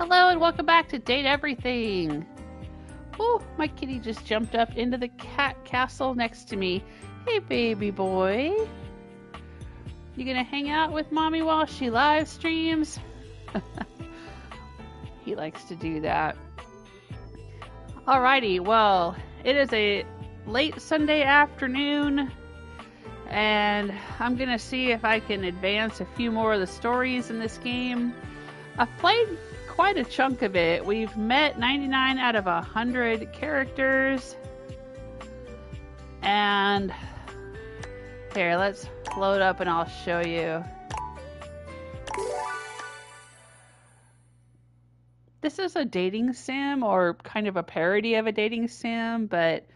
Hello and welcome back to Date Everything. Oh, my kitty just jumped up into the cat castle next to me. Hey, baby boy. You gonna hang out with mommy while she live streams? He likes to do that. Alrighty, well, it is a late Sunday afternoon, and I'm gonna see if I can advance a few more of the stories in this game. I've played quite a chunk of it. We've met 99 out of 100 characters. And here, let's load up and I'll show you. This is a dating sim, or kind of a parody of a dating sim, but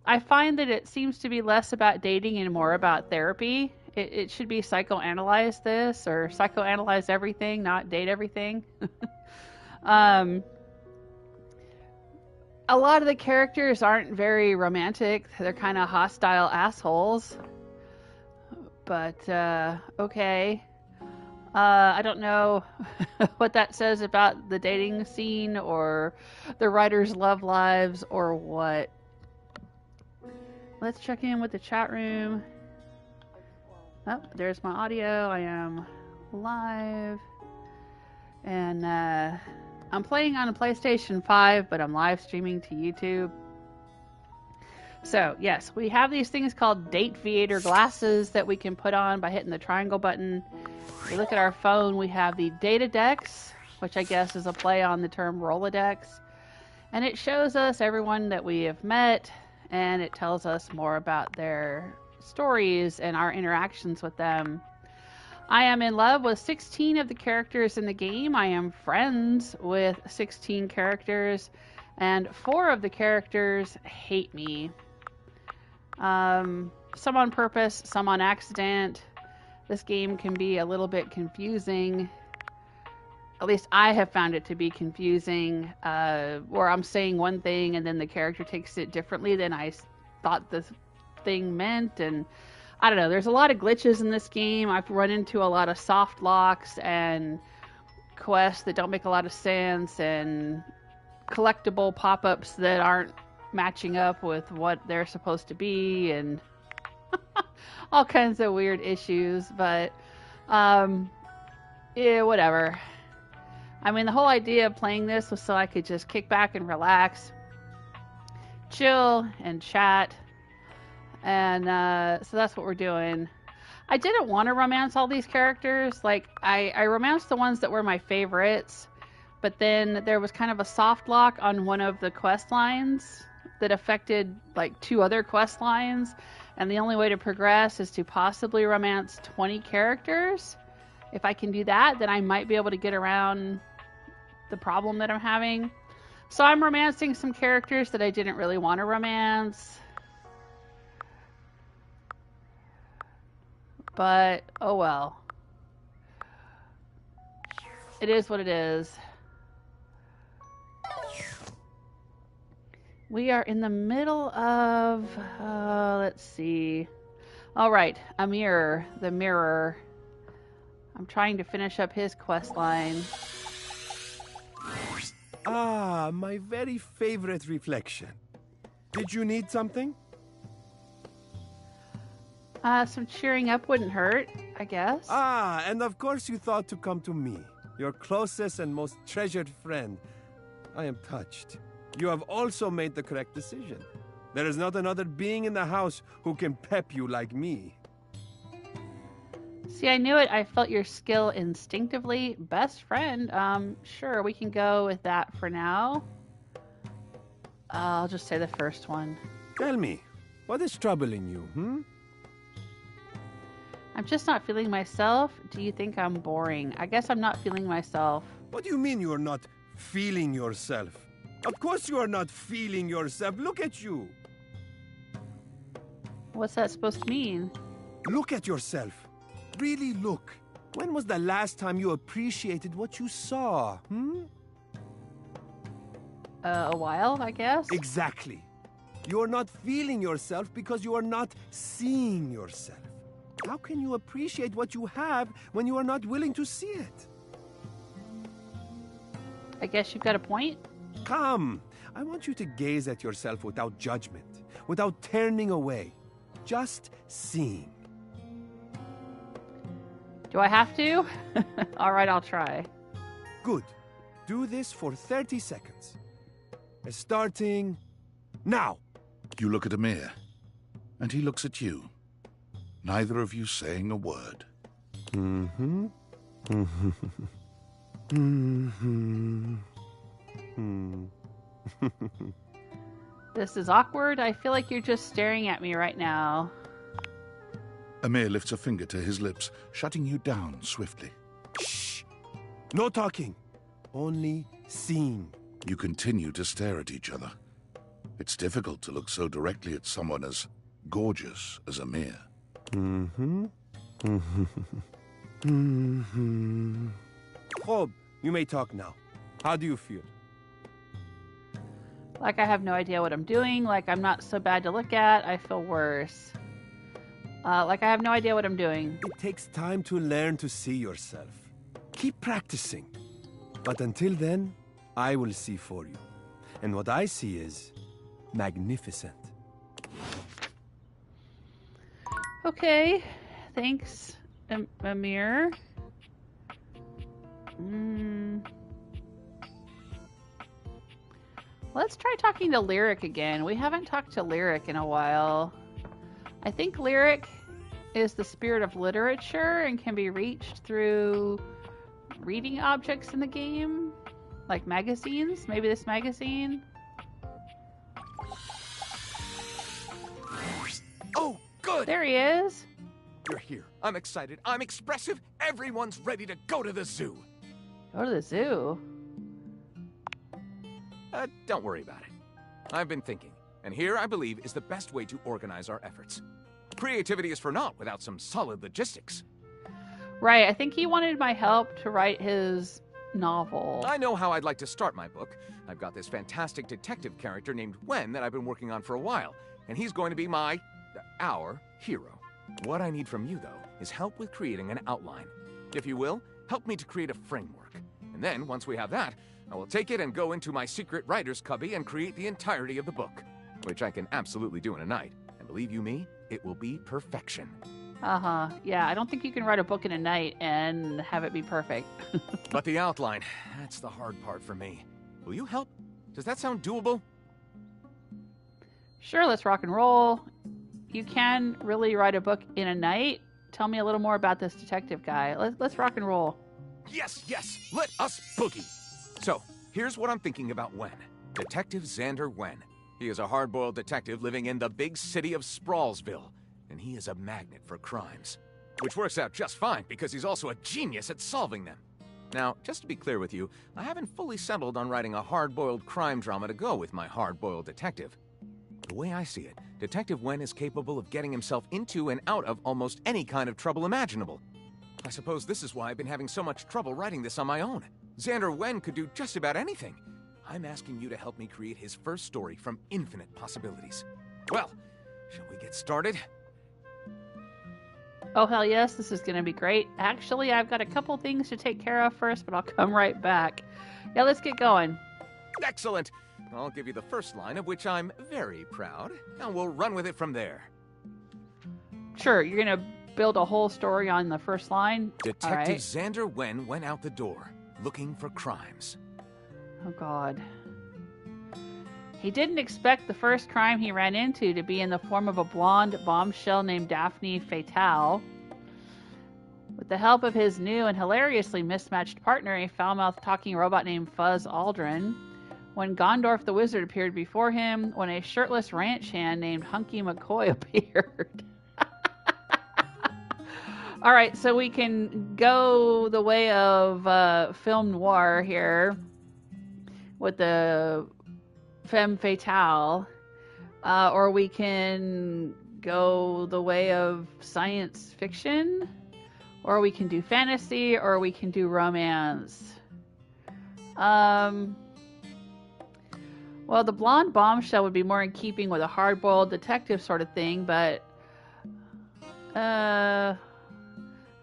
I find that it seems to be less about dating and more about therapy. It should be psychoanalyze this, or psychoanalyze everything, not date everything. A lot of the characters aren't very romantic. They're kind of hostile assholes. But, okay. I don't know what that says about the dating scene or the writers' love lives or what. Let's check in with the chat room. Oh, there's my audio. I am live. And I'm playing on a PlayStation 5, but I'm live streaming to YouTube. So, yes, we have these things called Date Viator glasses that we can put on by hitting the triangle button. If we look at our phone, we have the Data Dex, which I guess is a play on the term Rolodex. And it shows us everyone that we have met, and it tells us more about their stories and our interactions with them. I am in love with 16 of the characters in the game. I am friends with 16 characters, and 4 of the characters hate me. Some on purpose, some on accident. This game can be a little bit confusing. At least I have found it to be confusing, where I'm saying one thing and then the character takes it differently than I thought the thing meant, and I don't know, there's a lot of glitches in this game. I've run into a lot of soft locks and quests that don't make a lot of sense, and collectible pop-ups that aren't matching up with what they're supposed to be, and all kinds of weird issues, but yeah, whatever. I mean, the whole idea of playing this was so I could just kick back and relax, chill, and chat. And so that's what we're doing. I didn't want to romance all these characters. Like, I romanced the ones that were my favorites, but then there was kind of a soft lock on one of the quest lines that affected like 2 other quest lines, and the only way to progress is to possibly romance 20 characters. If I can do that, then I might be able to get around the problem that I'm having. So I'm romancing some characters that I didn't really want to romance. But, oh well. It is what it is. We are in the middle of, let's see. All right, Amir, the mirror. I'm trying to finish up his quest line. Ah, my very favorite reflection. Did you need something? Some cheering up wouldn't hurt, I guess. Ah, and of course you thought to come to me, your closest and most treasured friend. I am touched. You have also made the correct decision. There is not another being in the house who can pep you like me. See, I knew it. I felt your skill instinctively. Best friend. Sure, we can go with that for now. I'll just say the first one. Tell me, what is troubling you, I'm just not feeling myself. Do you think I'm boring? I guess I'm not feeling myself. What do you mean you are not feeling yourself? Of course you are not feeling yourself. Look at you. What's that supposed to mean? Look at yourself. Really look. When was the last time you appreciated what you saw, A while, I guess? Exactly. You are not feeling yourself because you are not seeing yourself. How can you appreciate what you have when you are not willing to see it? I guess you've got a point. Come! I want you to gaze at yourself without judgment, without turning away. Just seeing. Do I have to? Alright, I'll try. Good. Do this for 30 seconds. Starting now. You look at Amir, and he looks at you. Neither of you saying a word. Mm-hmm. This is awkward. I feel like you're just staring at me right now. Amir lifts a finger to his lips, shutting you down swiftly. Shh! No talking. Only seeing. You continue to stare at each other. It's difficult to look so directly at someone as gorgeous as Amir. Hob, you may talk now. How do you feel? Like I have no idea what I'm doing. Like I'm not so bad to look at. I feel worse. Like I have no idea what I'm doing. It takes time to learn to see yourself. Keep practicing. But until then, I will see for you. And what I see is magnificent. Okay. Thanks, Amir. Let's try talking to Lyric again. We haven't talked to Lyric in a while. I think Lyric is the spirit of literature and can be reached through reading objects in the game. Like magazines? Maybe this magazine? Oh, good! There he is. You're here. I'm excited. I'm expressive. Everyone's ready to go to the zoo. Go to the zoo. Don't worry about it. I've been thinking, and here I believe is the best way to organize our efforts. Creativity is for naught without some solid logistics. Right, I think he wanted my help to write his novel. I know how I'd like to start my book. I've got this fantastic detective character named Wen that I've been working on for a while, and he's going to be our hero. What I need from you, though, is help with creating an outline. If you will, help me to create a framework. And then, once we have that, I will take it and go into my secret writer's cubby and create the entirety of the book, which I can absolutely do in a night. And believe you me, it will be perfection. Uh-huh. Yeah, I don't think you can write a book in a night and have it be perfect. But the outline, that's the hard part for me. Will you help? Does that sound doable? Sure, let's rock and roll. You can really write a book in a night? Tell me a little more about this detective guy. Let's rock and roll. Yes, let us boogie. So, here's what I'm thinking about Wen. Detective Xander Wen. He is a hard-boiled detective living in the big city of Sprawlsville, and he is a magnet for crimes. Which works out just fine, because he's also a genius at solving them. Now, just to be clear with you, I haven't fully settled on writing a hard-boiled crime drama to go with my hard-boiled detective. The way I see it, Detective Wen is capable of getting himself into and out of almost any kind of trouble imaginable. I suppose this is why I've been having so much trouble writing this on my own. Xander Wen could do just about anything. I'm asking you to help me create his first story from infinite possibilities. Well, shall we get started? Oh, hell yes, this is going to be great. Actually, I've got a couple things to take care of first, but I'll come right back. Yeah, let's get going. Excellent! I'll give you the first line, of which I'm very proud, and we'll run with it from there. Sure, you're going to build a whole story on the first line? Detective Xander Wen went out the door, looking for crimes. Oh, God. He didn't expect the first crime he ran into to be in the form of a blonde bombshell named Daphne Fatale. With the help of his new and hilariously mismatched partner, a foul-mouthed talking robot named Fuzz Aldrin, when Gondorf the Wizard appeared before him, when a shirtless ranch hand named Hunky McCoy appeared. Alright, so we can go the way of film noir here with the femme fatale, or we can go the way of science fiction, or we can do fantasy, or we can do romance. Well, the blonde bombshell would be more in keeping with a hard-boiled detective sort of thing, but I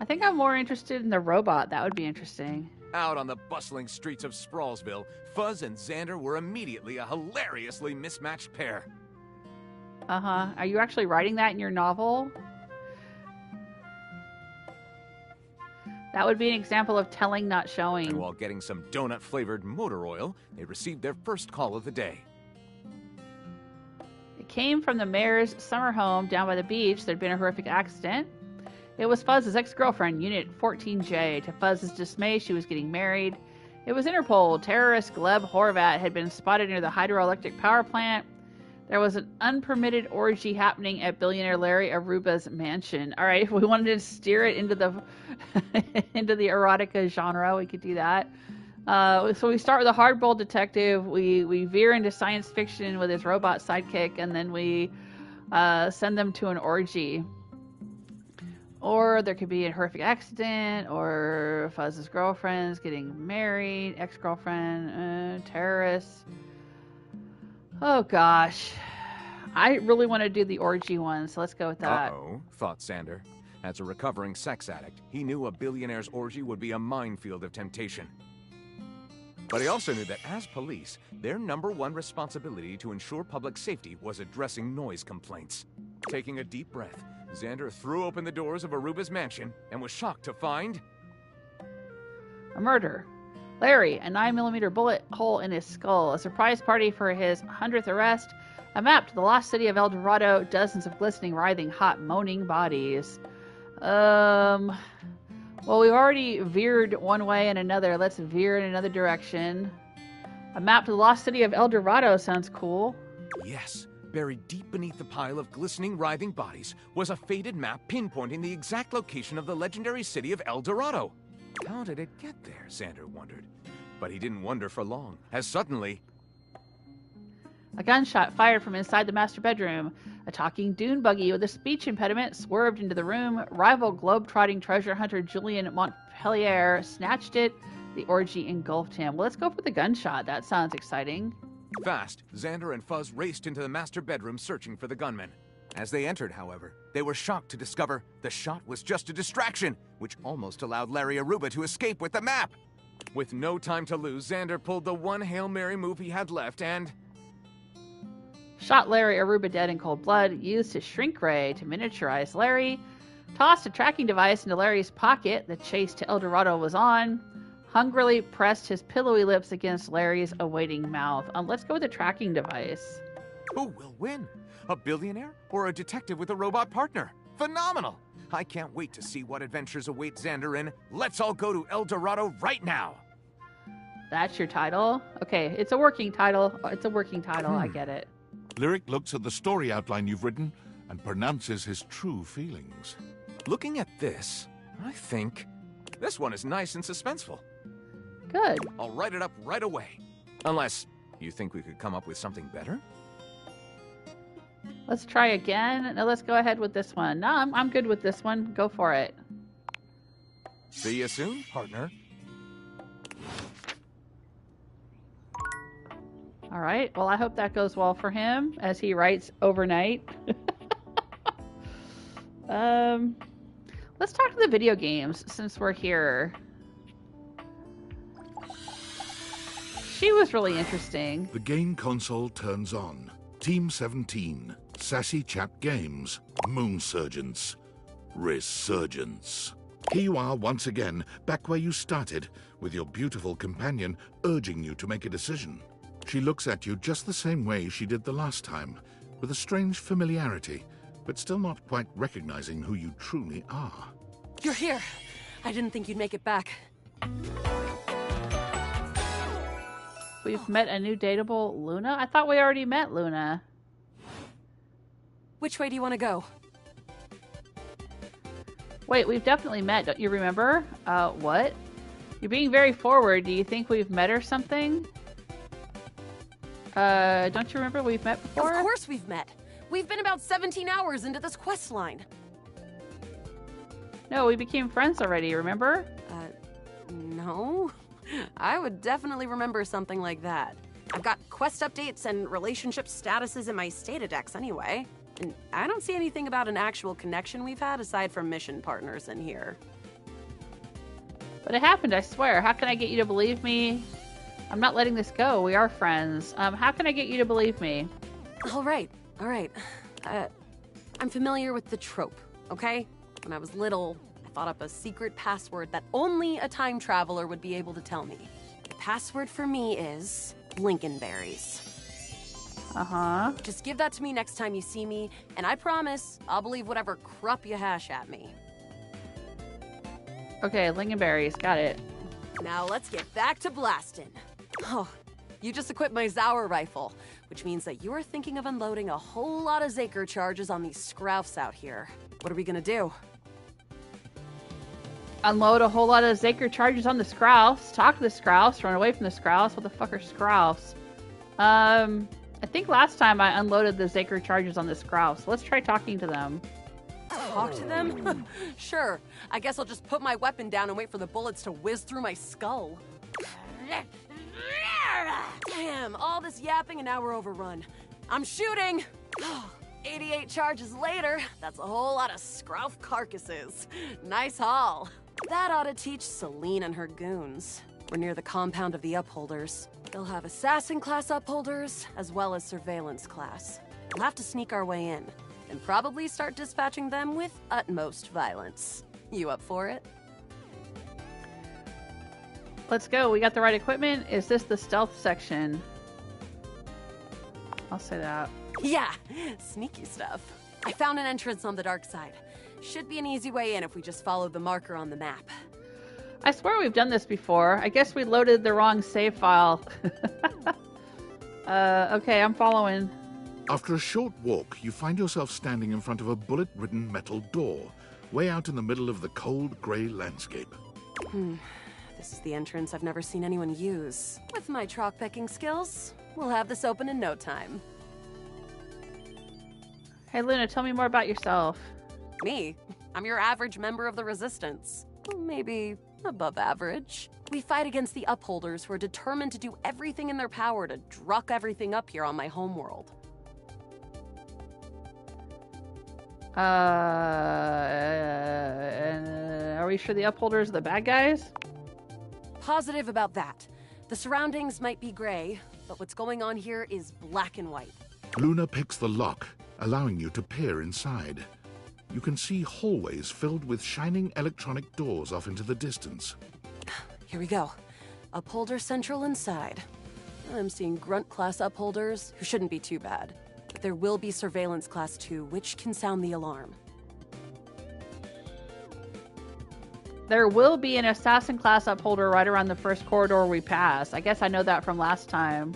think I'm more interested in the robot. That would be interesting. Out on the bustling streets of Sprawlsville, Fuzz and Xander were immediately a hilariously mismatched pair. Uh-huh. Are you actually writing that in your novel? That would be an example of telling, not showing. And while getting some donut-flavored motor oil, they received their first call of the day. It came from the mayor's summer home down by the beach. There'd been a horrific accident. It was Fuzz's ex-girlfriend, Unit 14J. To Fuzz's dismay, she was getting married. It was Interpol. Terrorist Gleb Horvat had been spotted near the hydroelectric power plant. There was an unpermitted orgy happening at billionaire Larry Aruba's mansion. All right, if we wanted to steer it into the into the erotica genre, we could do that. So we start with a hard-boiled detective. We veer into science fiction with his robot sidekick, and then we send them to an orgy. Or there could be a horrific accident, or Fuzz's girlfriend's getting married, ex-girlfriend, terrorists. Oh gosh. I really want to do the orgy one, so let's go with that. Uh-oh, thought Xander. As a recovering sex addict, he knew a billionaire's orgy would be a minefield of temptation. But he also knew that as police, their #1 responsibility to ensure public safety was addressing noise complaints. Taking a deep breath, Xander threw open the doors of Aruba's mansion and was shocked to find... a murder. Larry, a 9mm bullet hole in his skull, a surprise party for his 100th arrest, a map to the lost city of El Dorado, dozens of glistening, writhing, hot, moaning bodies. Well, we've already veered one way and another. Let's veer in another direction. A map to the lost city of El Dorado sounds cool. Yes, buried deep beneath the pile of glistening, writhing bodies was a faded map pinpointing the exact location of the legendary city of El Dorado. How did it get there, Xander wondered. But he didn't wonder for long, as suddenly... a gunshot fired from inside the master bedroom. A talking dune buggy with a speech impediment swerved into the room. Rival globe-trotting treasure hunter Julian Montpellier snatched it. The orgy engulfed him. Well, let's go for the gunshot. That sounds exciting. Fast, Xander and Fuzz raced into the master bedroom searching for the gunman. As they entered, however, they were shocked to discover the shot was just a distraction, which almost allowed Larry Aruba to escape with the map. With no time to lose, Xander pulled the one Hail Mary move he had left and... shot Larry Aruba dead in cold blood, used his shrink ray to miniaturize Larry, tossed a tracking device into Larry's pocket. The chase to El Dorado was on, hungrily pressed his pillowy lips against Larry's awaiting mouth. Let's go with the tracking device. Who will win? A billionaire or a detective with a robot partner? Phenomenal! I can't wait to see what adventures await Xander in Let's All Go to El Dorado right now! That's your title? Okay, it's a working title. It's a working title, I get it. Lyric looks at the story outline you've written and pronounces his true feelings. Looking at this, I think this one is nice and suspenseful. Good. I'll write it up right away. Unless you think we could come up with something better? Let's try again. No, let's go ahead with this one. No, I'm good with this one. Go for it. See you soon, partner. All right. Well, I hope that goes well for him as he writes overnight. Let's talk to the video games since we're here. She was really interesting. The game console turns on. Team 17, Sassy Chat Games, Moonsurgence, Resurgence. Here you are once again, back where you started, with your beautiful companion urging you to make a decision. She looks at you just the same way she did the last time, with a strange familiarity, but still not quite recognizing who you truly are. You're here. I didn't think you'd make it back. We've met a new dateable Luna? I thought we already met Luna. Which way do you want to go? Wait, we've definitely met. Don't you remember? What? You're being very forward. Do you think we've met or something? Don't you remember we've met before? Of course we've met. We've been about 17 hours into this quest line. No, we became friends already, remember? No. I would definitely remember something like that. I've got quest updates and relationship statuses in my Stata decks anyway. And I don't see anything about an actual connection we've had aside from mission partners in here. But it happened, I swear. How can I get you to believe me? I'm not letting this go. We are friends. How can I get you to believe me? All right. I'm familiar with the trope, okay? When I was little, I thought up a secret password that only a time traveler would be able to tell me. The password for me is Lingonberries. Uh-huh. Just give that to me next time you see me, and I promise I'll believe whatever crap you hash at me. Okay, Lingonberries. Got it. Now let's get back to blasting. Oh, you just equipped my Zauer rifle, which means that you are thinking of unloading a whole lot of Zaker charges on these scroufs out here. What are we gonna do? Unload a whole lot of Zaker charges on the scroufs. Talk to the scroufs. Run away from the scroufs. What the fuck are scroufs? I think last time I unloaded the Zaker charges on the scroufs. Let's try talking to them. Talk to them? Sure. I guess I'll just put my weapon down and wait for the bullets to whiz through my skull. Damn, all this yapping and now we're overrun. I'm shooting! 88 charges later, that's a whole lot of scrouf carcasses. Nice haul. That ought to teach Celine and her goons. We're near the compound of the Upholders. They'll have assassin class Upholders, as well as surveillance class. We'll have to sneak our way in, and probably start dispatching them with utmost violence. You up for it? Let's go. We got the right equipment. Is this the stealth section? I'll say that. Yeah, sneaky stuff. I found an entrance on the dark side. Should be an easy way in if we just follow the marker on the map. I swear we've done this before. I guess we loaded the wrong save file. Okay, I'm following. After a short walk, you find yourself standing in front of a bullet-ridden metal door, way out in the middle of the cold, grey landscape. This is the entrance I've never seen anyone use. With my chalk-picking skills, we'll have this open in no time. Hey, Luna, tell me more about yourself. Me? I'm your average member of the Resistance. Maybe above average. We fight against the Upholders who are determined to do everything in their power to druck everything up here on my homeworld. Are we sure the Upholders are the bad guys? Positive about that. The surroundings might be gray, but what's going on here is black and white. Luna picks the lock, allowing you to peer inside. You can see hallways filled with shining electronic doors off into the distance. Here we go. Upholder Central inside. I'm seeing Grunt class Upholders, who shouldn't be too bad. But there will be Surveillance class 2, which can sound the alarm. There will be an Assassin class Upholder right around the first corridor we pass. I guess I know that from last time.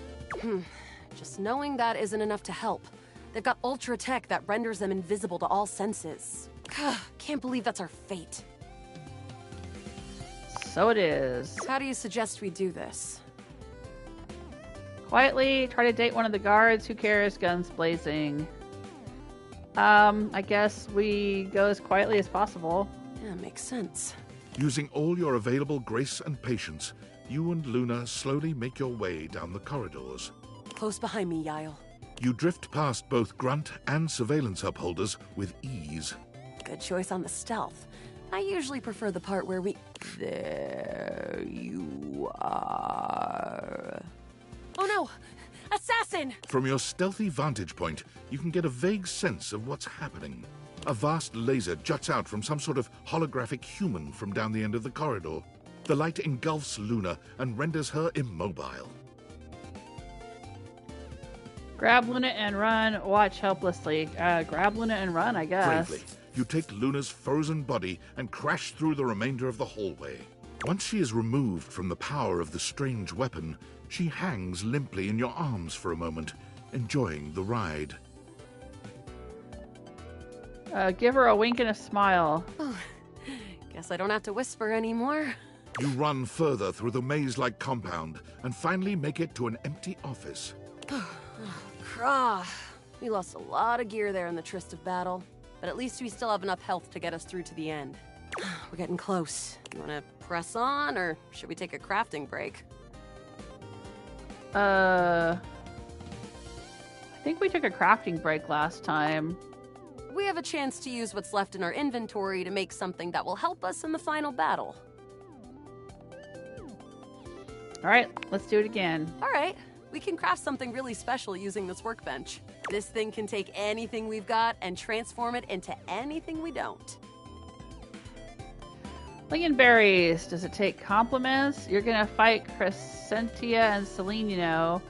Just knowing that isn't enough to help. They've got ultra tech that renders them invisible to all senses. Can't believe that's our fate. So it is. How do you suggest we do this? Quietly, try to date one of the guards. Who cares? Guns blazing. I guess we go as quietly as possible. Yeah, makes sense. Using all your available grace and patience, you and Luna slowly make your way down the corridors. Close behind me, Yael. You drift past both Grunt and Surveillance Upholders with ease. Good choice on the stealth. I usually prefer the part where we... There you are. Oh no! Assassin! From your stealthy vantage point, you can get a vague sense of what's happening. A vast laser juts out from some sort of holographic human from down the end of the corridor. The light engulfs Luna and renders her immobile. Grab Luna and run. Watch helplessly. Grab Luna and run, I guess. Bravely, you take Luna's frozen body and crash through the remainder of the hallway. Once she is removed from the power of the strange weapon, she hangs limply in your arms for a moment, enjoying the ride. Give her a wink and a smile. Oh, guess I don't have to whisper anymore. You run further through the maze-like compound and finally make it to an empty office. Crah. We lost a lot of gear there in the tryst of battle, but at least we still have enough health to get us through to the end. We're getting close. You want to press on, or should we take a crafting break? I think we took a crafting break last time. We have a chance to use what's left in our inventory to make something that will help us in the final battle. Alright, let's do it again. All right, we can craft something really special using this workbench. This thing can take anything we've got and transform it into anything we don't. Lingonberries. Does it take compliments? You're gonna fight Crescentia and Seleno.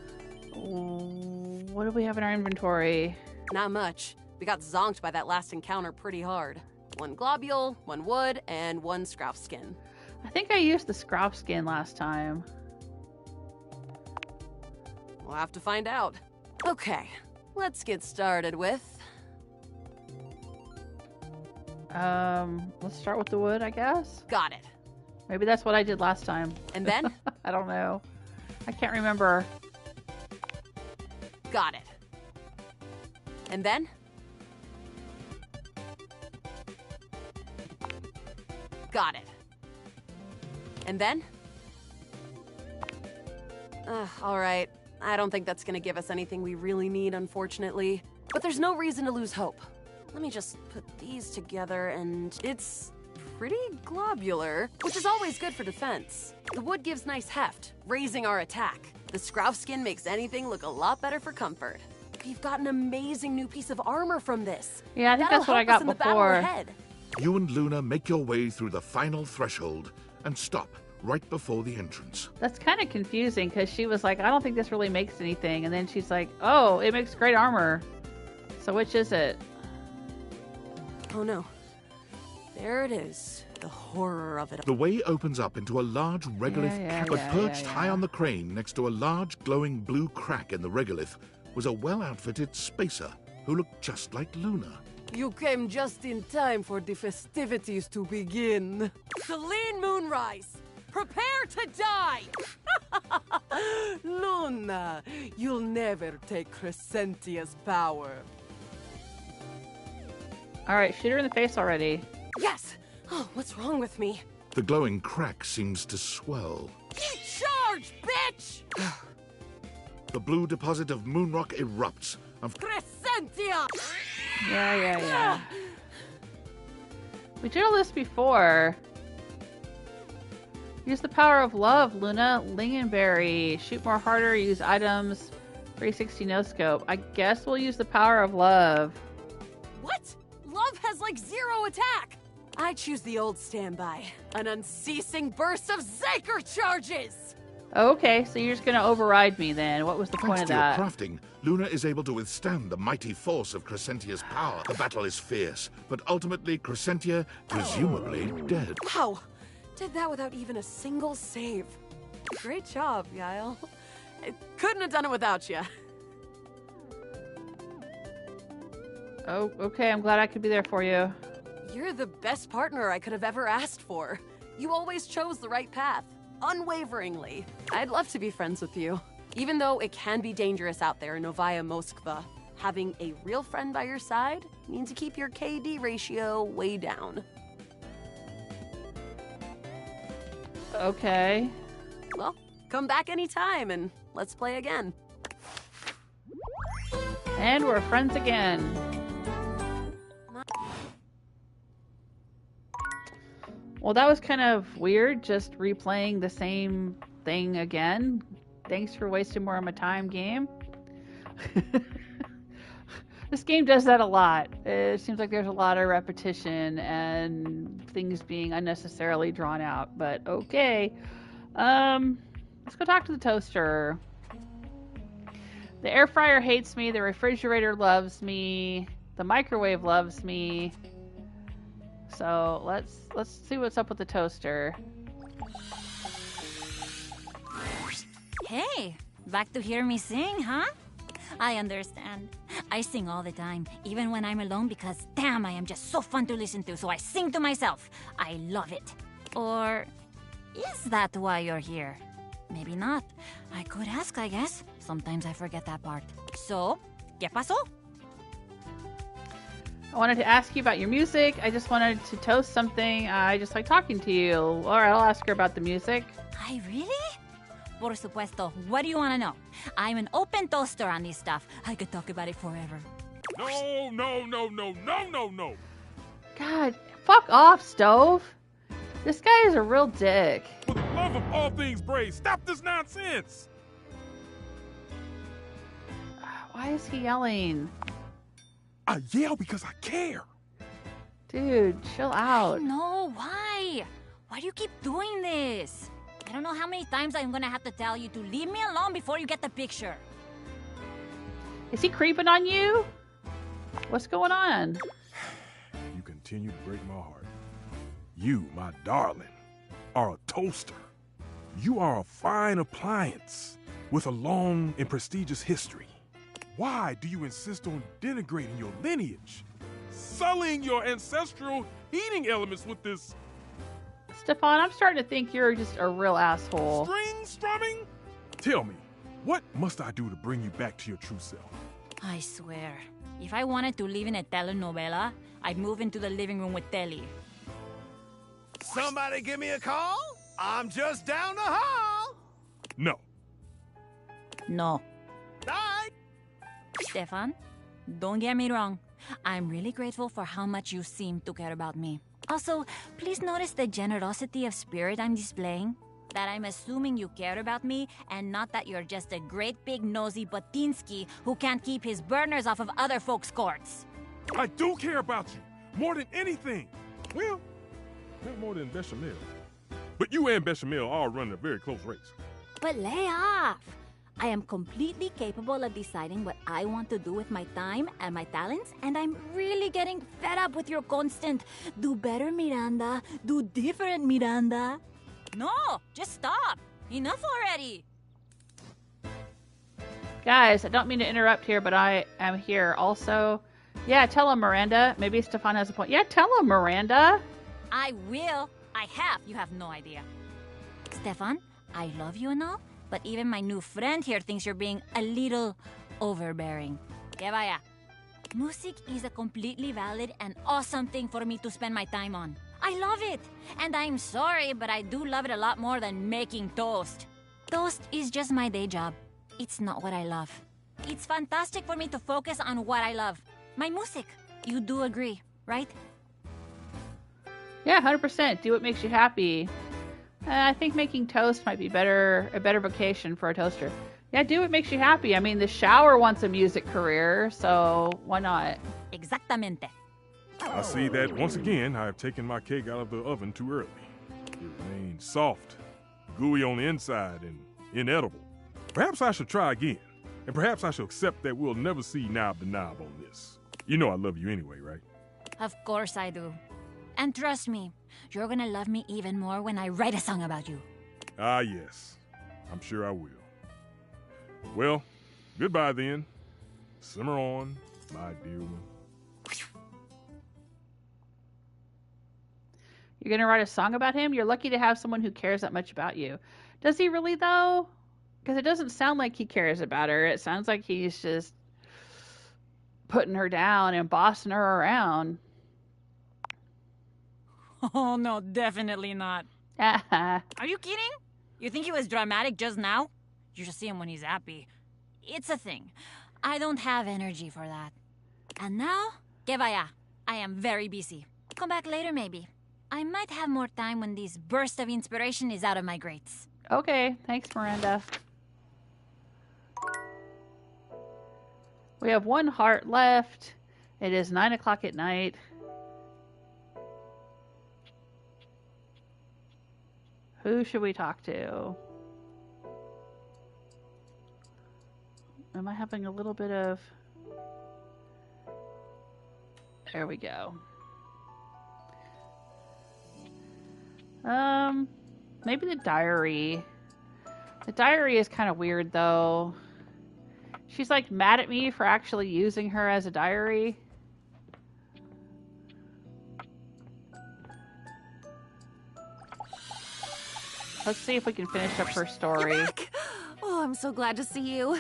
What do we have in our inventory? Not much. We got zonked by that last encounter pretty hard. 1 globule, 1 wood, and 1 scrap skin. I think I used the scrap skin last time. We'll have to find out. Okay, let's get started with... Let's start with the wood, I guess. Got it. Maybe that's what I did last time. And then? I don't know. I can't remember. Got it. And then? Got it. And then? Alright. I don't think that's gonna give us anything we really need, unfortunately. But there's no reason to lose hope. Let me just put these together and it's pretty globular, which is always good for defense. The wood gives nice heft, raising our attack. The scrouf skin makes anything look a lot better for comfort. We've got an amazing new piece of armor from this. Yeah, I think that's what I got before. You and Luna make your way through the final threshold and stop right before the entrance. That's kind of confusing because she was like, I don't think this really makes anything. And then she's like, oh, it makes great armor. So which is it? Oh no. There it is. The horror of it. The way opens up into a large regolith but perched high on the crane next to a large glowing blue crack in the regolith was a well-outfitted spacer who looked just like Luna. You came just in time for the festivities to begin. Celine Moonrise, prepare to die! Luna, you'll never take Crescentia's power. Alright, shoot her in the face already. Yes! Oh, what's wrong with me? The glowing crack seems to swell. Eat charge, bitch! The blue deposit of moonrock erupts. Crescentia! Yeah. We did all this before. Use the power of love, Luna. Lingonberry. Shoot more harder, use items. 360 no scope. I guess we'll use the power of love. What? Love has like 0 attack! I choose the old standby. An unceasing burst of Zaker charges! Okay, so you're just gonna override me then. What was the point of that? Thanks to your crafting, Luna is able to withstand the mighty force of Crescentia's power. The battle is fierce, but ultimately Crescentia, presumably dead. Wow! Did that without even a single save. Great job, Yael. I couldn't have done it without you. Oh, okay, I'm glad I could be there for you. You're the best partner I could have ever asked for. You always chose the right path, unwaveringly. I'd love to be friends with you. Even though it can be dangerous out there in Novaya Moskva, having a real friend by your side means you keep your KD ratio way down. Okay. Well, come back anytime and let's play again. And we're friends again. Well, that was kind of weird, just replaying the same thing again. Thanks for wasting more of my time, game. This game does that a lot. It seems like there's a lot of repetition and things being unnecessarily drawn out, but okay. Let's go talk to the toaster. The air fryer hates me, the refrigerator loves me, the microwave loves me. So let's see what's up with the toaster. Hey, back to hear me sing, huh? I understand. I sing all the time, even when I'm alone, because damn, I am just so fun to listen to, so I sing to myself. I love it. Or is that why you're here? Maybe not. I could ask, I guess. Sometimes I forget that part. So, ¿qué pasó? I wanted to ask you about your music. I just wanted to toast something. I just like talking to you. Alright, I'll ask her about the music. I really? Por supuesto. What do you want to know? I'm an open toaster on this stuff. I could talk about it forever. No. God, fuck off, Stove. This guy is a real dick. love of all things brave, stop this nonsense! Why is he yelling? I yell because I care. Dude, chill out. No, why? Why do you keep doing this? I don't know how many times I'm gonna have to tell you to leave me alone before you get the picture. Is he creeping on you? What's going on? You continue to break my heart. You, my darling, are a toaster. You are a fine appliance with a long and prestigious history. Why do you insist on denigrating your lineage? Sullying your ancestral heating elements with this... Stefan, I'm starting to think you're just a real asshole. string strumming? Tell me, what must I do to bring you back to your true self? I swear, if I wanted to live in a telenovela, I'd move into the living room with Telly. Somebody give me a call? I'm just down the hall. No. No. Bye. Stefan, don't get me wrong. I'm really grateful for how much you seem to care about me. Also, please notice the generosity of spirit I'm displaying. That I'm assuming you care about me and not that you're just a great big nosy Botinsky who can't keep his burners off of other folks' courts. I do care about you, more than anything. Well, not more than Bechamel. But you and Bechamel are running a very close race. But lay off! I am completely capable of deciding what I want to do with my time and my talents, and I'm really getting fed up with your constant, do better, Miranda, do different, Miranda. No, just stop. Enough already. Guys, I don't mean to interrupt here, but I am here also. Yeah, tell him, Miranda. Maybe Stefan has a point. Yeah, tell him, Miranda. I will. I have. You have no idea. Stefan, I love you and all, but even my new friend here thinks you're being a little overbearing. Que vaya. Music is a completely valid and awesome thing for me to spend my time on. I love it. And I'm sorry, but I do love it a lot more than making toast. Toast is just my day job. It's not what I love. It's fantastic for me to focus on what I love. My music. You do agree, right? Yeah, 100%. Do what makes you happy. I think making toast might be a better vocation for a toaster. Yeah, do what makes you happy. I mean, the shower wants a music career, so why not? Exactamente. I see that once again I have taken my cake out of the oven too early. It remains soft, gooey on the inside, and inedible. Perhaps I should try again, and perhaps I should accept that we'll never see knob to knob on this. You know I love you anyway, right? Of course I do. And trust me, you're gonna love me even more when I write a song about you. Ah, yes. I'm sure I will. Well, goodbye then. Simmer on, my dear one. You're going to write a song about him? You're lucky to have someone who cares that much about you. Does he really, though? Because it doesn't sound like he cares about her. It sounds like he's just putting her down and bossing her around. Oh, no, definitely not. Are you kidding? You think he was dramatic just now? You should see him when he's happy. It's a thing. I don't have energy for that. And now, que vaya. I am very busy. Come back later, maybe. I might have more time when this burst of inspiration is out of my grates. Okay, thanks, Miranda. We have one heart left. It is 9 o'clock at night. Who should we talk to? Am I having a little bit of... There we go. Maybe the diary. The diary is kind of weird, though. She's, like, mad at me for actually using her as a diary. Let's see if we can finish up her story. You're back! Oh, I'm so glad to see you.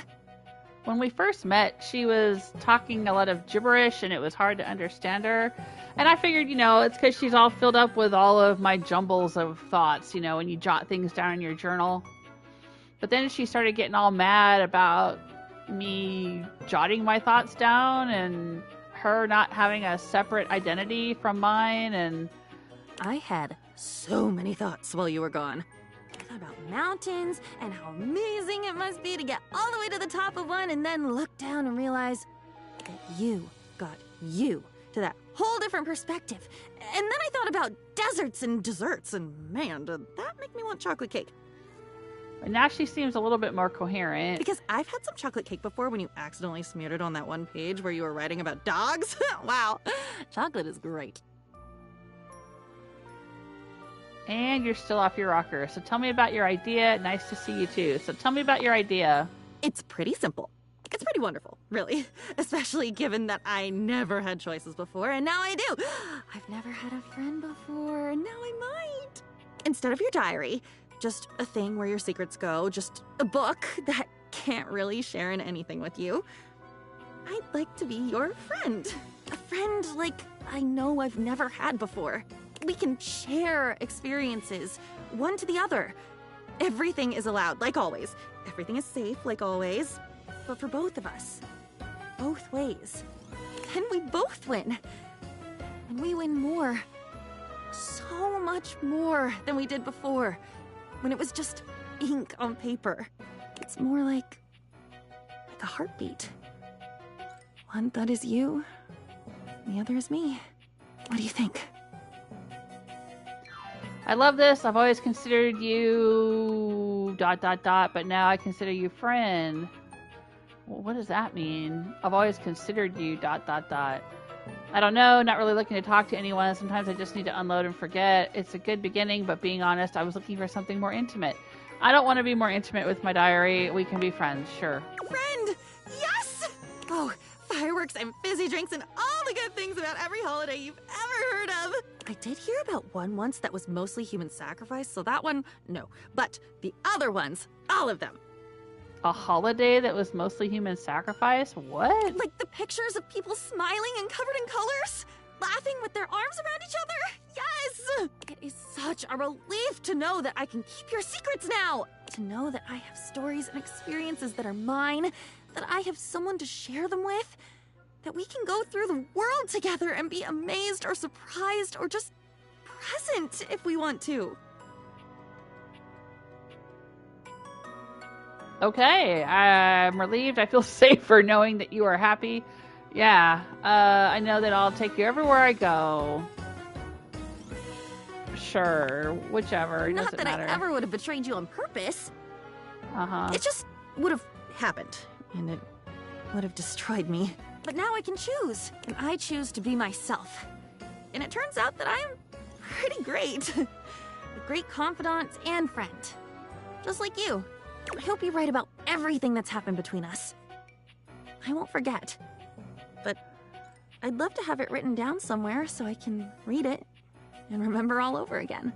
When we first met, she was talking a lot of gibberish and it was hard to understand her. And I figured, it's because she's all filled up with all of my jumbles of thoughts, when you jot things down in your journal. But then she started getting all mad about me jotting my thoughts down and her not having a separate identity from mine. And I had so many thoughts while you were gone. I thought about mountains and how amazing it must be to get all the way to the top of one and then look down and realize that you got you to that whole different perspective. And then I thought about deserts and desserts, and man, did that make me want chocolate cake. But now she seems a little bit more coherent. Because I've had some chocolate cake before when you accidentally smeared it on that one page where you were writing about dogs. Wow, chocolate is great. And you're still off your rocker. So tell me about your idea. Nice to see you too. So tell me about your idea. It's pretty simple. It's pretty wonderful, really. Especially given that I never had choices before, and now I do. I've never had a friend before, and now I might. Instead of your diary, just a thing where your secrets go, just a book that can't really share in anything with you. I'd like to be your friend. A friend like I know I've never had before. We can share experiences, one to the other. Everything is allowed, like always. Everything is safe, like always. But for both of us. Both ways. Then we both win. And we win more. So much more than we did before. When it was just ink on paper. It's more like a heartbeat. One thought is you, the other is me. What do you think? I love this. I've always considered you ... but now I consider you friend. Well, what does that mean? I've always considered you ... I don't know, not really looking to talk to anyone. Sometimes I just need to unload and forget. It's a good beginning, but being honest, I was looking for something more intimate. I don't want to be more intimate with my diary. We can be friends, sure. Friend! Yes! Oh, fireworks and fizzy drinks and all the good things about every holiday you've ever heard of. I did hear about one once that was mostly human sacrifice, so that one, no. But the other ones, all of them. A holiday that was mostly human sacrifice? What? Like the pictures of people smiling and covered in colors? Laughing with their arms around each other? Yes! It is such a relief to know that I can keep your secrets now! To know that I have stories and experiences that are mine, that I have someone to share them with, that we can go through the world together and be amazed or surprised or just present if we want to. Okay, I'm relieved. I feel safer knowing that you are happy. Yeah, I know that I'll take you everywhere I go. Sure, whichever. It Not doesn't that matter. I ever would have betrayed you on purpose. Uh-huh. It just would have happened, and it would have destroyed me. But now I can choose, and I choose to be myself. And it turns out that I am pretty great. A great confidant and friend. Just like you. I hope you write about everything that's happened between us. I won't forget. But I'd love to have it written down somewhere so I can read it and remember all over again.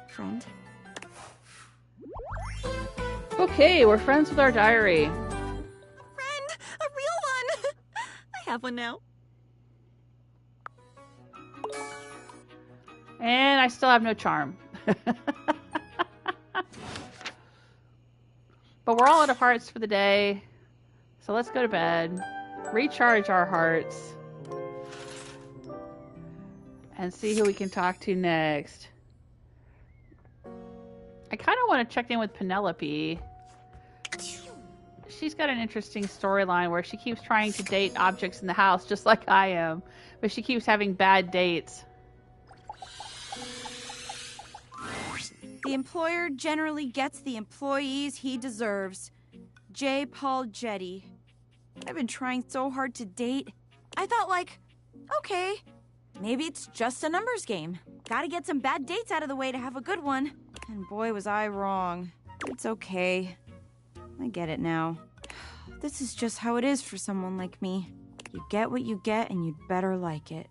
Friend. Okay, we're friends with our diary. Friend! A real one! I have one now. And I still have no charm. But we're all out of hearts for the day. So let's go to bed. Recharge our hearts. And see who we can talk to next. I kind of want to check in with Penelope. She's got an interesting storyline where she keeps trying to date objects in the house, just like I am. But she keeps having bad dates. The employer generally gets the employees he deserves. J. Paul Jetty. I've been trying so hard to date. I thought, like, okay, maybe it's just a numbers game. Gotta get some bad dates out of the way to have a good one. And boy, was I wrong. It's okay. I get it now. This is just how it is for someone like me. You get what you get, and you'd better like it.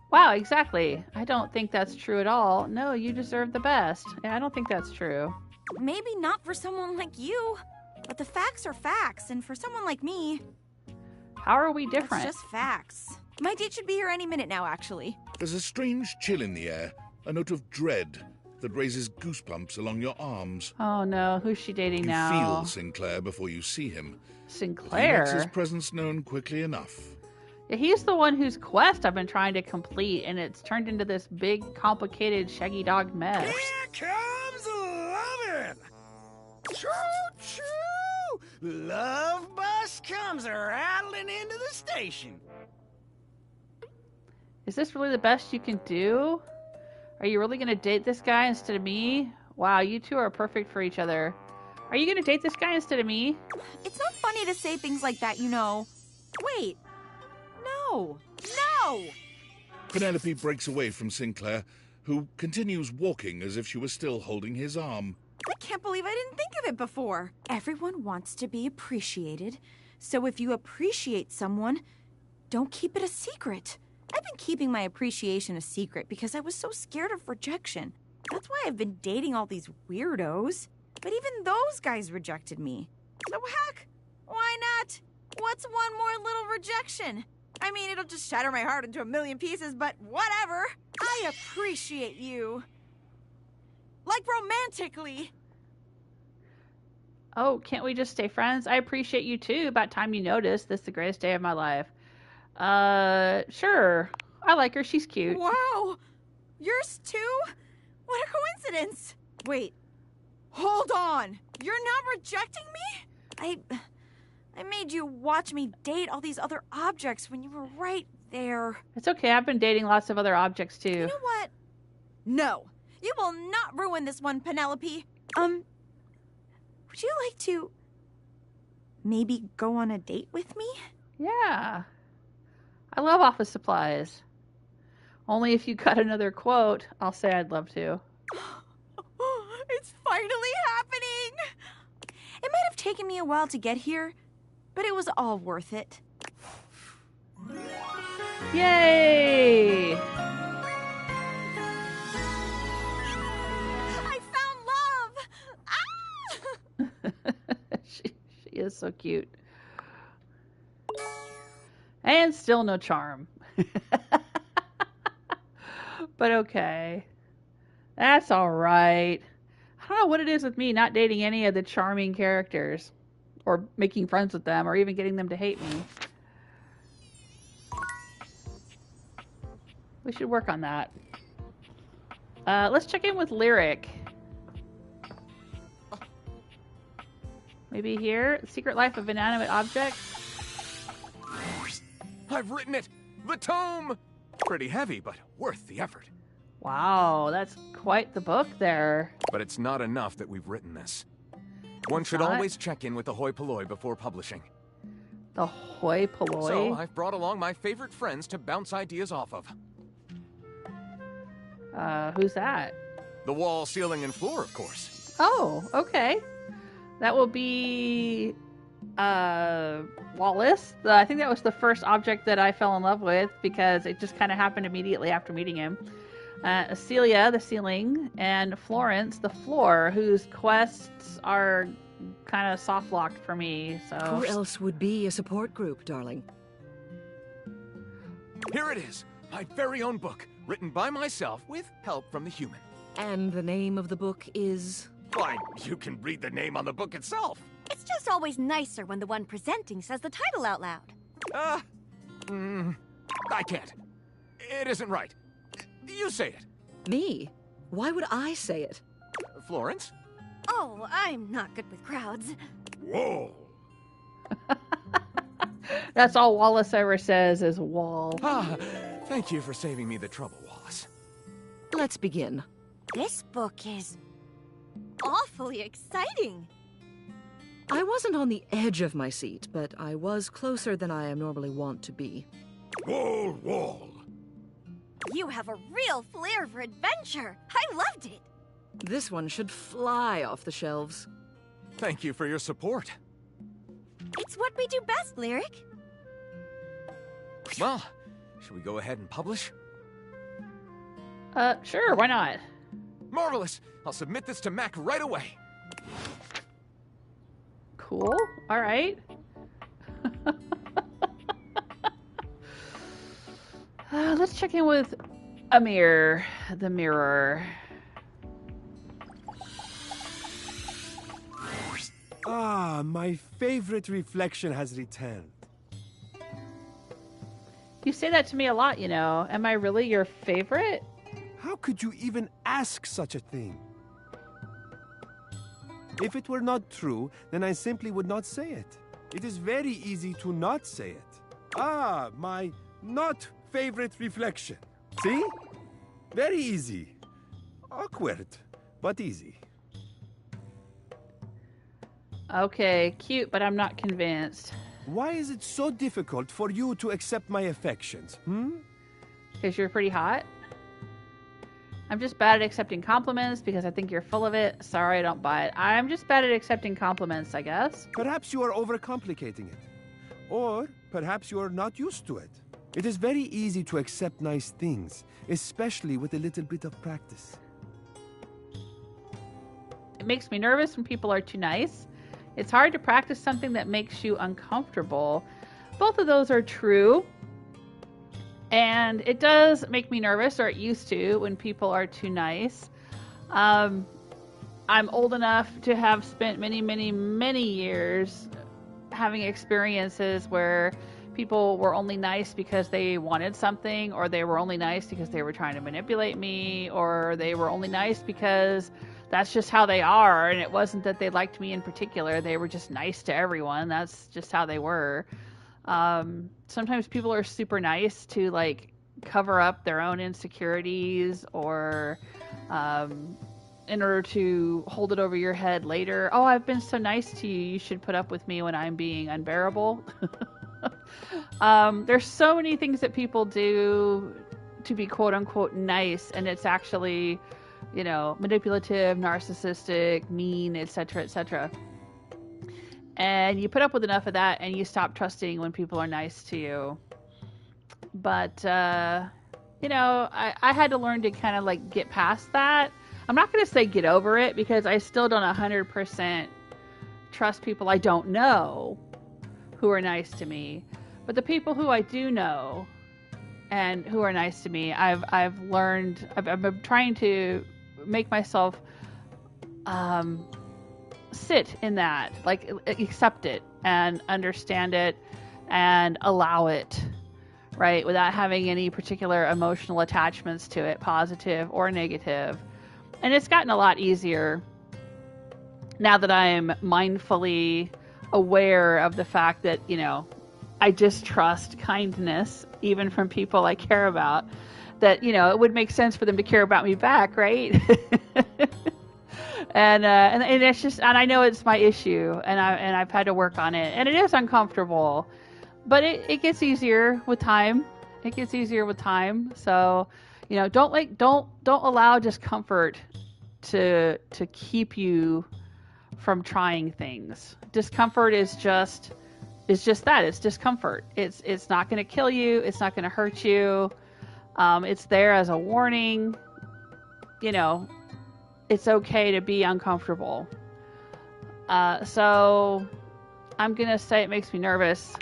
Wow, exactly. I don't think that's true at all. No, you deserve the best. Yeah, I don't think that's true. Maybe not for someone like you, but the facts are facts, and for someone like me, How are we different? it's just facts. My date should be here any minute now, actually. There's a strange chill in the air, a note of dread that raises goosebumps along your arms. Oh no, who's she dating You now? feel Sinclair before you see him. He Sinclair? makes his presence known quickly enough. Yeah, he's the one whose quest I've been trying to complete, and it's turned into this big, complicated Shaggy Dog mess. Here comes lovin'! Choo-choo! Love bus comes rattling into the station. Is this really the best you can do? Are you really going to date this guy instead of me? Wow, you two are perfect for each other. Are you going to date this guy instead of me? It's not funny to say things like that, you know. Wait. No. No! Penelope breaks away from Sinclair, who continues walking as if she was still holding his arm. I can't believe I didn't think of it before. Everyone wants to be appreciated, so if you appreciate someone, don't keep it a secret. I've been keeping my appreciation a secret because I was so scared of rejection. That's why I've been dating all these weirdos. But even those guys rejected me. So heck, why not? What's one more little rejection? I mean, it'll just shatter my heart into a million pieces, but whatever. I appreciate you. Like romantically. Oh, can't we just stay friends? I appreciate you too. About time you noticed. This is the greatest day of my life. Sure. I like her. She's cute. Wow. Yours too? What a coincidence. Wait. Hold on. You're not rejecting me? I made you watch me date all these other objects when you were right there. It's okay. I've been dating lots of other objects too. You know what? No. You will not ruin this one, Penelope. Would you like to maybe go on a date with me? Yeah. I love office supplies. Only if you cut another quote, I'll say I'd love to. It's finally happening! It might have taken me a while to get here, but it was all worth it. Yay! I found love! Ah! she is so cute. And still no charm. But okay. That's alright. I don't know what it is with me not dating any of the charming characters. Or making friends with them, or even getting them to hate me. We should work on that. Let's check in with Lyric. Maybe here? Secret Life of Inanimate Objects? I've written it! The tome! Pretty heavy, but worth the effort. Wow, that's quite the book there. But it's not enough that we've written this. One should not? always check in with the hoi polloi before publishing. The hoi polloi? So I've brought along my favorite friends to bounce ideas off of. Who's that? The wall, ceiling, and floor, of course. Oh, okay. That will be Wallace. I think that was the first object that I fell in love with because it just kind of happened immediately after meeting him. Celia, the ceiling, and Florence, the floor, whose quests are kind of soft-locked for me, so... Who else would be a support group, darling? Here it is, my very own book, written by myself with help from the human. And the name of the book is... Why, you can read the name on the book itself. It's just always nicer when the one presenting says the title out loud. I can't. It isn't right. You say it. Me? Why would I say it? Florence? Oh, I'm not good with crowds. Whoa! That's all Wallace ever says is wall. Ah, thank you for saving me the trouble, Wallace. Let's begin. This book is awfully exciting. I wasn't on the edge of my seat, but I was closer than I am normally wont to be. Wall, wall! You have a real flair for adventure. I loved it. This one should fly off the shelves. Thank you for your support. It's what we do best, Lyric. Well, should we go ahead and publish? Sure, why not? Marvelous! I'll submit this to Mac right away. Cool. All right. Let's check in with Amir, the mirror. Ah, my favorite reflection has returned. You say that to me a lot, you know. Am I really your favorite? How could you even ask such a thing? If it were not true, then I simply would not say it. It is very easy to not say it. Ah, my not favorite reflection. See? Very easy. Awkward, but easy. Okay, cute, but I'm not convinced. Why is it so difficult for you to accept my affections, Because you're pretty hot? I'm just bad at accepting compliments because I think you're full of it. Sorry, I don't buy it. I'm just bad at accepting compliments, I guess. Perhaps you are overcomplicating it. Or perhaps you are not used to it. It is very easy to accept nice things, especially with a little bit of practice. It makes me nervous when people are too nice. It's hard to practice something that makes you uncomfortable. Both of those are true. And it does make me nervous, or it used to, when people are too nice. I'm old enough to have spent many, many, many years having experiences where people were only nice because they wanted something, or they were only nice because they were trying to manipulate me, or they were only nice because that's just how they are, and it wasn't that they liked me in particular. They were just nice to everyone. That's just how they were. Sometimes people are super nice to like cover up their own insecurities, or in order to hold it over your head later. Oh, I've been so nice to you. You should put up with me when I'm being unbearable. There's so many things that people do to be quote unquote nice, and it's actually, you know, manipulative, narcissistic, mean, etc., etc. And you put up with enough of that, and you stop trusting when people are nice to you. But, you know, I had to learn to kind of like get past that. I'm not going to say get over it, because I still don't 100% trust people I don't know who are nice to me. But the people who I do know and who are nice to me, I've learned, I've been trying to make myself sit in that, like accept it and understand it and allow it, right, without having any particular emotional attachments to it, positive or negative. And it's gotten a lot easier now that I'm mindfully aware of the fact that, you know, I just trust kindness even from people I care about, that, you know, it would make sense for them to care about me back, right? And it's just, and I know it's my issue, and I've had to work on it, and it is uncomfortable, but it gets easier with time. It gets easier with time. So, you know, don't allow discomfort to keep you from trying things. Discomfort is just that. It's discomfort. It's not going to kill you. It's not going to hurt you. It's there as a warning. You know, it's okay to be uncomfortable. So I'm going to say it makes me nervous,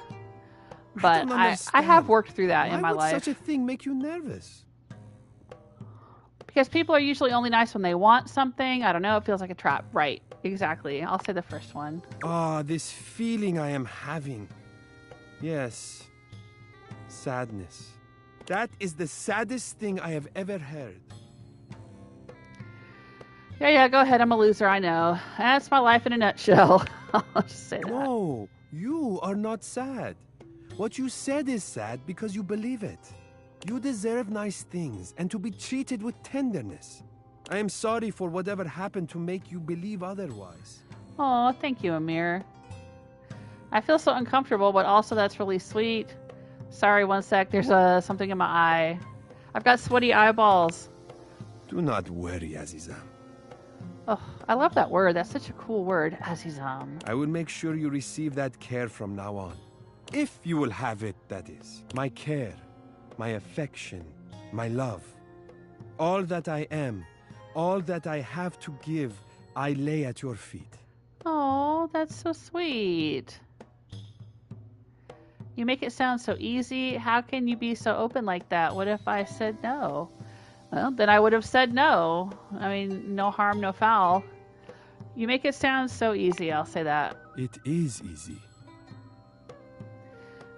but I have worked through that in my life. Why would such a thing make you nervous? Because people are usually only nice when they want something. I don't know. It feels like a trap. Right. Exactly. I'll say the first one. Ah, this feeling I am having. Yes. Sadness. That is the saddest thing I have ever heard. Yeah, go ahead. I'm a loser, I know. That's my life in a nutshell. I'll just say that. No, you are not sad. What you said is sad because you believe it. You deserve nice things and to be treated with tenderness. I am sorry for whatever happened to make you believe otherwise. Oh, thank you, Amir. I feel so uncomfortable, but also that's really sweet. Sorry, one sec. There's something in my eye. I've got sweaty eyeballs. Do not worry, Azizam. Oh, I love that word. That's such a cool word, Azizam. I will make sure you receive that care from now on. If you will have it, that is. My care, my affection, my love. All that I am, all that I have to give, I lay at your feet. Oh, that's so sweet. You make it sound so easy. How can you be so open like that? What if I said no? Well, then I would have said no. I mean, no harm, no foul. You make it sound so easy, I'll say that. It is easy.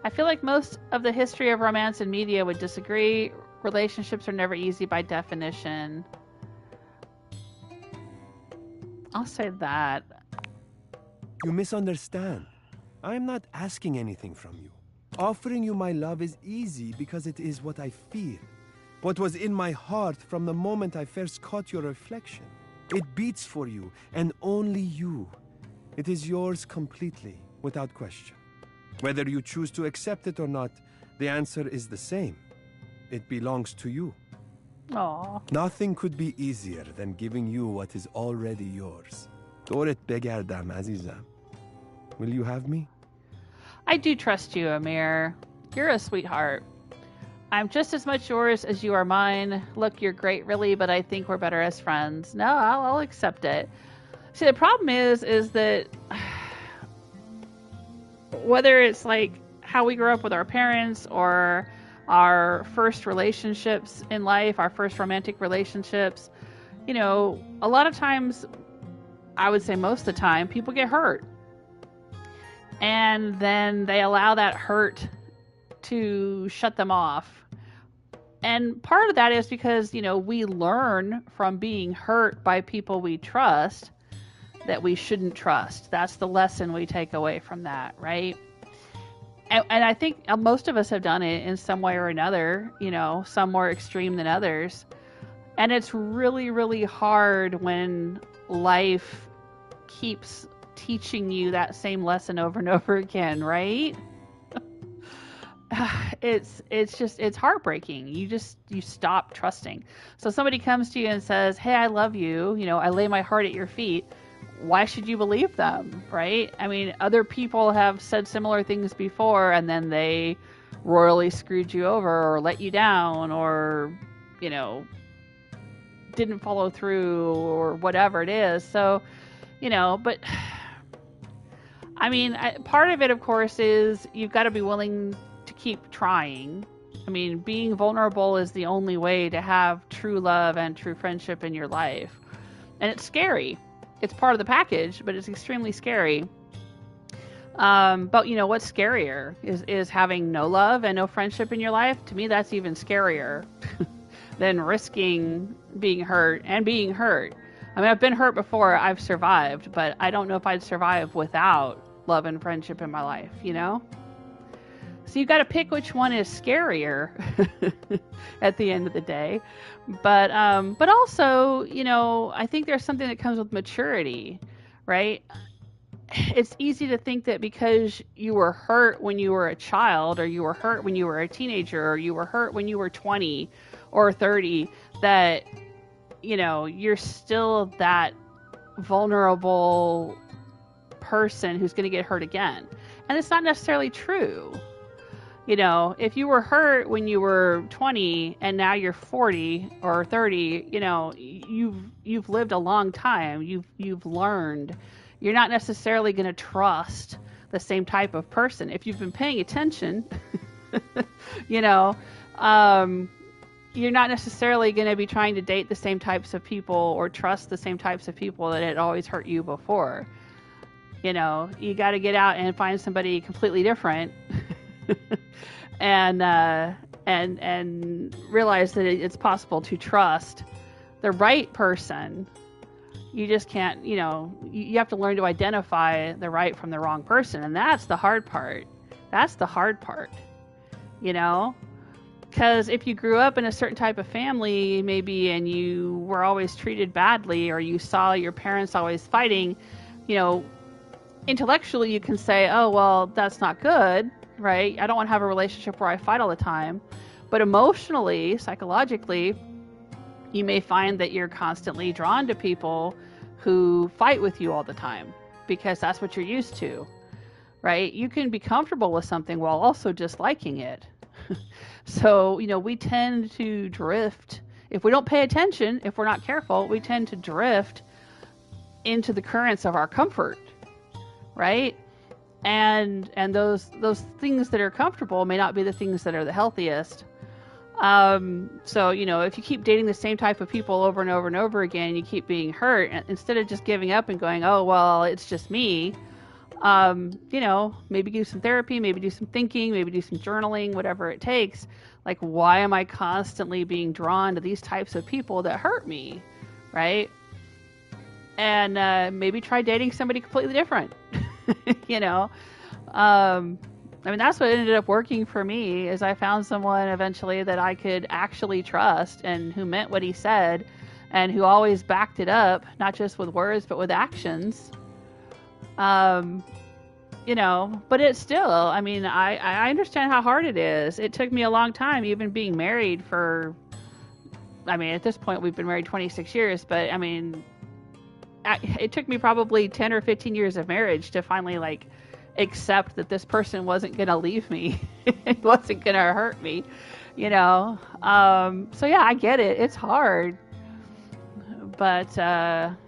I feel like most of the history of romance in media would disagree. Relationships are never easy by definition. I'll say that. You misunderstand. I am not asking anything from you. Offering you my love is easy because it is what I feel. What was in my heart from the moment I first caught your reflection. It beats for you, and only you. It is yours completely, without question. Whether you choose to accept it or not, the answer is the same. It belongs to you. Aww. Nothing could be easier than giving you what is already yours. دورت بگردم عزیزم. Will you have me? I do trust you, Amir. You're a sweetheart. I'm just as much yours as you are mine. Look, you're great, really, but I think we're better as friends. No, I'll accept it. See, the problem is that whether it's like how we grew up with our parents or our first relationships in life, our first romantic relationships, you know, a lot of times, I would say most of the time, people get hurt. And then they allow that hurt to shut them off. And part of that is because, you know, we learn from being hurt by people we trust that we shouldn't trust. That's the lesson we take away from that, right? And I think most of us have done it in some way or another, you know, some more extreme than others. And it's really, really hard when life keeps teaching you that same lesson over and over again, right? It's heartbreaking. You stop trusting. So somebody comes to you and says, hey, I love you. You know, I lay my heart at your feet. Why should you believe them, right? I mean, other people have said similar things before, and then they royally screwed you over or let you down or, you know, didn't follow through or whatever it is. So, you know, but I mean, part of it, of course, is you've got to be willing to keep trying. I mean, being vulnerable is the only way to have true love and true friendship in your life. And it's scary. It's part of the package, but it's extremely scary. But, you know, what's scarier is having no love and no friendship in your life. To me, that's even scarier than risking being hurt and being hurt. I mean, I've been hurt before, I've survived, but I don't know if I'd survive without love and friendship in my life, you know? So you've got to pick which one is scarier at the end of the day. But also, you know, I think there's something that comes with maturity, right? It's easy to think that because you were hurt when you were a child, or you were hurt when you were a teenager, or you were hurt when you were 20 or 30, that, you know, you're still that vulnerable person who's going to get hurt again. And it's not necessarily true. You know, if you were hurt when you were 20 and now you're 40 or 30, you know, you've lived a long time. You've learned. You're not necessarily going to trust the same type of person. If you've been paying attention, you know, you're not necessarily going to be trying to date the same types of people or trust the same types of people that had always hurt you before. You know, you got to get out and find somebody completely different. and realize that it's possible to trust the right person. You just can't, you know, you have to learn to identify the right from the wrong person. And that's the hard part. That's the hard part, you know, because if you grew up in a certain type of family, maybe, and you were always treated badly, or you saw your parents always fighting, you know, intellectually you can say, oh, well, that's not good. Right? I don't want to have a relationship where I fight all the time. But emotionally, psychologically, you may find that you're constantly drawn to people who fight with you all the time because that's what you're used to. Right? You can be comfortable with something while also disliking it. So, you know, we tend to drift. If we don't pay attention, if we're not careful, we tend to drift into the currents of our comfort. Right? And those things that are comfortable may not be the things that are the healthiest. So, you know, if you keep dating the same type of people over and over and over again, you keep being hurt, instead of just giving up and going, oh, well, it's just me, You know, maybe do some therapy, maybe do some thinking, maybe do some journaling, whatever it takes. Like, why am I constantly being drawn to these types of people that hurt me, right? And maybe try dating somebody completely different, you know? I mean, that's what ended up working for me, is I found someone eventually that I could actually trust and who meant what he said and who always backed it up, not just with words, but with actions. You know, but it's still, I mean, I understand how hard it is. It took me a long time, even being married for, I mean, at this point we've been married 26 years, but I mean, it took me probably 10 or 15 years of marriage to finally, like, accept that this person wasn't going to leave me. It wasn't going to hurt me, you know? So yeah, I get it. It's hard. But,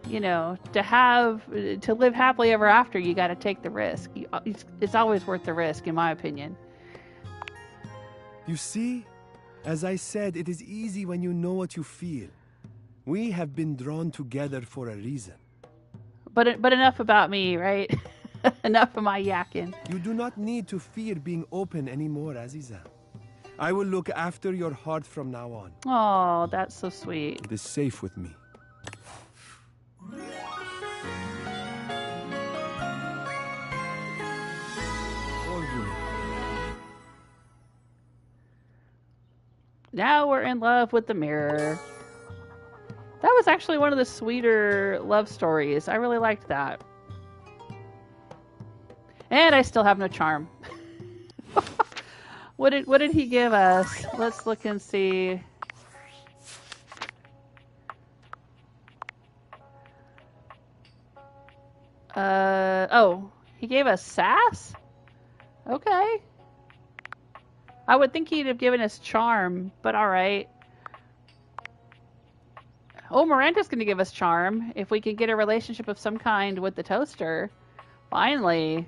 you know, to live happily ever after, you got to take the risk. It's always worth the risk, in my opinion. You see? As I said, it is easy when you know what you feel. We have been drawn together for a reason. But enough about me, right? Enough of my yakking. You do not need to fear being open anymore, Aziza. I will look after your heart from now on. Oh, that's so sweet. It is safe with me. Now we're in love with the mirror. That was actually one of the sweeter love stories. I really liked that. And I still have no charm. What did he give us? Let's look and see. Oh, he gave us sass? Okay. I would think he'd have given us charm, but alright. Oh, Miranda's going to give us charm if we can get a relationship of some kind with the toaster. Finally.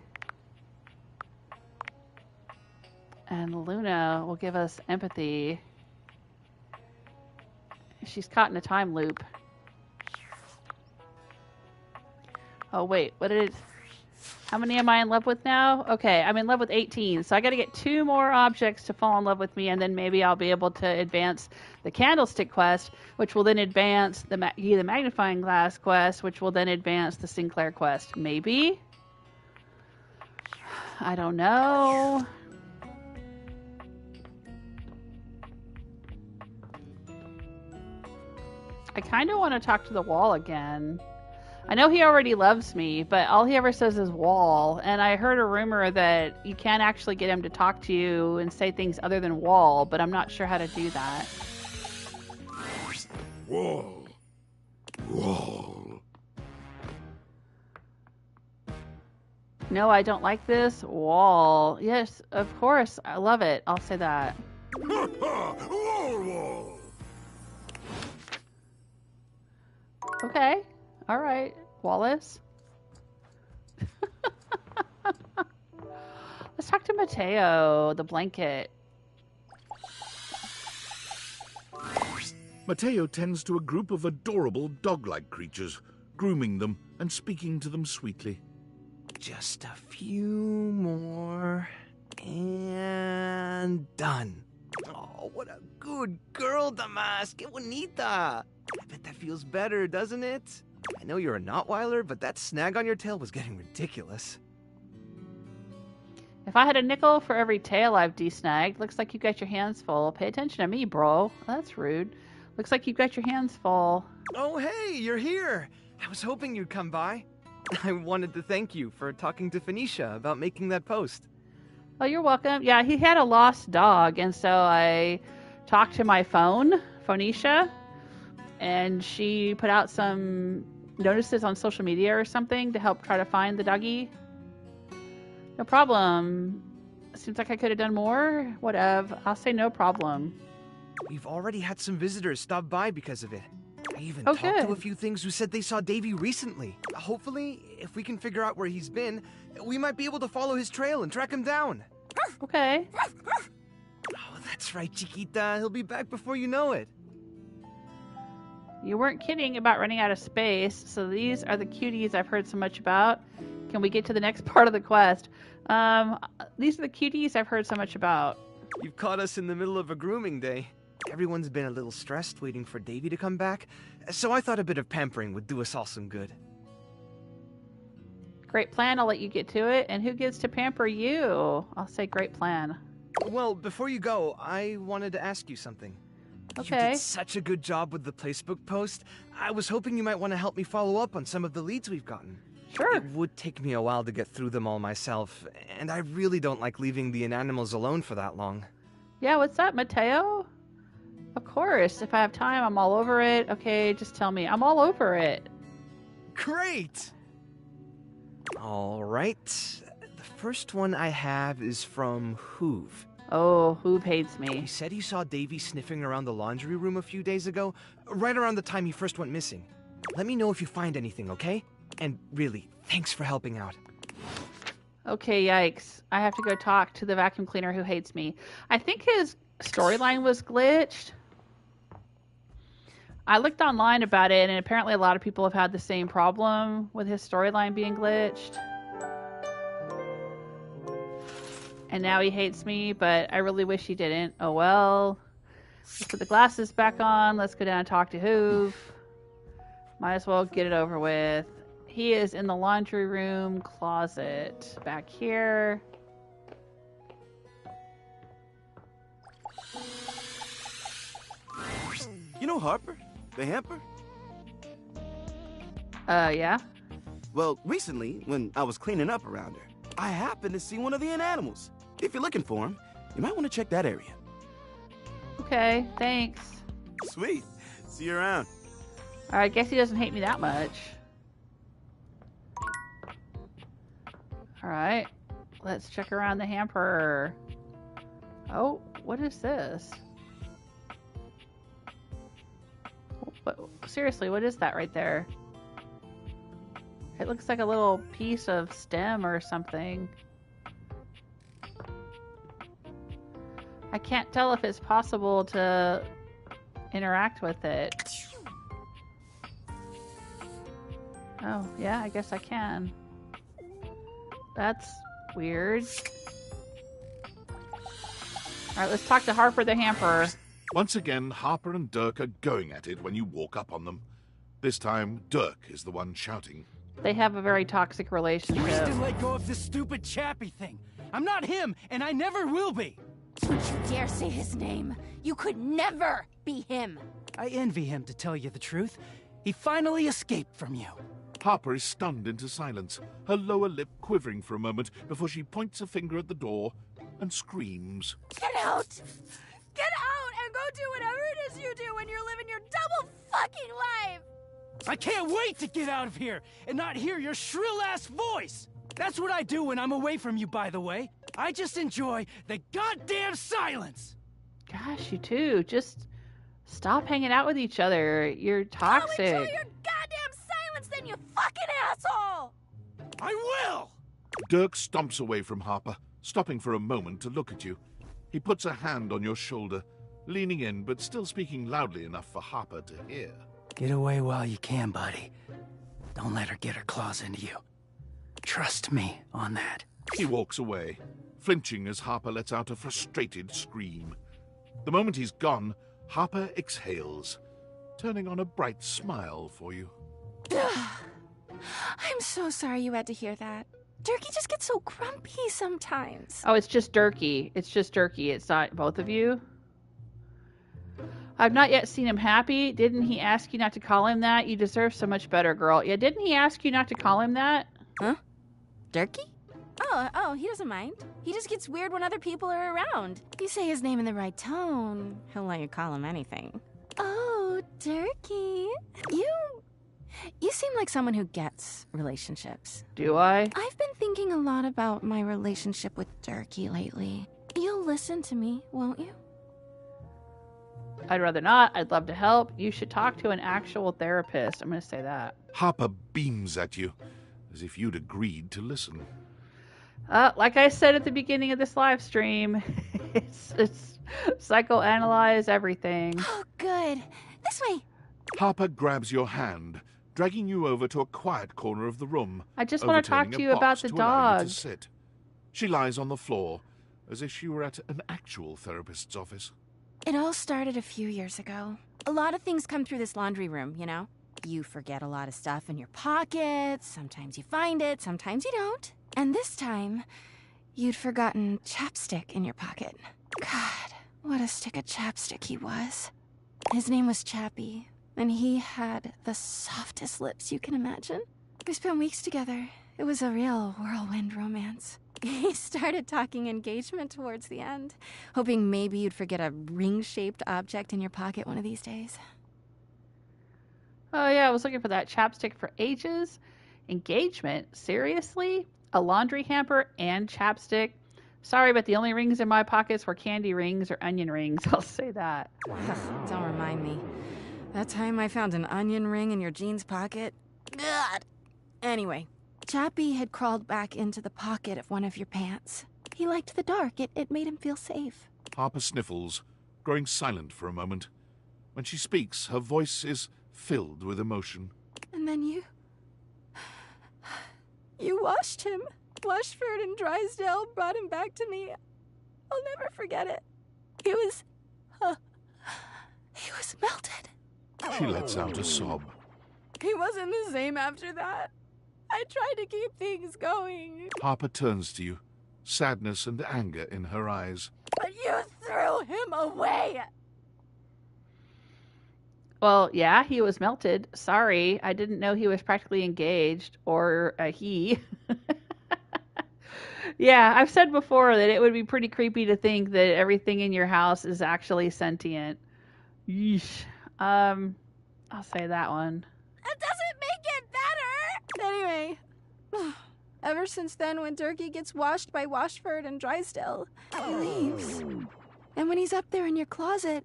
And Luna will give us empathy. She's caught in a time loop. Oh, wait. What did it... How many am I in love with now? Okay, I'm in love with 18. So I got to get 2 more objects to fall in love with me, and then maybe I'll be able to advance the candlestick quest, which will then advance the magnifying glass quest, which will then advance the Sinclair quest. Maybe? I don't know. I kind of want to talk to the wall again. I know he already loves me, but all he ever says is wall. And I heard a rumor that you can't actually get him to talk to you and say things other than wall, but I'm not sure how to do that. Wall. Wall. No, I don't like this. Wall. Yes, of course. I love it. I'll say that. Wall. Okay. All right, Wallace. Let's talk to Mateo, the blanket. Mateo tends to a group of adorable dog-like creatures, grooming them and speaking to them sweetly. Just a few more, and done. Oh, what a good girl, Damas. Que bonita. I bet that feels better, doesn't it? I know you're a Notweiler, but that snag on your tail was getting ridiculous. If I had a nickel for every tail I've desnagged, looks like you've got your hands full. Pay attention to me, bro. That's rude. Looks like you've got your hands full. Oh, hey, you're here. I was hoping you'd come by. I wanted to thank you for talking to Phoenicia about making that post. Oh, you're welcome. Yeah, he had a lost dog, and so I talked to my phone, Phoenicia, and she put out some notices on social media or something to help try to find the doggy. No problem. Seems like I could have done more. Whatever. I'll say no problem. We've already had some visitors stop by because of it. I even Oh, talked to good. a few things who said they saw Davy recently. Hopefully, if we can figure out where he's been, we might be able to follow his trail and track him down. Okay. Oh, that's right, Chiquita. He'll be back before you know it. You weren't kidding about running out of space, so these are the cuties I've heard so much about. Can we get to the next part of the quest? These are the cuties I've heard so much about. You've caught us in the middle of a grooming day. Everyone's been a little stressed waiting for Davy to come back, so I thought a bit of pampering would do us all some good. Great plan. I'll let you get to it. And who gets to pamper you? I'll say great plan. Well, before you go, I wanted to ask you something. Okay. You did such a good job with the placebook post. I was hoping you might want to help me follow up on some of the leads we've gotten. Sure. It would take me a while to get through them all myself, and I really don't like leaving the inanimals alone for that long. Yeah, what's that, Mateo? Of course. If I have time, I'm all over it. Okay, just tell me. I'm all over it. Great! All right. The first one I have is from Hoove. Oh, Hoove hates me. He said he saw Davy sniffing around the laundry room a few days ago, right around the time he first went missing. Let me know if you find anything, okay? And really, thanks for helping out. Okay, yikes. I have to go talk to the vacuum cleaner who hates me. I think his storyline was glitched. I looked online about it, and apparently a lot of people have had the same problem with his storyline being glitched. And now he hates me, but I really wish he didn't. Oh well. Let's put the glasses back on. Let's go down and talk to Hoove. Might as well get it over with. He is in the laundry room closet back here. You know Harper, the hamper? Yeah? Well, recently, when I was cleaning up around her, I happened to see one of the inanimals. If you're looking for him, you might want to check that area. Okay, thanks. Sweet. See you around. Alright, I guess he doesn't hate me that much. Alright, let's check around the hamper. Oh, what is this? What, seriously, what is that right there? It looks like a little piece of stem or something. I can't tell if it's possible to interact with it. Oh, yeah, I guess I can. That's weird. Alright, let's talk to Harper the hamper. Once again, Harper and Dirk are going at it when you walk up on them. This time, Dirk is the one shouting. They have a very toxic relationship. You used to let go of this stupid Chappy thing. I'm not him, and I never will be. Don't you dare say his name. You could never be him. I envy him, to tell you the truth. He finally escaped from you. Harper is stunned into silence, her lower lip quivering for a moment before she points a finger at the door and screams. Get out! Get out and go do whatever it is you do when you're living your double fucking life! I can't wait to get out of here and not hear your shrill-ass voice! That's what I do when I'm away from you, by the way. I just enjoy the goddamn silence! Gosh, you two, just stop hanging out with each other. You're toxic. I'll enjoy your goddamn silence then, you fucking asshole! I will! Dirk stomps away from Harper, stopping for a moment to look at you. He puts a hand on your shoulder, leaning in but still speaking loudly enough for Harper to hear. Get away while you can, buddy. Don't let her get her claws into you. Trust me on that. He walks away, flinching as Harper lets out a frustrated scream. The moment he's gone, Harper exhales, turning on a bright smile for you. I'm so sorry you had to hear that. Dirky just gets so grumpy sometimes. Oh, it's just Dirky. It's just Dirky. It's not both of you. I've not yet seen him happy. Didn't he ask you not to call him that? You deserve so much better, girl. Yeah, didn't he ask you not to call him that? Huh? Dirky? Oh, he doesn't mind. He just gets weird when other people are around. You say his name in the right tone, he'll let you call him anything. Oh, Dirky. You seem like someone who gets relationships. Do I? I've been thinking a lot about my relationship with Dirky lately. You'll listen to me, won't you? I'd rather not. I'd love to help. You should talk to an actual therapist. I'm going to say that. Harper beams at you, as if you'd agreed to listen. Like I said at the beginning of this live stream, it's psychoanalyze everything. Oh, good. This way. Harper grabs your hand, dragging you over to a quiet corner of the room. I just want to talk overturning to a you about box the to allow you dog. to sit. She lies on the floor, as if she were at an actual therapist's office. It all started a few years ago. A lot of things come through this laundry room, you know? You forget a lot of stuff in your pockets, sometimes you find it, sometimes you don't. And this time, you'd forgotten chapstick in your pocket. God, what a stick of chapstick he was. His name was Chappy, and he had the softest lips you can imagine. We spent weeks together. It was a real whirlwind romance. He started talking engagement towards the end, hoping maybe you'd forget a ring-shaped object in your pocket one of these days. Oh yeah, I was looking for that chapstick for ages. Engagement? Seriously? A laundry hamper and chapstick? Sorry, but the only rings in my pockets were candy rings or onion rings. I'll say that. Don't remind me. That time I found an onion ring in your jeans pocket. God. Anyway, Chappy had crawled back into the pocket of one of your pants. He liked the dark. It made him feel safe. Harper sniffles, growing silent for a moment. When she speaks, her voice is filled with emotion. And then you washed him. Washford and Drysdale brought him back to me. I'll never forget it. He was melted. She lets out a sob. He wasn't the same after that. I tried to keep things going. Harper turns to you, sadness and anger in her eyes. But you threw him away! Well, yeah, he was melted. Sorry, I didn't know he was practically engaged, or a he. Yeah, I've said before that it would be pretty creepy to think that everything in your house is actually sentient. Yeesh. I'll say that one. That doesn't make it better! Anyway, ever since then, when Dirky gets washed by Washford and Drysdale, he leaves. And when he's up there in your closet,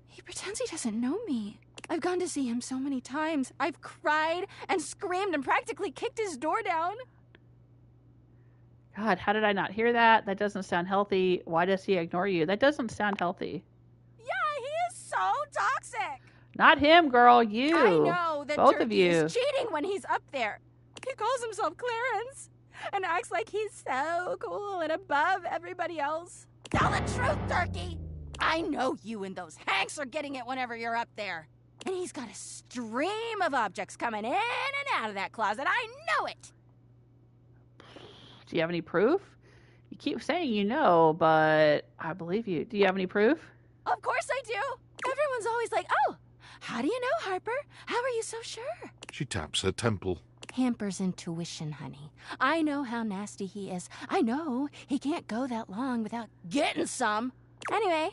he pretends he doesn't know me. I've gone to see him so many times. I've cried and screamed and practically kicked his door down. God, how did I not hear that? That doesn't sound healthy. Why does he ignore you? That doesn't sound healthy. Yeah, he is so toxic. Not him, girl. You. I know that Both Dirky of you. is cheating when he's up there. He calls himself Clarence and acts like he's so cool and above everybody else. Tell the truth, Dirky. I know you and those Hanks are getting it whenever you're up there. And he's got a stream of objects coming in and out of that closet. I know it. Do you have any proof? You keep saying you know, but I believe you. Do you have any proof? Of course I do. Everyone's always like, oh, how do you know, Harper? How are you so sure? She taps her temple. Hamper's intuition, honey. I know how nasty he is. I know he can't go that long without getting some. Anyway,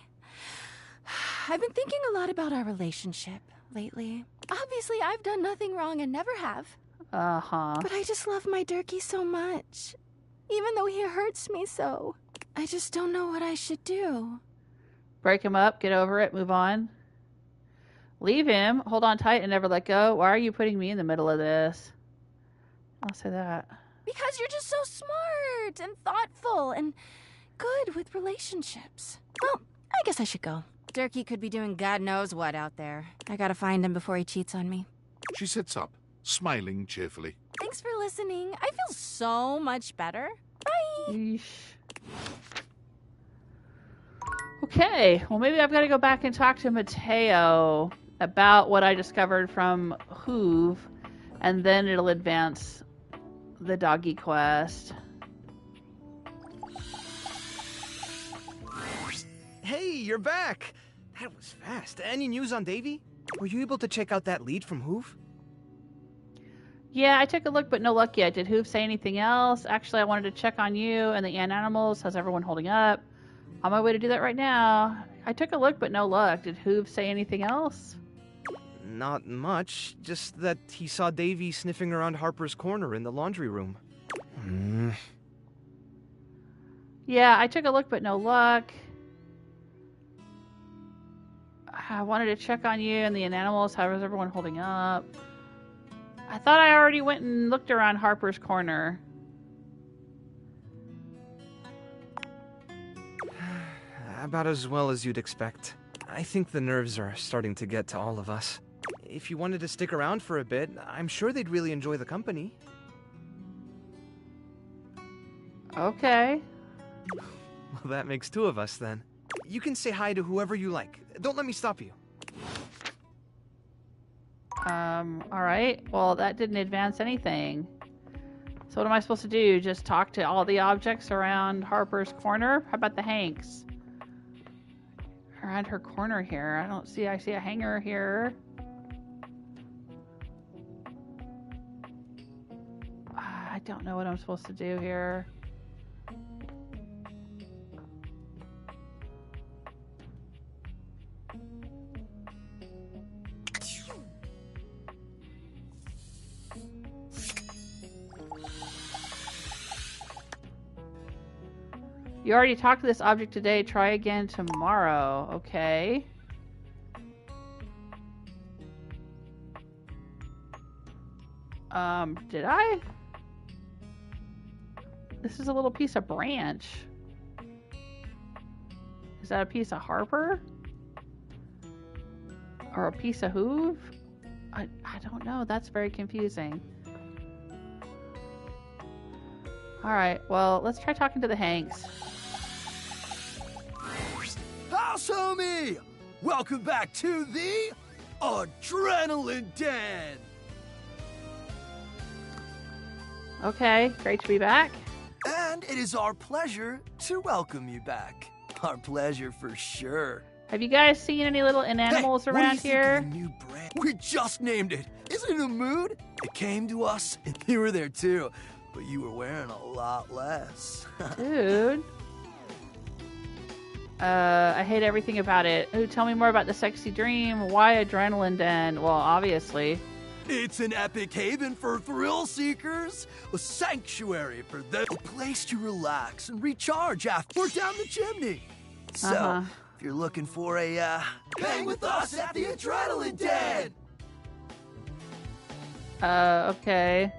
I've been thinking a lot about our relationship lately. Obviously, I've done nothing wrong and never have. Uh-huh. But I just love my Dirky so much. Even though he hurts me so. I just don't know what I should do. Break him up, get over it, move on. Leave him, hold on tight and never let go. Why are you putting me in the middle of this? I'll say that. Because you're just so smart and thoughtful and good with relationships. Well, I guess I should go. Dirky could be doing God knows what out there. I gotta find him before he cheats on me. She sits up, smiling cheerfully. Thanks for listening. I feel so much better. Bye! Yeesh. Okay, well maybe I've got to go back and talk to Mateo about what I discovered from Hoove, and then it'll advance the doggy quest. Hey, you're back! That was fast. Any news on Davy? Were you able to check out that lead from Hoove? Yeah, I took a look, but no luck yet. Did Hoove say anything else? Actually, I wanted to check on you and the inanimals. How's everyone holding up? On my way to do that right now. I took a look, but no luck. Did Hoove say anything else? Not much. Just that he saw Davy sniffing around Harper's corner in the laundry room. Yeah, I took a look, but no luck. I wanted to check on you and the inanimals. How is everyone holding up? I thought I already went and looked around Harper's corner. About as well as you'd expect. I think the nerves are starting to get to all of us. If you wanted to stick around for a bit, I'm sure they'd really enjoy the company. Okay. Well, that makes two of us then. You can say hi to whoever you like. Don't let me stop you. Alright. Well, that didn't advance anything. So what am I supposed to do? Just talk to all the objects around Harper's corner? How about the Hanks? Around her corner here. I see a hanger here. I don't know what I'm supposed to do here. You already talked to this object today. Try again tomorrow. Okay. Did I? This is a little piece of branch. Is that a piece of Harper? Or a piece of hoof? I don't know. That's very confusing. Alright, well, let's try talking to the Hanks. House homie! Welcome back to the Adrenaline Den! Okay, great to be back. And it is our pleasure to welcome you back. Our pleasure for sure. Have you guys seen any little inanimals around here? What do you think of the new brand? We just named it. Isn't it a mood? It came to us, and you were there too. But you were wearing a lot less. Dude. I hate everything about it. Ooh, tell me more about the sexy dream. Why Adrenaline Den? Well, obviously. It's an epic haven for thrill seekers, a sanctuary for them, a place to relax and recharge after we're down the chimney. So, if you're looking for a, hang with us at the Adrenaline Den! Okay.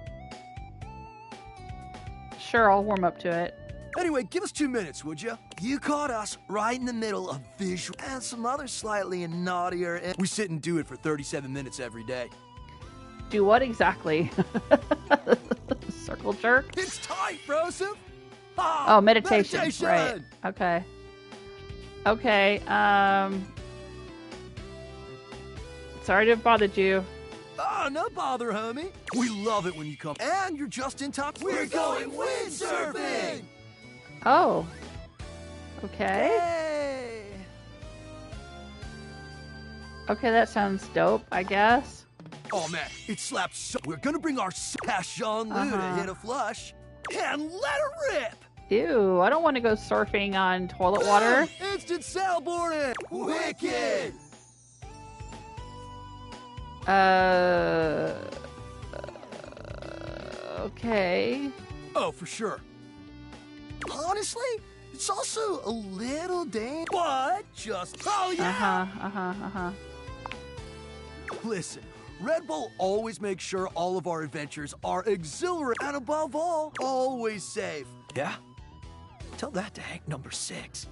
Sure, I'll warm up to it. Anyway, give us 2 minutes, would you? You caught us right in the middle of visual and some other slightly naughtier, and we sit and do it for 37 minutes every day. Do what exactly? Circle jerk? It's tight, Broseph! Oh, meditation. Right. Okay. Okay, sorry to have bothered you. Oh, no bother, homie. We love it when you come. And you're just in time. We're going windsurfing! Oh. Okay. Hey. Okay, that sounds dope, I guess. Oh, man, it slaps so... We're gonna bring our past Jean-Lou to hit a flush and let her rip! Ew, I don't want to go surfing on toilet water. Instant sailboarding! Wicked! Okay. Oh, for sure. Honestly, it's also a little dangerous, but just... Oh, yeah! Listen, Red Bull always makes sure all of our adventures are exhilarating and above all, always safe. Yeah? Tell that to Hank number 6.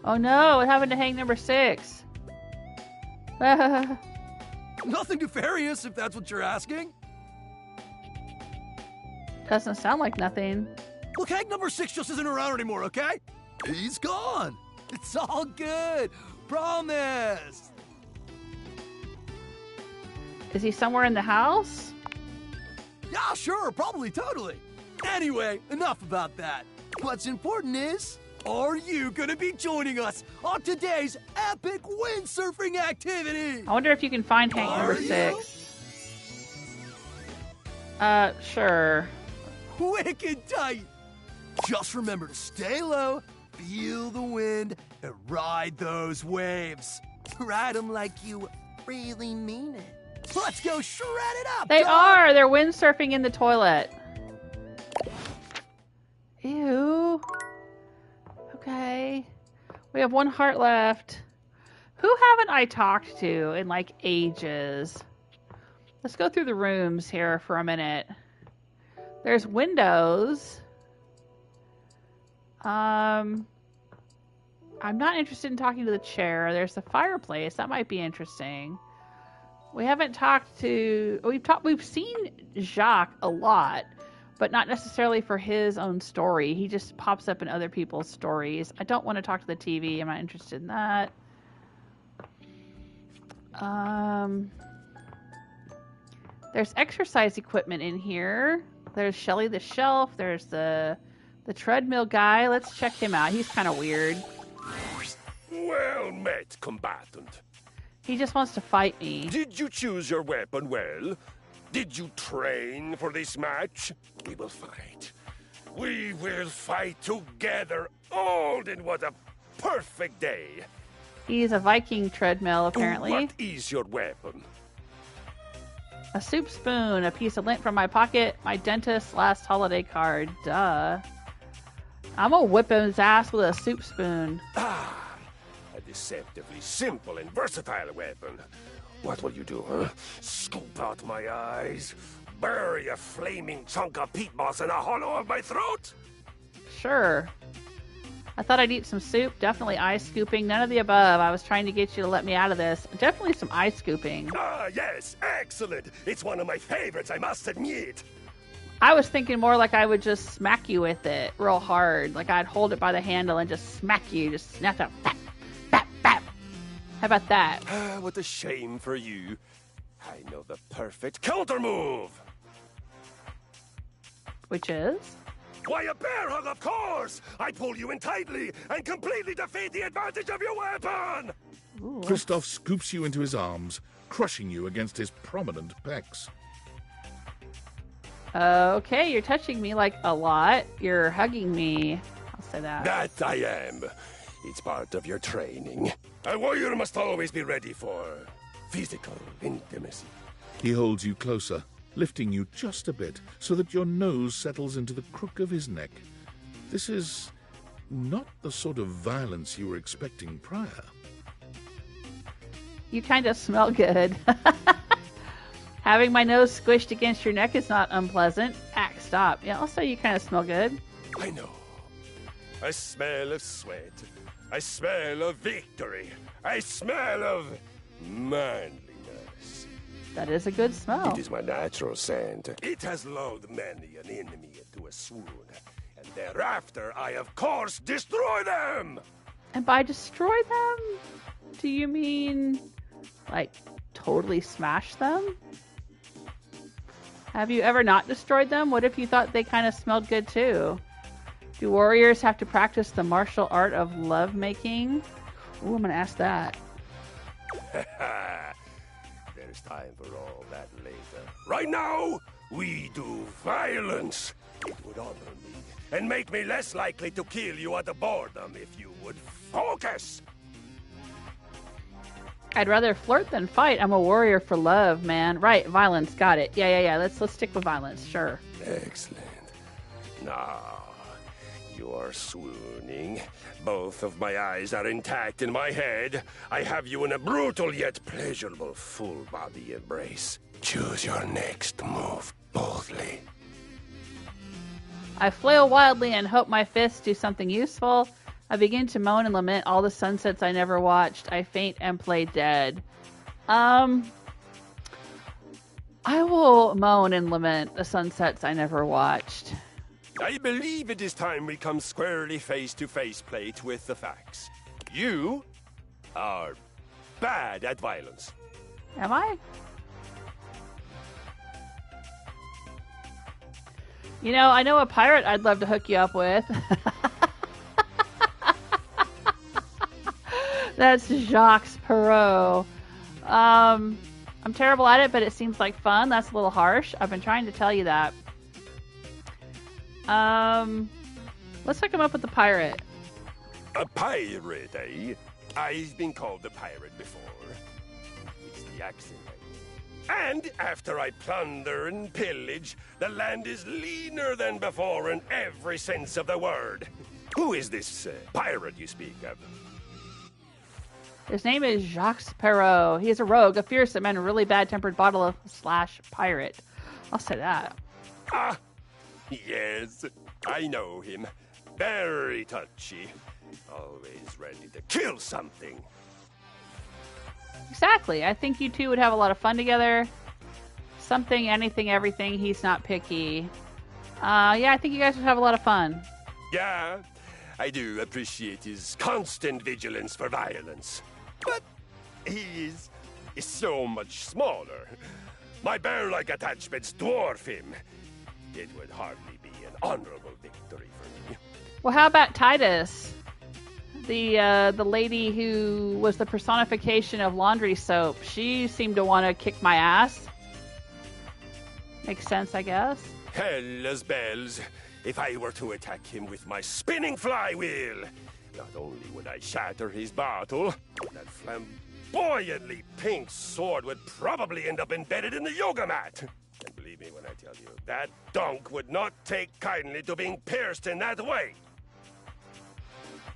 Oh no, what happened to Hank number 6? Nothing nefarious, if that's what you're asking. Doesn't sound like nothing. Look, Hank number 6 just isn't around anymore, okay? He's gone. It's all good. Promise. Is he somewhere in the house? Yeah, sure, probably, totally. Anyway, enough about that. What's important is, are you gonna be joining us on today's epic windsurfing activity? I wonder if you can find Hank number 6. Sure. Wicked tight. Just remember to stay low, feel the wind, and ride those waves. Ride them like you really mean it. Let's go shred it up, They dog. are! They're windsurfing in the toilet. Ew. Okay. We have 1 heart left. Who haven't I talked to in, like, ages? Let's go through the rooms here for a minute. There's windows. I'm not interested in talking to the chair. There's the fireplace. That might be interesting. We haven't talked to... We've seen Jacques a lot, but not necessarily for his own story. He just pops up in other people's stories. I don't want to talk to the TV. I'm not interested in that. There's exercise equipment in here. There's Shelly the Shelf. There's the treadmill guy. Let's check him out. He's kind of weird. Well met, combatant. He just wants to fight me. Did you choose your weapon well? Did you train for this match? We will fight. We will fight together. Oh, then what a perfect day. He's a Viking treadmill, apparently. What is your weapon? A soup spoon, a piece of lint from my pocket, my dentist's last holiday card. Duh. I'm gonna whip his ass with a soup spoon. Ah, a deceptively simple and versatile weapon. What will you do, huh? Scoop out my eyes? Bury a flaming chunk of peat moss in a hollow of my throat? Sure. I thought I'd eat some soup. Definitely eye scooping. None of the above. I was trying to get you to let me out of this. Definitely some eye scooping. Ah, yes. Excellent. It's one of my favorites, I must admit. I was thinking more like I would just smack you with it real hard. Like I'd hold it by the handle and just smack you. Just snap out. Bap, bap, bap. How about that? Ah, what a shame for you. I know the perfect counter move. Which is? Why, a bear hug, of course! I pull you in tightly and completely defeat the advantage of your weapon! Ooh. Kristof scoops you into his arms, crushing you against his prominent pecs. Okay, you're touching me like a lot. You're hugging me. I'll say that. That I am. It's part of your training. A warrior must always be ready for physical intimacy. He holds you closer, lifting you just a bit so that your nose settles into the crook of his neck. This is not the sort of violence you were expecting prior. You kind of smell good. Having my nose squished against your neck is not unpleasant. Stop. Yeah, also you kind of smell good. I know. I smell of sweat. I smell of victory. I smell of manliness. That is a good smell. It is my natural scent. It has lulled many an enemy into a swoon. And thereafter, I of course destroy them! And by destroy them, do you mean, like, totally smash them? Have you ever not destroyed them? What if you thought they kind of smelled good too? Do warriors have to practice the martial art of lovemaking? Ooh, I'm gonna ask that. There's time for all that later. Right now, we do violence. It would honor me and make me less likely to kill you out of boredom if you would focus. I'd rather flirt than fight. I'm a warrior for love, man. Right, violence. Got it. Yeah. Let's stick with violence. Sure. Excellent. Now, you are swooning. Both of my eyes are intact in my head. I have you in a brutal yet pleasurable full-body embrace. Choose your next move boldly. I flail wildly and hope my fists do something useful. I begin to moan and lament all the sunsets I never watched. I faint and play dead. I will moan and lament the sunsets I never watched. I believe it is time we come squarely face-to-face plate with the facts. You are bad at violence. Am I? You know, I know a pirate I'd love to hook you up with. That's Jacques Perot. I'm terrible at it, but it seems like fun. That's a little harsh. I've been trying to tell you that. Let's hook him up with the pirate. A pirate, eh? I've been called a pirate before. It's the accent, I mean. And after I plunder and pillage, the land is leaner than before in every sense of the word. Who is this pirate you speak of? His name is Jacques Perot. He is a rogue, a fearsome, and a really bad-tempered bottle / pirate. I'll say that. Ah, yes, I know him. Very touchy. Always ready to kill something. Exactly. I think you two would have a lot of fun together. Something, anything, everything. He's not picky. Yeah, I think you guys would have a lot of fun. Yeah, I do appreciate his constant vigilance for violence. But he is so much smaller. My bear-like attachments dwarf him. It would hardly be an honorable victory for me. Well, how about Titus? The lady who was the personification of laundry soap. She seemed to want to kick my ass. Makes sense, I guess. Hellas bells. If I were to attack him with my spinning flywheel, not only would I shatter his bottle, that flamboyantly pink sword would probably end up embedded in the yoga mat. And believe me when I tell you, that dunk would not take kindly to being pierced in that way.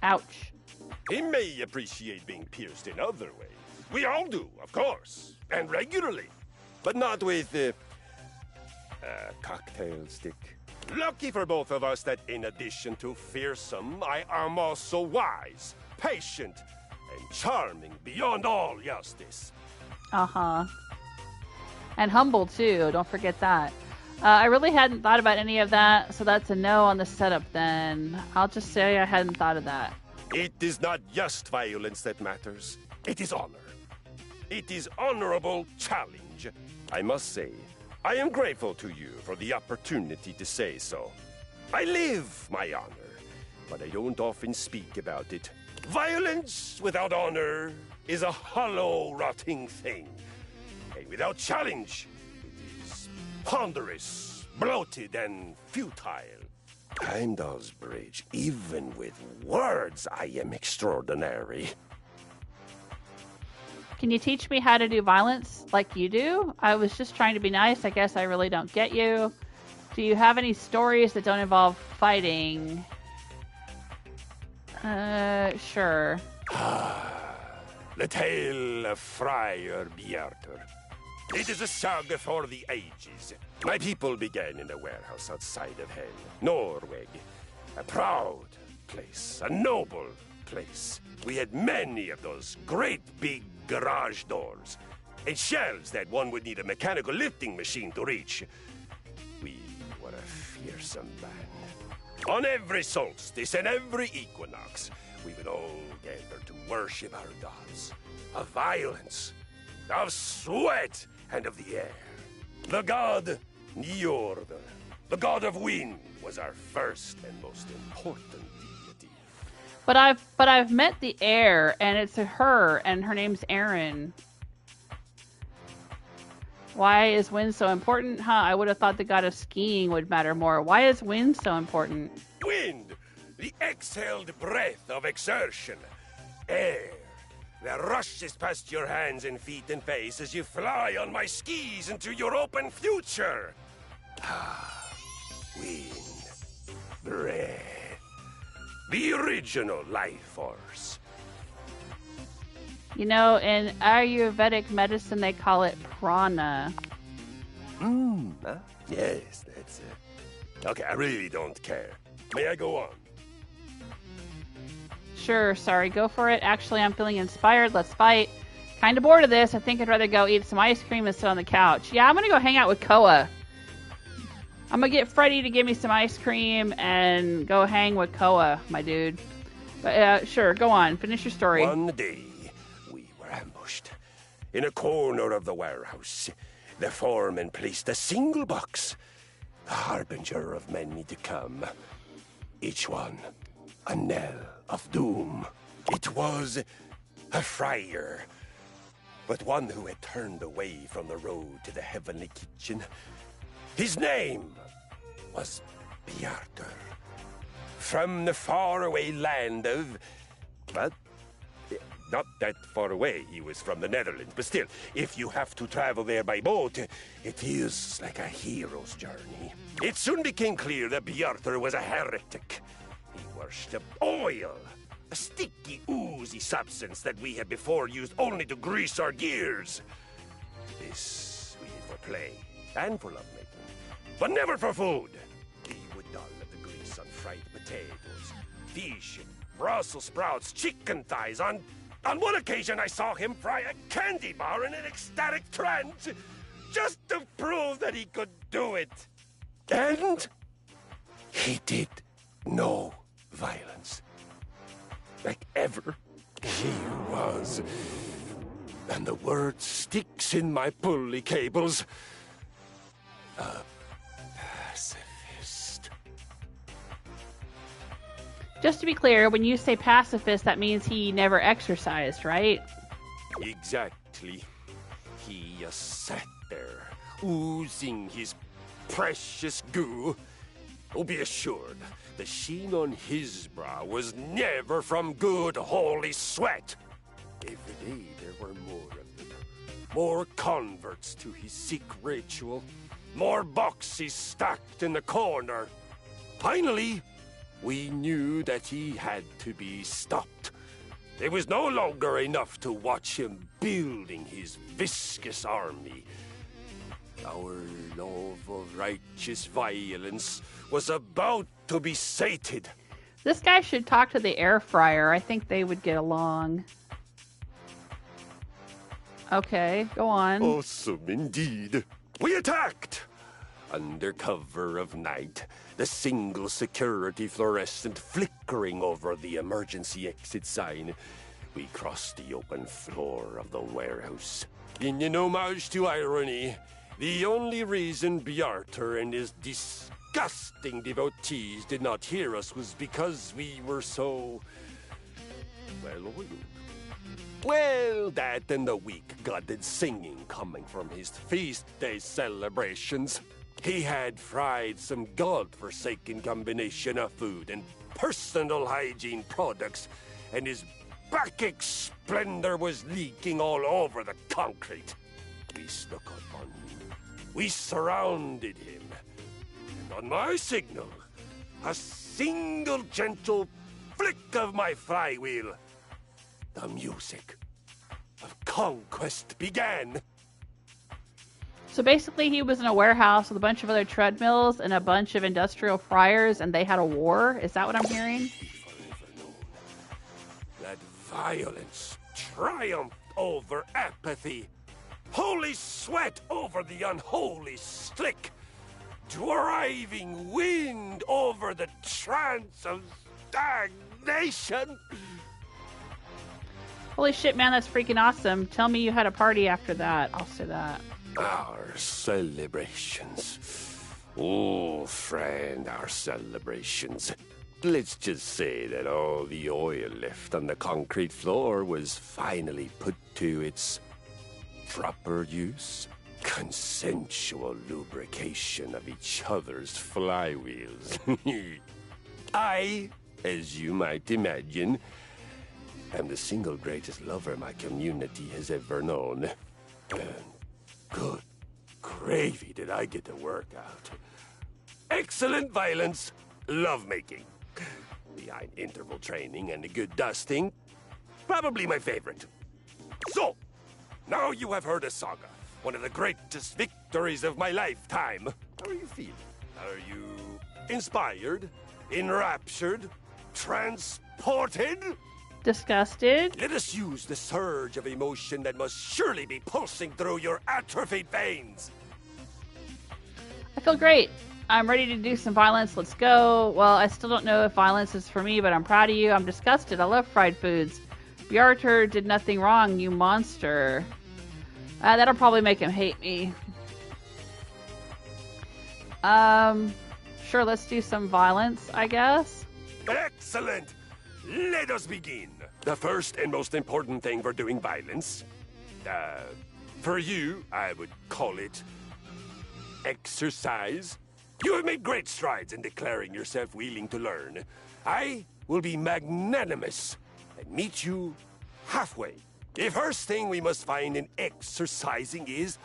Ouch. He may appreciate being pierced in other ways. We all do, of course, and regularly. But not with a cocktail stick. Lucky for both of us that in addition to fearsome, I am also wise, patient, and charming beyond all justice. Uh-huh. And humble, too. Don't forget that. I really hadn't thought about any of that, so that's a no on the setup then. I'll just say I hadn't thought of that. It is not just violence that matters. It is honor. It is honorable challenge. I must say, I am grateful to you for the opportunity to say so. I live my honor, but I don't often speak about it. Violence without honor is a hollow, rotting thing. And without challenge, it is ponderous, bloated, and futile. Heimdall's Bridge, even with words, I am extraordinary. Can you teach me how to do violence like you do? I was just trying to be nice. I guess I really don't get you. Do you have any stories that don't involve fighting? Sure. The tale of Friar Bjartur. It is a saga for the ages. My people began in a warehouse outside of Hell, Norway. A proud place, a noble place. We had many of those great big garage doors, and shelves that one would need a mechanical lifting machine to reach. We were a fearsome band. On every solstice and every equinox, we would all gather to worship our gods. Of violence, of sweat, and of the air. The god Njord, the god of wind, was our first and most important deity. But I've met the air, and it's her, and her name's Erin. Why is wind so important? Huh, I would have thought the god of skiing would matter more. Why is wind so important? Wind, the exhaled breath of exertion. Air, that rushes past your hands and feet and face as you fly on my skis into your open future. Wind, breath, the original life force. You know, in Ayurvedic medicine, they call it prana. Yes, that's it. Okay, I really don't care. May I go on? Sure, sorry, go for it. Actually, I'm feeling inspired. Let's fight. Kind of bored of this. I think I'd rather go eat some ice cream and sit on the couch. Yeah, I'm going to go hang out with Koa. I'm going to get Freddy to give me some ice cream and go hang with Koa, my dude. But, sure, go on. Finish your story. One day, we were ambushed. In a corner of the warehouse, the foreman placed a single box, the harbinger of many to come. Each one, a knell of doom. It was a friar, but one who had turned away from the road to the heavenly kitchen. His name was Bjartur. From the faraway land of... But not that far away. He was from the Netherlands. But still, if you have to travel there by boat, it feels like a hero's journey. It soon became clear that Bjartur was a heretic. He worshipped oil, a sticky, oozy substance that we had before used only to grease our gears. This we did for play and for lovemaking, but never for food. He would dull at the grease on fried potatoes, fish, Brussels sprouts, chicken thighs, on On one occasion, I saw him fry a candy bar in an ecstatic trance, just to prove that he could do it. And he did no violence. Like ever, he was, and the word sticks in my pulley cables, a pacifist. Just to be clear, when you say pacifist, that means he never exercised, right? Exactly. He sat there, oozing his precious goo. Oh, be assured, the sheen on his brow was never from good holy sweat. Every day there were more of them. More converts to his sick ritual. More boxes stacked in the corner. Finally, we knew that he had to be stopped. It was no longer enough to watch him building his viscous army. Our love of righteous violence was about to be sated. This guy should talk to the air fryer. I think they would get along. Okay, go on. Awesome indeed. We attacked! Under cover of night, the single security fluorescent flickering over the emergency exit sign, we crossed the open floor of the warehouse. In an homage to irony, the only reason Bjarter and his disgusting devotees did not hear us was because we were so well-oiled. Well, that and the weak-gutted singing coming from his feast day celebrations. He had fried some god-forsaken combination of food and personal hygiene products, and his Bacchic splendor was leaking all over the concrete. We snuck up on him. We surrounded him. And on my signal, a single gentle flick of my flywheel, the music of conquest began. So basically he was in a warehouse with a bunch of other treadmills and a bunch of industrial fryers, and they had a war? Is that what I'm hearing? That violence triumphed over apathy. Holy sweat over the unholy slick. Driving wind over the trance of stagnation. Holy shit, man, that's freaking awesome. Tell me you had a party after that. I'll say that. Our celebrations. Oh, friend, our celebrations. Let's just say that all the oil left on the concrete floor was finally put to its proper use. Consensual lubrication of each other's flywheels. I, as you might imagine, am the single greatest lover my community has ever known. And good gravy did I get to work out. Excellent violence, lovemaking. Behind interval training and a good dusting, probably my favorite. So, now you have heard a saga, one of the greatest victories of my lifetime. How are you feeling? Are you inspired, enraptured, transported? Disgusted? Let us use the surge of emotion that must surely be pulsing through your atrophied veins. I feel great. I'm ready to do some violence. Let's go. Well, I still don't know if violence is for me, but I'm proud of you. I'm disgusted. I love fried foods. Bjarter did nothing wrong, you monster. That'll probably make him hate me. Sure, let's do some violence, I guess. Excellent! Let us begin. The first and most important thing for doing violence, for you, I would call it exercise. You have made great strides in declaring yourself willing to learn. I will be magnanimous and meet you halfway. The first thing we must find in exercising is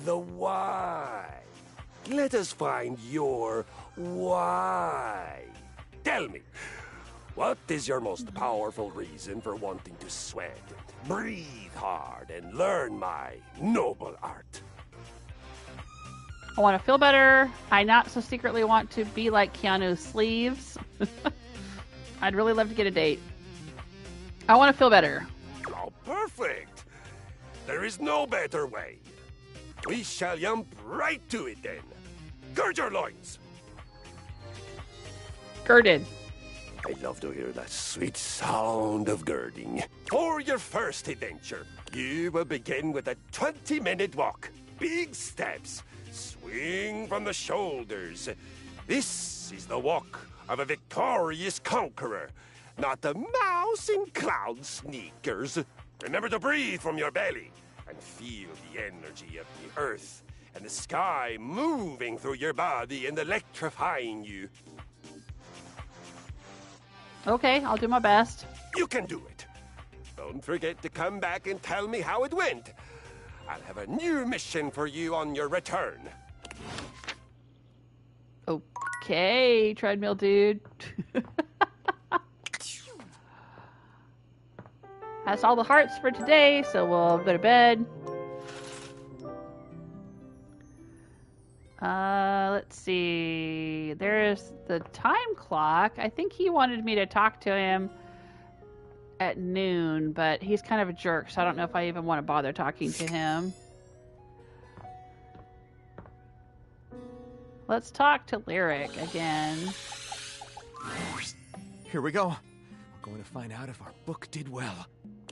the why. Let us find your why. Tell me, what is your most powerful reason for wanting to sweat, breathe hard, and learn my noble art? I want to feel better. I not so secretly want to be like Keanu's sleeves. I'd really love to get a date. I want to feel better. perfect. There is no better way. We shall jump right to it then. Gird your loins. Girded. I love to hear that sweet sound of girding. For your first adventure, you will begin with a 20-minute walk. Big steps. Swing from the shoulders. This is the walk of a victorious conqueror, not a mouse in cloud sneakers. Remember to breathe from your belly and feel the energy of the earth and the sky moving through your body and electrifying you. Okay, I'll do my best. You can do it. Don't forget to come back and tell me how it went. I'll have a new mission for you on your return. Okay, treadmill dude. That's all the hearts for today, so we'll go to bed. Let's see. There's the time clock. I think he wanted me to talk to him at noon, but he's kind of a jerk, so I don't know if I even want to bother talking to him. Let's talk to Lyric again. Here we go. We're going to find out if our book did well.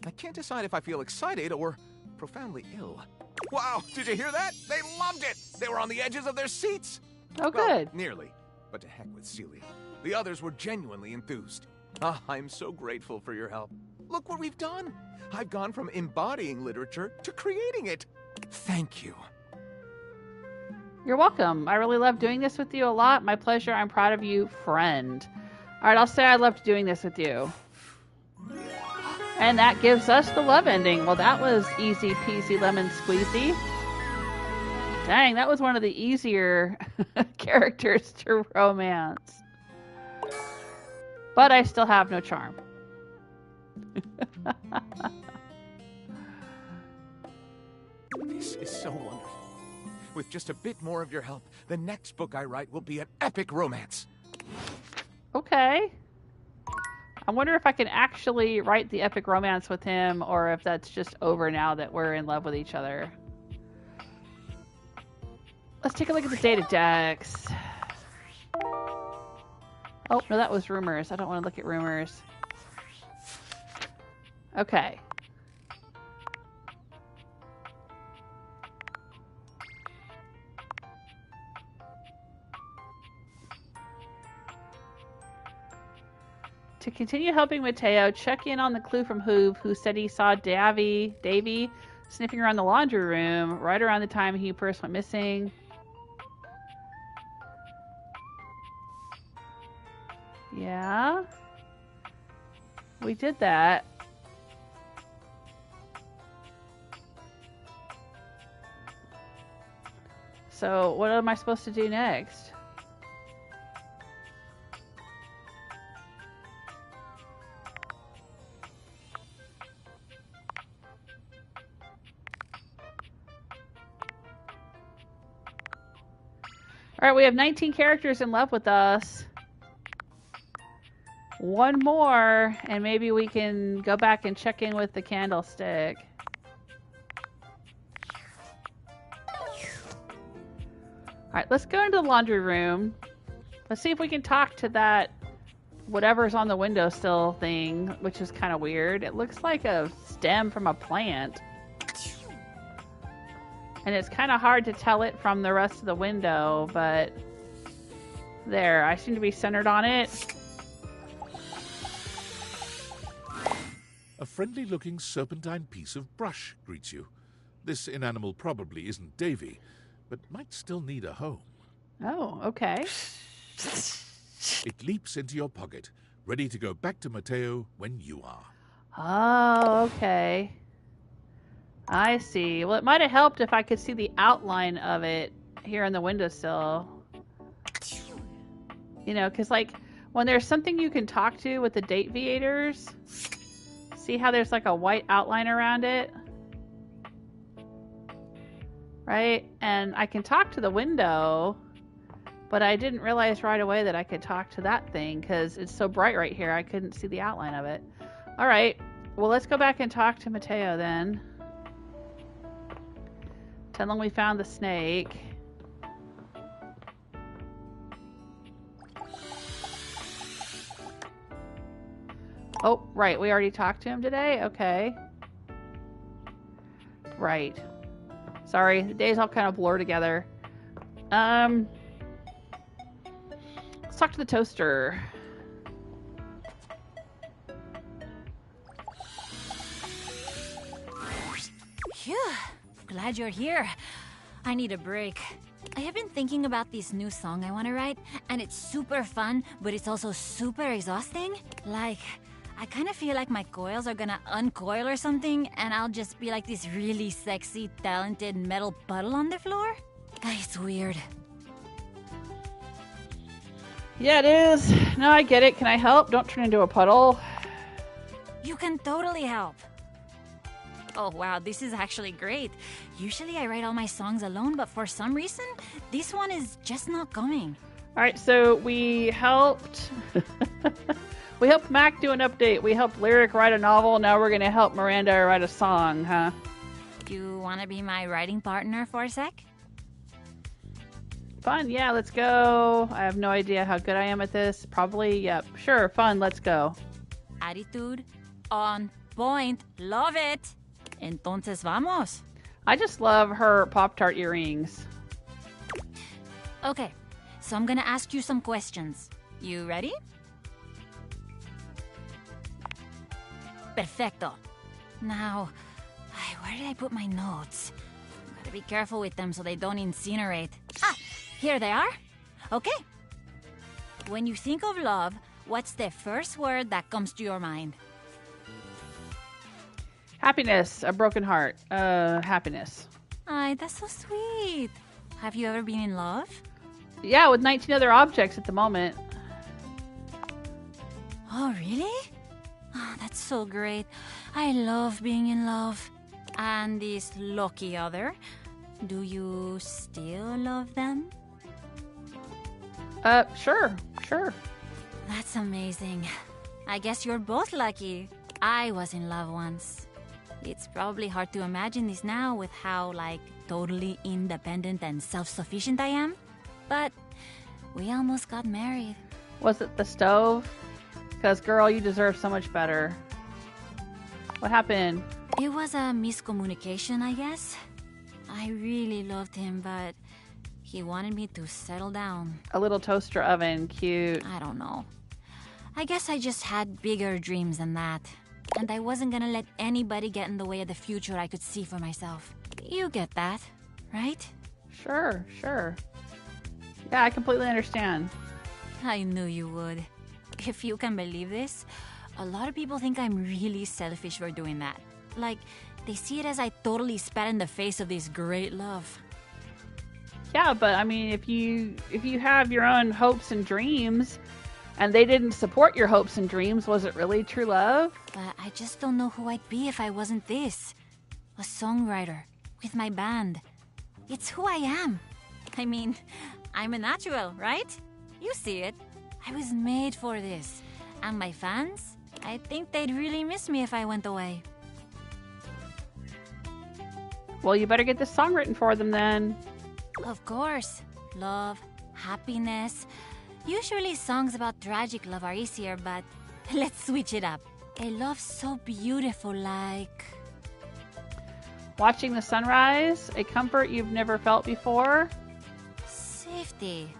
I can't decide if I feel excited or profoundly ill. Wow, did you hear that? They loved it! They were on the edges of their seats! Oh, well, good. Nearly. But to heck with Celia. The others were genuinely enthused. I'm so grateful for your help. Look what we've done. I've gone from embodying literature to creating it. Thank you. You're welcome. I really love doing this with you a lot. My pleasure. I'm proud of you, friend. All right, I'll say I loved doing this with you. And that gives us the love ending. Well, that was easy peasy lemon squeezy. Dang, that was one of the easier characters to romance. But I still have no charm. This is so wonderful. With just a bit more of your help, the next book I write will be an epic romance. Okay. I wonder if I can actually write the epic romance with him, or if that's just over now that we're in love with each other. Let's take a look at the data decks. Oh, no, that was rumors. I don't want to look at rumors. Okay. To continue helping Mateo, check in on the clue from Hoove, who said he saw Davy sniffing around the laundry room right around the time he first went missing. Yeah. We did that. So, what am I supposed to do next? Alright, we have 19 characters in love with us. One more, and maybe we can go back and check in with the candlestick. Alright, let's go into the laundry room. Let's see if we can talk to that whatever's on the windowsill thing, which is kind of weird. It looks like a stem from a plant. And it's kind of hard to tell it from the rest of the window, but there, I seem to be centered on it. A friendly-looking serpentine piece of brush greets you. This inanimal probably isn't Davy, but might still need a home. Oh, okay. It leaps into your pocket, ready to go back to Mateo when you are. Oh, okay. I see. Well, it might have helped if I could see the outline of it here on the windowsill. You know, because, like, when there's something you can talk to with the date viators, see how there's, like, a white outline around it? Right? And I can talk to the window, but I didn't realize right away that I could talk to that thing because it's so bright right here, I couldn't see the outline of it. All right. Well, let's go back and talk to Mateo then. Tell him we found the snake. Oh, right. We already talked to him today? Okay. Right. Sorry, the days all kind of blur together. Let's talk to the toaster. Phew. Glad you're here. I need a break. I have been thinking about this new song I want to write, and it's super fun, but it's also super exhausting. Like, I kind of feel like my coils are gonna uncoil or something, and I'll just be like this really sexy, talented metal puddle on the floor. It's weird. Yeah, it is. No, I get it. Can I help? Don't turn into a puddle. You can totally help. Oh wow, this is actually great. Usually I write all my songs alone, but for some reason, this one is just not coming. Alright, so we helped... we helped Mac do an update. We helped Lyric write a novel. Now we're going to help Miranda write a song, huh? You want to be my writing partner for a sec? Fun, yeah, let's go. I have no idea how good I am at this. Probably, yep. Sure, fun, let's go. Attitude on point. Love it. Entonces vamos. I just love her Pop-Tart earrings. Okay, so I'm gonna ask you some questions. You ready? Perfecto. Now, where did I put my notes? Gotta be careful with them so they don't incinerate. Ah, here they are. Okay. When you think of love, what's the first word that comes to your mind? Happiness. A broken heart. Happiness. Ay, that's so sweet. Have you ever been in love? Yeah, with 19 other objects at the moment. Oh, really? Oh, that's so great. I love being in love. And this lucky other, do you still love them? Sure. That's amazing. I guess you're both lucky. I was in love once. It's probably hard to imagine this now with how, like, totally independent and self-sufficient I am. But we almost got married. Was it the stove? Because, girl, you deserve so much better. What happened? It was a miscommunication, I guess. I really loved him, but he wanted me to settle down. A little toaster oven, cute. I don't know. I guess I just had bigger dreams than that. And I wasn't gonna let anybody get in the way of the future I could see for myself. You get that, right? Sure. Yeah, I completely understand. I knew you would. If you can believe this, a lot of people think I'm really selfish for doing that. Like, they see it as I totally spat in the face of this great love. Yeah, but I mean, if you have your own hopes and dreams, and they didn't support your hopes and dreams, was it really true love? But I just don't know who I'd be if I wasn't this. A songwriter, with my band. It's who I am. I mean, I'm a natural, right? You see it. I was made for this. And my fans, I think they'd really miss me if I went away. Well, you better get this song written for them then. Of course. Love, happiness. Usually songs about tragic love are easier, but let's switch it up. A love so beautiful like... Watching the sunrise, a comfort you've never felt before. Safety.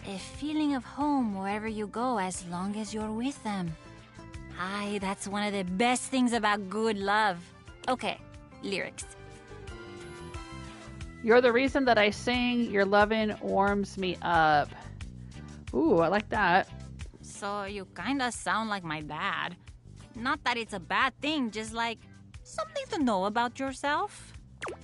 A feeling of home wherever you go as long as you're with them. Aye, that's one of the best things about good love. Okay, lyrics. You're the reason that I sing, your loving warms me up. Ooh, I like that. So you kinda sound like my dad. Not that it's a bad thing, just like something to know about yourself.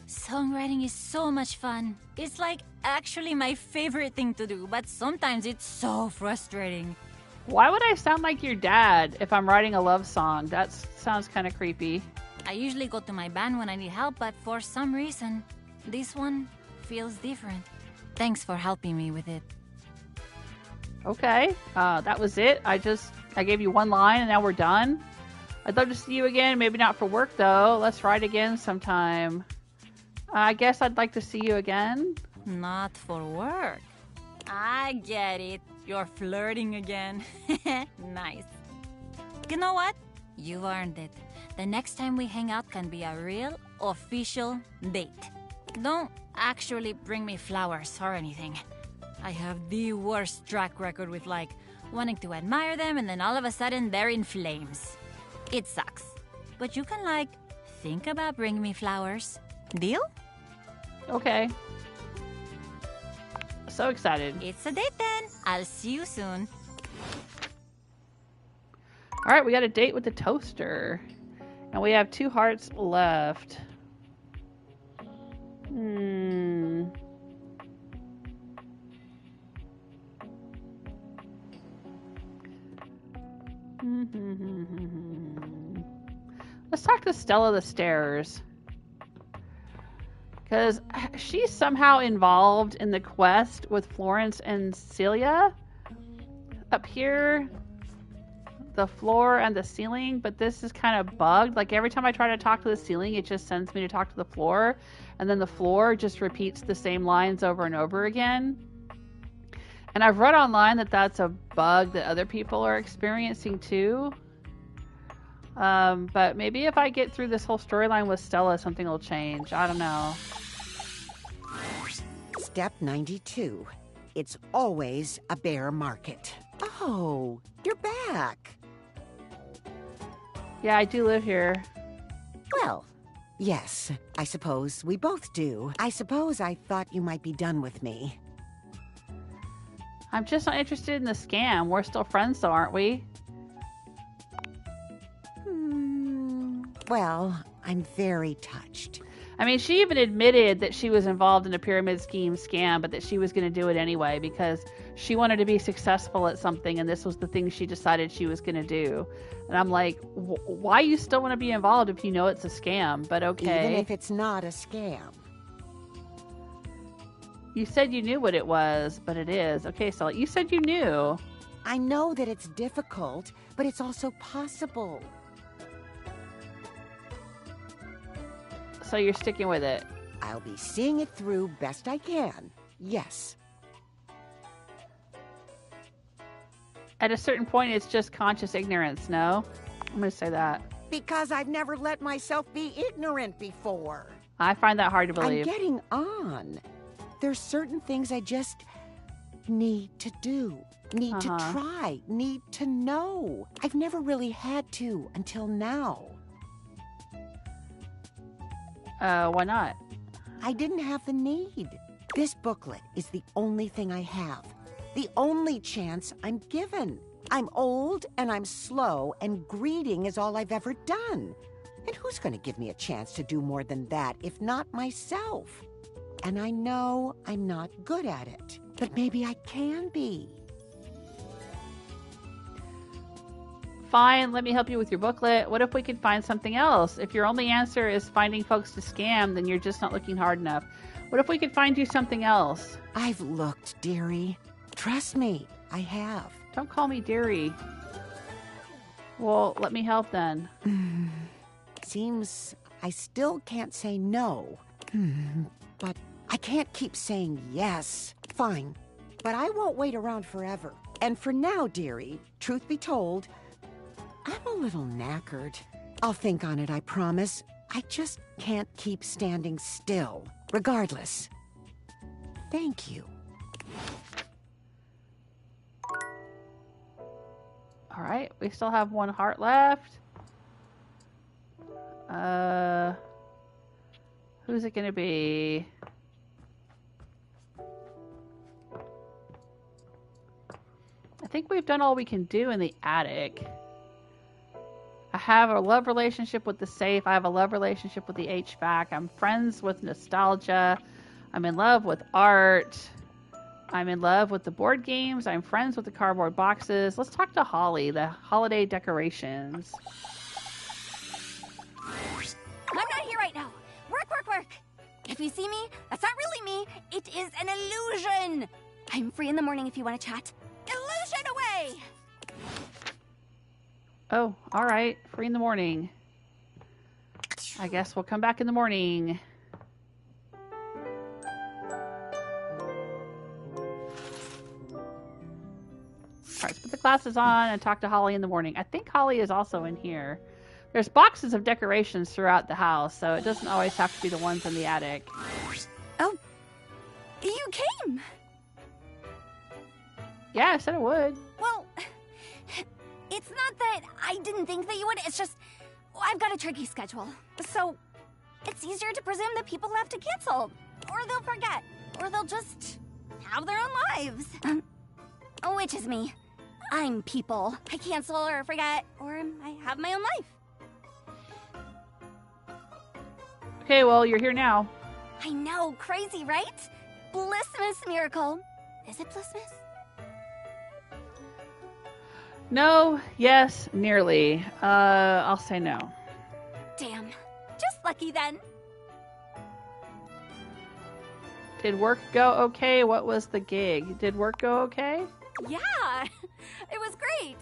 Songwriting is so much fun. It's like actually my favorite thing to do, but sometimes it's so frustrating. Why would I sound like your dad if I'm writing a love song? That sounds kind of creepy. I usually go to my band when I need help, but for some reason, this one feels different. Thanks for helping me with it. Okay, that was it. I gave you one line and now we're done. I'd love to see you again. Maybe not for work, though. Let's ride again sometime. I guess I'd like to see you again. Not for work. I get it. You're flirting again. Nice. You know what? You earned it. The next time we hang out can be a real, official date. Don't actually bring me flowers or anything. I have the worst track record with, like, wanting to admire them and then all of a sudden they're in flames. It sucks. But you can, like, think about bringing me flowers. Deal? Okay. So excited. It's a date then. I'll see you soon. All right, we got a date with the toaster. And we have 2 hearts left. Let's talk to Stella the Stairs. Because she's somehow involved in the quest with Florence and Celia. Up here, the floor and the ceiling, but this is kind of bugged. Like every time I try to talk to the ceiling, it just sends me to talk to the floor. And then the floor just repeats the same lines over and over again. And I've read online that that's a bug that other people are experiencing too. But maybe if I get through this whole storyline with Stella, something will change. I don't know. Step 92. It's always a bear market. Oh, you're back. Yeah, I do live here. Well, yes, I suppose we both do. I suppose I thought you might be done with me. I'm just not interested in the scam. We're still friends, though, aren't we? Well, I'm very touched. I mean, she even admitted that she was involved in a pyramid scheme scam, but that she was going to do it anyway because she wanted to be successful at something, and this was the thing she decided she was going to do. And I'm like, why you still want to be involved if you know it's a scam? But okay. Even if it's not a scam. You said you knew what it was, but it is. Okay, so you said you knew. I know that it's difficult, but it's also possible. So you're sticking with it? I'll be seeing it through best I can. Yes. At a certain point, it's just conscious ignorance, no? I'm going to say that. Because I've never let myself be ignorant before. I find that hard to believe. I'm getting on. There's certain things I just need to do, need to try, need to know. I've never really had to until now. Why not? I didn't have the need. This booklet is the only thing I have. The only chance I'm given. I'm old and I'm slow and greeting is all I've ever done. And who's going to give me a chance to do more than that if not myself? And I know I'm not good at it, but maybe I can be. Fine, let me help you with your booklet. What if we could find something else? If your only answer is finding folks to scam, then you're just not looking hard enough. What if we could find you something else? I've looked, dearie. Trust me, I have. Don't call me dearie. Well, let me help then. Seems I still can't say no. But I can't keep saying yes. Fine, but I won't wait around forever. And for now, dearie, truth be told, I'm a little knackered. I'll think on it, I promise. I just can't keep standing still. Regardless. Thank you. All right, we still have 1 heart left. Who's it gonna be? I think we've done all we can do in the attic. I have a love relationship with the safe. I have a love relationship with the HVAC. I'm friends with nostalgia. I'm in love with art. I'm in love with the board games. I'm friends with the cardboard boxes. Let's talk to Holly, the holiday decorations. I'm not here right now. Work. If you see me, that's not really me. It is an illusion. I'm free in the morning if you want to chat. Illusion away! Oh, all right. Free in the morning. I guess we'll come back in the morning. All right, let's put the glasses on and talk to Holly in the morning. I think Holly is also in here. There's boxes of decorations throughout the house, so it doesn't always have to be the ones in the attic. Oh, you came. Yeah, I said I would. Well, it's not that I didn't think that you would. It's just I've got a tricky schedule. So it's easier to presume that people have to cancel. Or they'll forget. Or they'll just have their own lives. Which is me. I'm people. I cancel or forget, or I have my own life. Okay, well, you're here now. I know, crazy, right? Blissmas miracle. Is it Blissmas? No, yes, nearly. I'll say no. Damn. Just lucky then. Did work go okay? What was the gig? Did work go okay? Yeah, it was great.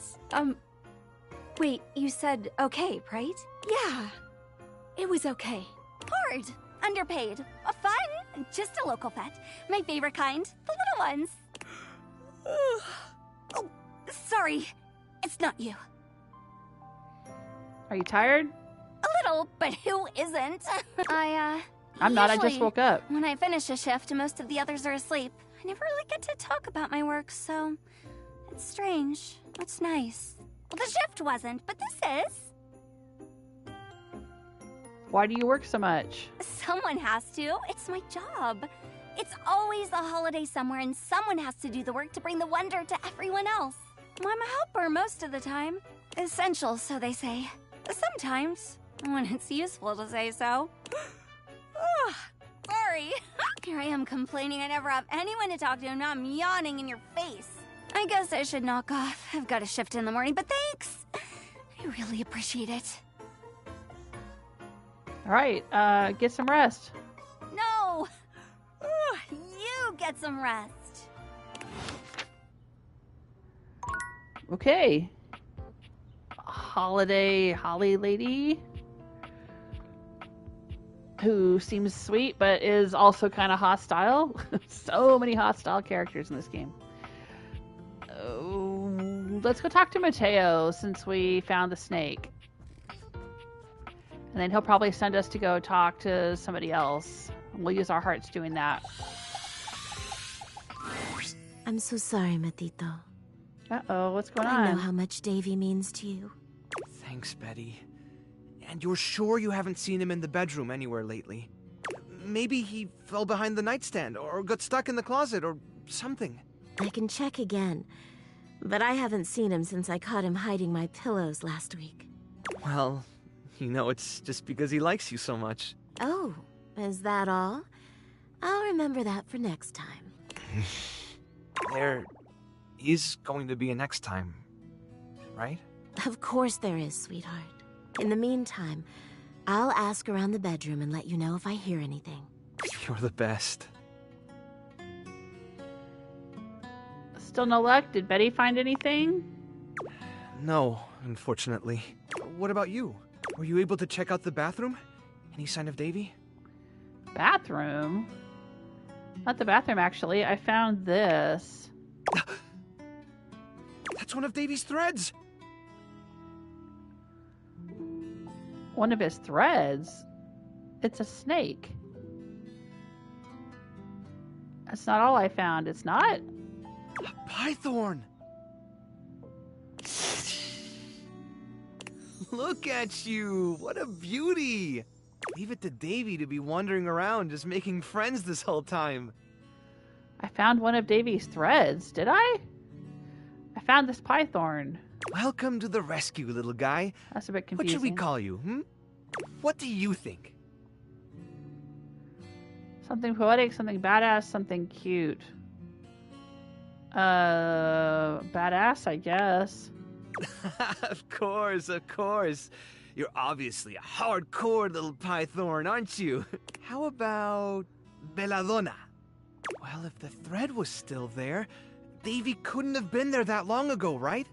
Wait, you said okay, right? Yeah, it was okay. Hard, underpaid, fun, just a local pet. My favorite kind, the little ones. Oh, sorry, it's not you. Are you tired? A little, but who isn't? I'm not, I just woke up. When I finish a shift, most of the others are asleep. I never really get to talk about my work, so it's strange. It's nice. Well, the shift wasn't, but this is. Why do you work so much? Someone has to. It's my job. It's always a holiday somewhere, and someone has to do the work to bring the wonder to everyone else. I'm a helper most of the time. Essential, so they say. Sometimes, when it's useful to say so. Sorry. Here I am complaining I never have anyone to talk to, and now I'm yawning in your face. I guess I should knock off. I've got a shift in the morning, but thanks. I really appreciate it. All right, get some rest. No! You get some rest. Okay. Holly lady. Who seems sweet, but is also kind of hostile. So many hostile characters in this game. Oh, let's go talk to Mateo, since we found the snake. And then he'll probably send us to go talk to somebody else. We'll use our hearts doing that. I'm so sorry, Matito. Uh-oh, what's going on? I know how much Davy means to you. Thanks, Betty. And you're sure you haven't seen him in the bedroom anywhere lately? Maybe he fell behind the nightstand, or got stuck in the closet, or something. I can check again, but I haven't seen him since I caught him hiding my pillows last week. Well, you know, it's just because he likes you so much. Oh, is that all? I'll remember that for next time. There is going to be a next time, right? Of course there is, sweetheart. In the meantime, I'll ask around the bedroom and let you know if I hear anything. You're the best. Still no luck? Did Betty find anything? No, unfortunately. What about you? Were you able to check out the bathroom? Any sign of Davy? Bathroom? Not the bathroom, actually. I found this. That's one of Davy's threads! One of his threads? It's a snake. That's not all I found. It's not? A Pythorn! Look at you! What a beauty! Leave it to Davy to be wandering around just making friends this whole time. I found one of Davy's threads. Did I? I found this Pythorn. Welcome to the rescue, little guy. That's a bit confusing. What should we call you, What do you think? Something poetic, something badass, something cute. Badass, I guess. Of course, of course. You're obviously a hardcore little Pythorn, aren't you? How about Belladonna? Well, if the thread was still there, Davy couldn't have been there that long ago, right?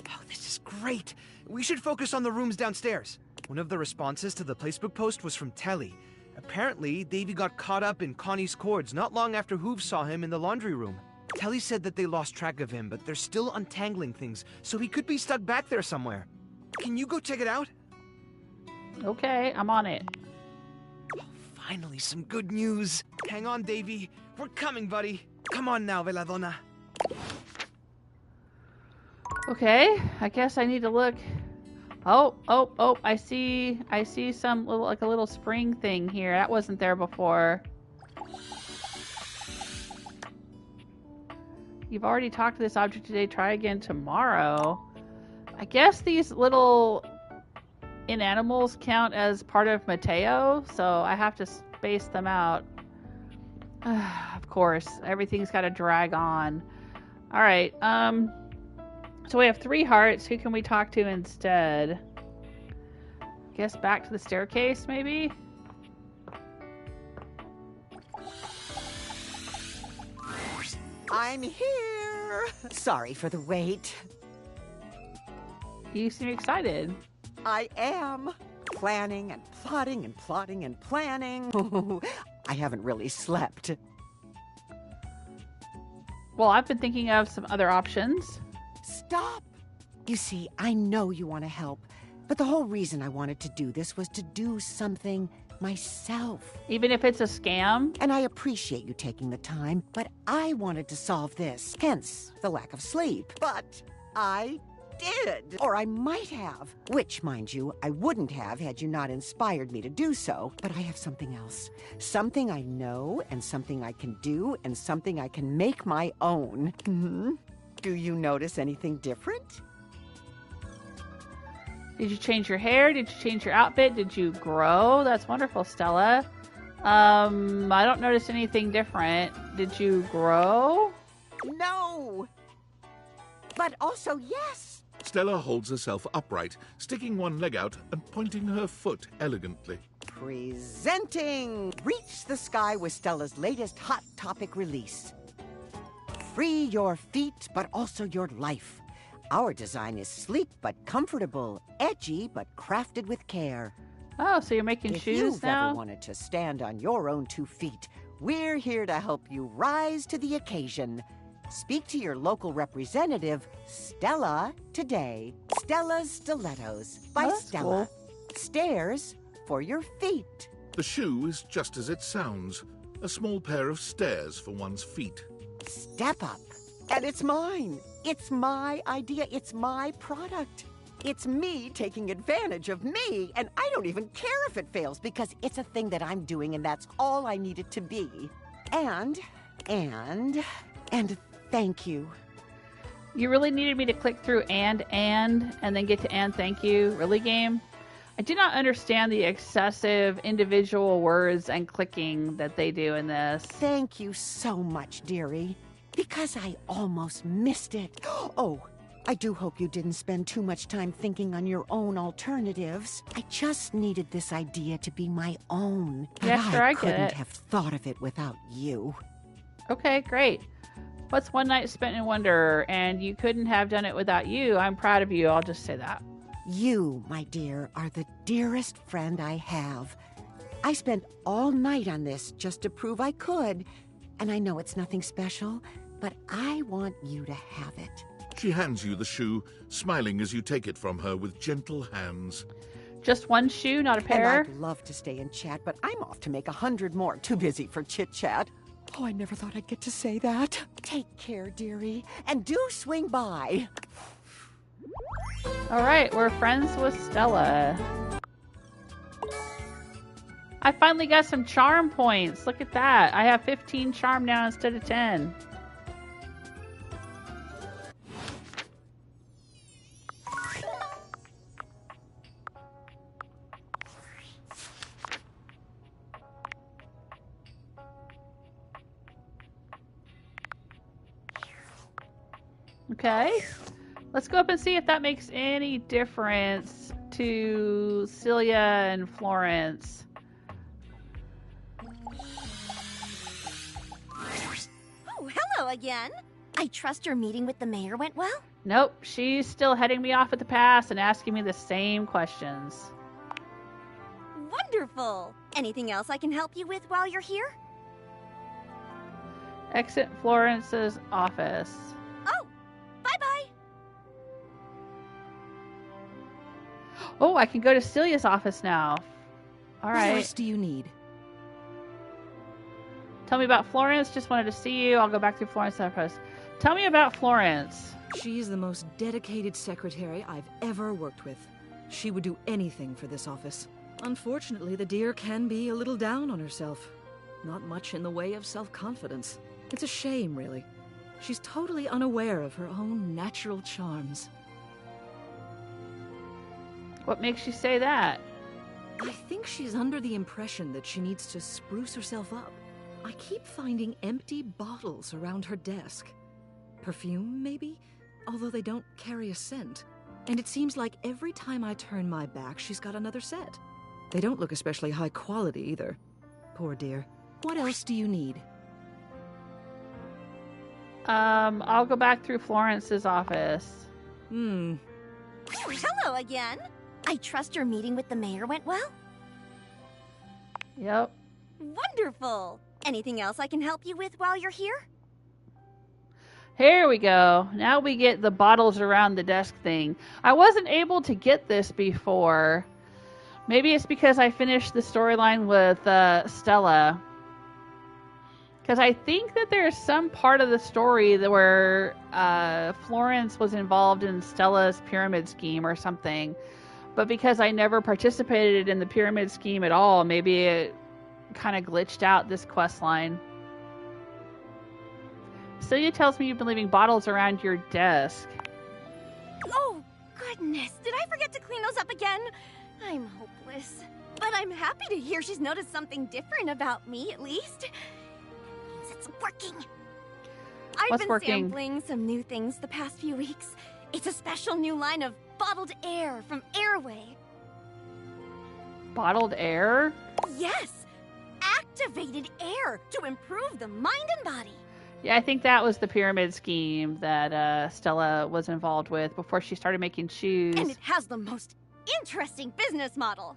Oh, this is great. We should focus on the rooms downstairs. One of the responses to the Placebook post was from Telly. Apparently, Davy got caught up in Connie's cords not long after Hooves saw him in the laundry room. Telly said that they lost track of him, but they're still untangling things, so he could be stuck back there somewhere. Can you go check it out? Okay, I'm on it. Finally, some good news. Hang on, Davy. We're coming, buddy. Come on now, Veladona. Okay, I guess I need to look. Oh, I see some little, like a little spring thing here. That wasn't there before. You've already talked to this object today. Try again tomorrow. I guess these little inanimals count as part of Mateo, so I have to space them out. Of course, everything's got to drag on. All right, so we have 3 hearts. Who can we talk to instead? Guess back to the staircase, maybe? I'm here! Sorry for the wait. You seem excited. I am. Planning and plotting and plotting and planning. I haven't really slept. Well, I've been thinking of some other options. Stop! You see, I know you want to help, but the whole reason I wanted to do this was to do something myself. Even if it's a scam? And I appreciate you taking the time, but I wanted to solve this, hence the lack of sleep. But I did. Or I might have. Which, mind you, I wouldn't have had you not inspired me to do so. But I have something else. Something I know, and something I can do, and something I can make my own. Do you notice anything different? Did you change your hair? Did you change your outfit? Did you grow? That's wonderful, Stella. I don't notice anything different. Did you grow? No! But also, yes! Stella holds herself upright, sticking one leg out and pointing her foot elegantly. Presenting Reach the Sky with Stella's latest Hot Topic release. Free your feet, but also your life. Our design is sleek but comfortable, edgy but crafted with care. Oh, so you're making if shoes you've now? ever wanted to stand on your own 2 feet, we're here to help you rise to the occasion. Speak to your local representative, Stella, today. Stella's Stilettos by Stella. Cool. Stairs for your feet. The shoe is just as it sounds. A small pair of stairs for one's feet. Step up. And it's mine. It's my idea. It's my product. It's me taking advantage of me, and I don't even care if it fails because it's a thing that I'm doing, and that's all I need it to be. And thank you. You really needed me to click through and then get to and thank you? Really, game? I do not understand the excessive individual words and clicking that they do in this. Thank you so much, dearie. Because I almost missed it. Oh, I do hope you didn't spend too much time thinking on your own alternatives. I just needed this idea to be my own. Yeah, sure, I get couldn't it. have thought of it without you. Okay, great. What's one night spent in wonder, and you couldn't have done it without you? I'm proud of you, I'll just say that. You, my dear, are the dearest friend I have. I spent all night on this just to prove I could, and I know it's nothing special, but I want you to have it. She hands you the shoe, smiling as you take it from her with gentle hands. Just one shoe, not a pair? And I'd love to stay and chat, but I'm off to make 100 more. Too busy for chit-chat. Oh, I never thought I'd get to say that. Take care, dearie, and do swing by. All right, we're friends with Stella. I finally got some charm points. Look at that. I have 15 charm now instead of 10. Okay, let's go up and see if that makes any difference to Celia and Florence. Oh, hello again. I trust your meeting with the mayor went well? Nope, she's still heading me off at the pass and asking me the same questions. Wonderful! Anything else I can help you with while you're here? Exit Florence's office. Oh, bye-bye! Oh, I can go to Celia's office now. All right. What else do you need? Tell me about Florence. Just wanted to see you. I'll go back to Florence's office. Tell me about Florence. She's the most dedicated secretary I've ever worked with. She would do anything for this office. Unfortunately, the dear can be a little down on herself. Not much in the way of self-confidence. It's a shame, really. She's totally unaware of her own natural charms. What makes you say that? I think she's under the impression that she needs to spruce herself up. I keep finding empty bottles around her desk. Perfume, maybe? Although they don't carry a scent. And it seems like every time I turn my back, she's got another set. They don't look especially high quality, either. Poor dear. What else do you need? I'll go back through Florence's office. Hello again. I trust your meeting with the mayor went well? Yep. Wonderful! Anything else I can help you with while you're here? Here we go. Now we get the bottles around the desk thing. I wasn't able to get this before. Maybe it's because I finished the storyline with Stella. Because I think that there's some part of the story that where Florence was involved in Stella's pyramid scheme or something. But because I never participated in the pyramid scheme at all, maybe it kind of glitched out this quest line. Celia tells me you've been leaving bottles around your desk. Oh, goodness. Did I forget to clean those up again? I'm hopeless. But I'm happy to hear she's noticed something different about me, at least. It means it's working. I've been sampling some new things the past few weeks. It's a special new line of bottled air from Airway. Bottled air? Yes! Activated air to improve the mind and body. Yeah, I think that was the pyramid scheme that Stella was involved with before she started making shoes. And it has the most interesting business model.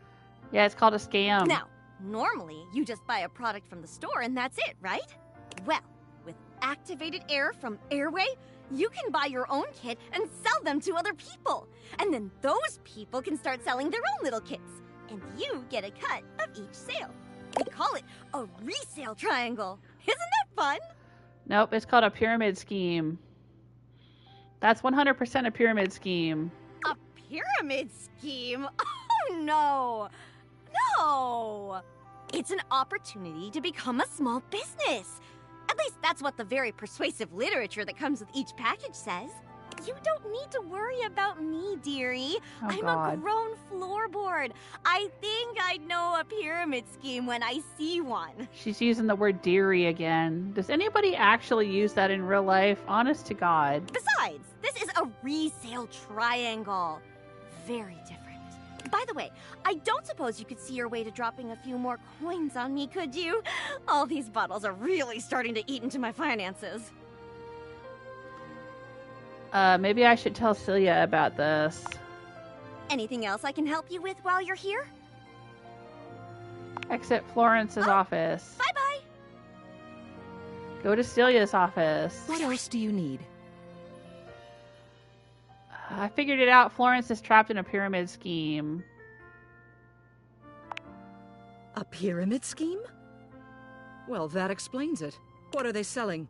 Yeah, it's called a scam. Now, normally you just buy a product from the store and that's it, right? Well, with activated air from Airway, you can buy your own kit and sell them to other people. And then those people can start selling their own little kits. And you get a cut of each sale. We call it a resale triangle. Isn't that fun? Nope, it's called a pyramid scheme. That's 100% a pyramid scheme. A pyramid scheme? Oh, no. No. It's an opportunity to become a small business. At least that's what the very persuasive literature that comes with each package says. You don't need to worry about me, dearie. I'm a grown floorboard. I think I'd know a pyramid scheme when I see one. She's using the word dearie again. Does anybody actually use that in real life? Honest to God. Besides, this is a resale triangle. Very different. By the way, I don't suppose you could see your way to dropping a few more coins on me, could you? All these bottles are really starting to eat into my finances. Maybe I should tell Celia about this. Anything else I can help you with while you're here? Exit Florence's office. Bye-bye. Go to Celia's office. What else do you need? I figured it out. Florence is trapped in a pyramid scheme. A pyramid scheme? Well, that explains it. What are they selling?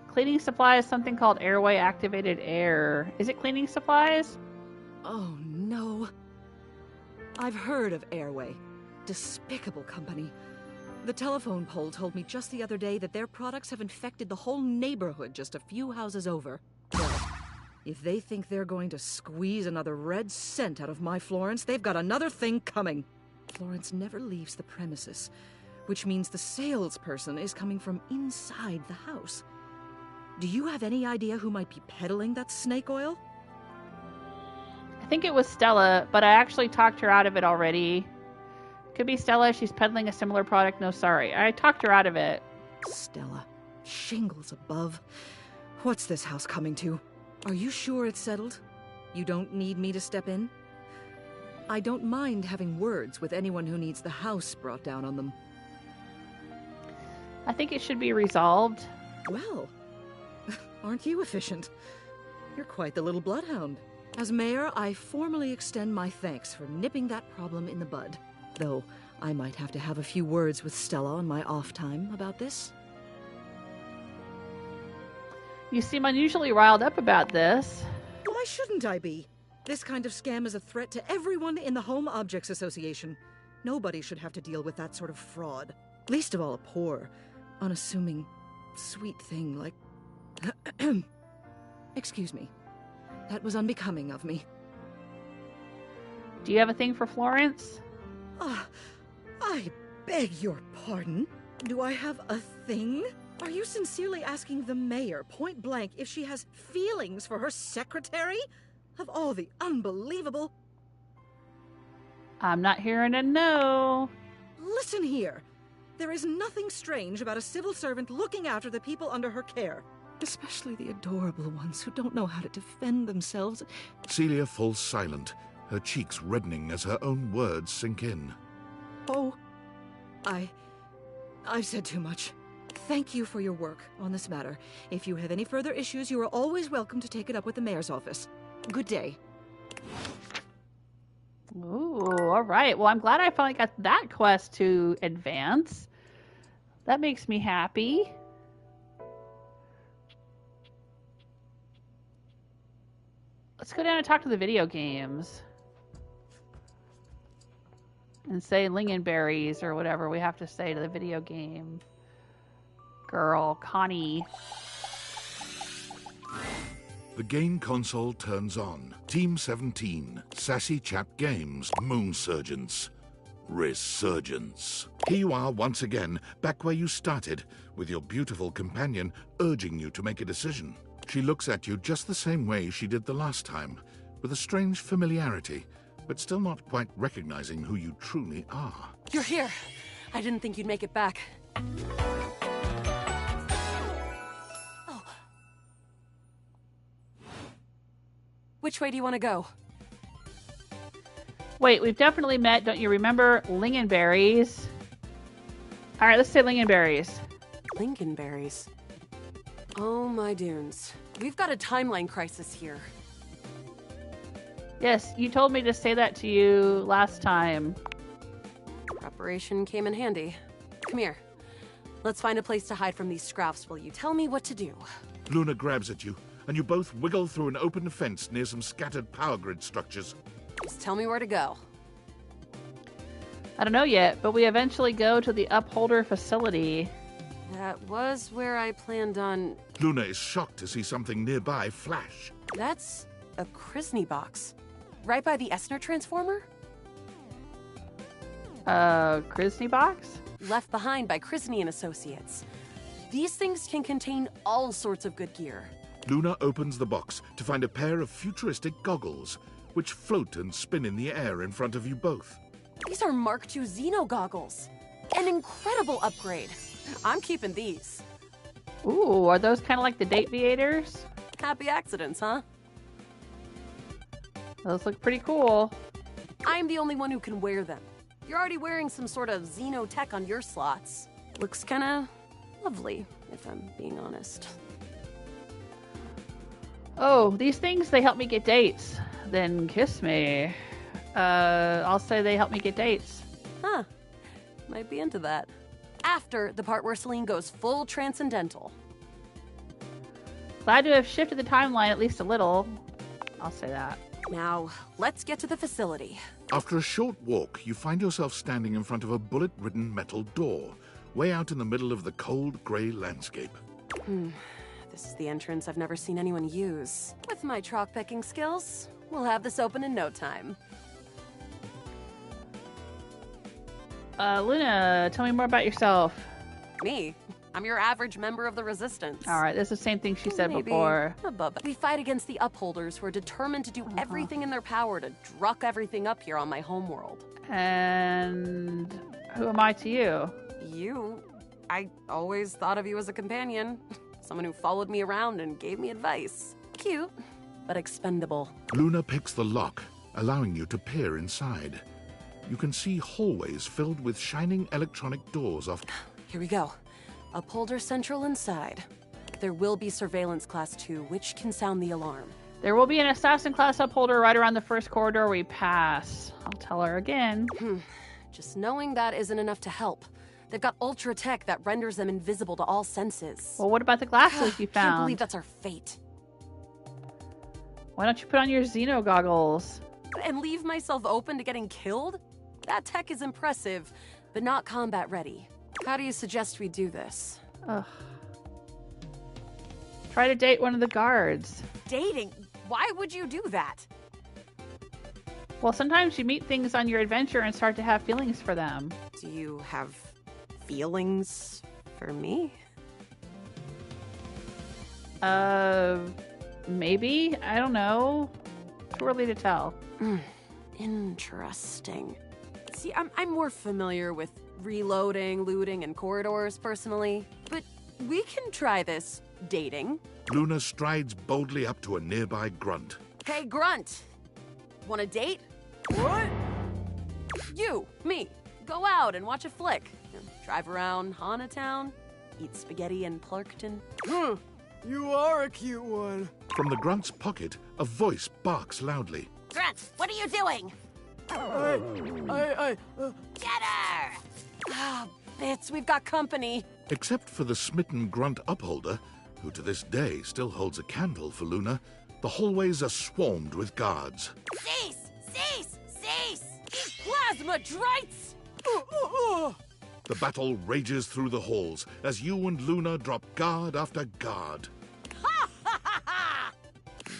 Cleaning supplies, something called Airway Activated Air. Is it cleaning supplies? Oh, no. I've heard of Airway. Despicable company. The telephone pole told me just the other day that their products have infected the whole neighborhood just a few houses over. Well, if they think they're going to squeeze another red cent out of my Florence, they've got another thing coming. Florence never leaves the premises, which means the salesperson is coming from inside the house. Do you have any idea who might be peddling that snake oil? I think it was Stella, but I actually talked her out of it already. Could be Stella. She's peddling a similar product. No, sorry. I talked her out of it. Stella. Shingles above. What's this house coming to? Are you sure it's settled? You don't need me to step in? I don't mind having words with anyone who needs the house brought down on them. I think it should be resolved. Well, aren't you efficient? You're quite the little bloodhound. As mayor, I formally extend my thanks for nipping that problem in the bud. Though, I might have to have a few words with Stella on my off time about this. You seem unusually riled up about this. Why shouldn't I be? This kind of scam is a threat to everyone in the Home Objects Association. Nobody should have to deal with that sort of fraud. Least of all a poor, unassuming, sweet thing like... Excuse me. That was unbecoming of me. Do you have a thing for Florence? I beg your pardon? Do I have a thing? Are you sincerely asking the mayor, point blank, if she has feelings for her secretary? Of all the unbelievable... I'm not hearing a no. Listen here. There is nothing strange about a civil servant looking after the people under her care. Especially the adorable ones who don't know how to defend themselves. Celia falls silent, her cheeks reddening as her own words sink in. Oh, I've said too much. Thank you for your work on this matter. If you have any further issues, you are always welcome to take it up with the mayor's office. Good day. Ooh, all right. Well, I'm glad I finally got that quest to advance. That makes me happy. Let's go down and talk to the video games. And say Lingonberries or whatever we have to say to the video game girl, Connie. The game console turns on. Team 17, Sassy Chap Games, Moonsurgents, Resurgence. Here you are once again, back where you started, with your beautiful companion urging you to make a decision. She looks at you just the same way she did the last time, with a strange familiarity, but still not quite recognizing who you truly are. You're here. I didn't think you'd make it back. Oh. Which way do you want to go? Wait, we've definitely met, don't you remember? Lingonberries. All right, let's say Lingonberries. Lingonberries. Oh my dunes. We've got a timeline crisis here. Yes, you told me to say that to you last time. Preparation came in handy. Come here. Let's find a place to hide from these scraps while you tell me what to do. Luna grabs at you, and you both wiggle through an open fence near some scattered power grid structures. Just tell me where to go. I don't know yet, but we eventually go to the Upholder facility. That was where I planned on... Luna is shocked to see something nearby flash. That's a Krisny box. Right by the Essner transformer? Krisny box? Left behind by Krisny and Associates. These things can contain all sorts of good gear. Luna opens the box to find a pair of futuristic goggles, which float and spin in the air in front of you both. These are Mark II Xeno goggles. An incredible upgrade. I'm keeping these. Ooh, are those kind of like the Dateviators? Happy accidents, huh? Those look pretty cool. I'm the only one who can wear them. You're already wearing some sort of Xeno tech on your slots. Looks kinda lovely, if I'm being honest. Oh, these things, they help me get dates. Then kiss me. I'll say they help me get dates. Huh. Might be into that. After the part where Celine goes full transcendental. Glad to have shifted the timeline at least a little. I'll say that. Now, let's get to the facility. After a short walk, you find yourself standing in front of a bullet-ridden metal door, way out in the middle of the cold, grey landscape. This is the entrance I've never seen anyone use. With my chalk-picking skills, we'll have this open in no time. Luna, tell me more about yourself. Me? I'm your average member of the Resistance. All right, this is the same thing she said before. We fight against the Upholders who are determined to do everything in their power to druck everything up here on my homeworld. And who am I to you? You I always thought of you as a companion. Someone who followed me around and gave me advice. Cute, but expendable. Luna picks the lock, allowing you to peer inside. You can see hallways filled with shining electronic doors off. Here we go. Upholder central inside. There will be surveillance class 2, which can sound the alarm. There will be an assassin class upholder right around the first corridor we pass. I'll tell her again. Just knowing that isn't enough to help. They've got ultra tech that renders them invisible to all senses. Well, what about the glasses you found? Can't believe that's our fate. Why don't you put on your Xeno goggles? And leave myself open to getting killed? That tech is impressive, but not combat ready. How do you suggest we do this? Ugh. Try to date one of the guards. Dating? Why would you do that? Well, sometimes you meet things on your adventure and start to have feelings for them. Do you have feelings for me? Maybe? I don't know. Too early to tell. Interesting. See, I'm more familiar with reloading, looting, and corridors, personally. But we can try this dating. Luna strides boldly up to a nearby grunt. Hey, Grunt! Want a date? What? You, me, go out and watch a flick. Drive around Hana Town, eat spaghetti in Plurkton. You are a cute one. From the grunt's pocket, a voice barks loudly. Grunt, what are you doing? Get her! Ah, bits, we've got company. Except for the smitten grunt upholder, who to this day still holds a candle for Luna, the hallways are swarmed with guards. Cease! Cease! Cease! Plasma drites! The battle rages through the halls as you and Luna drop guard after guard.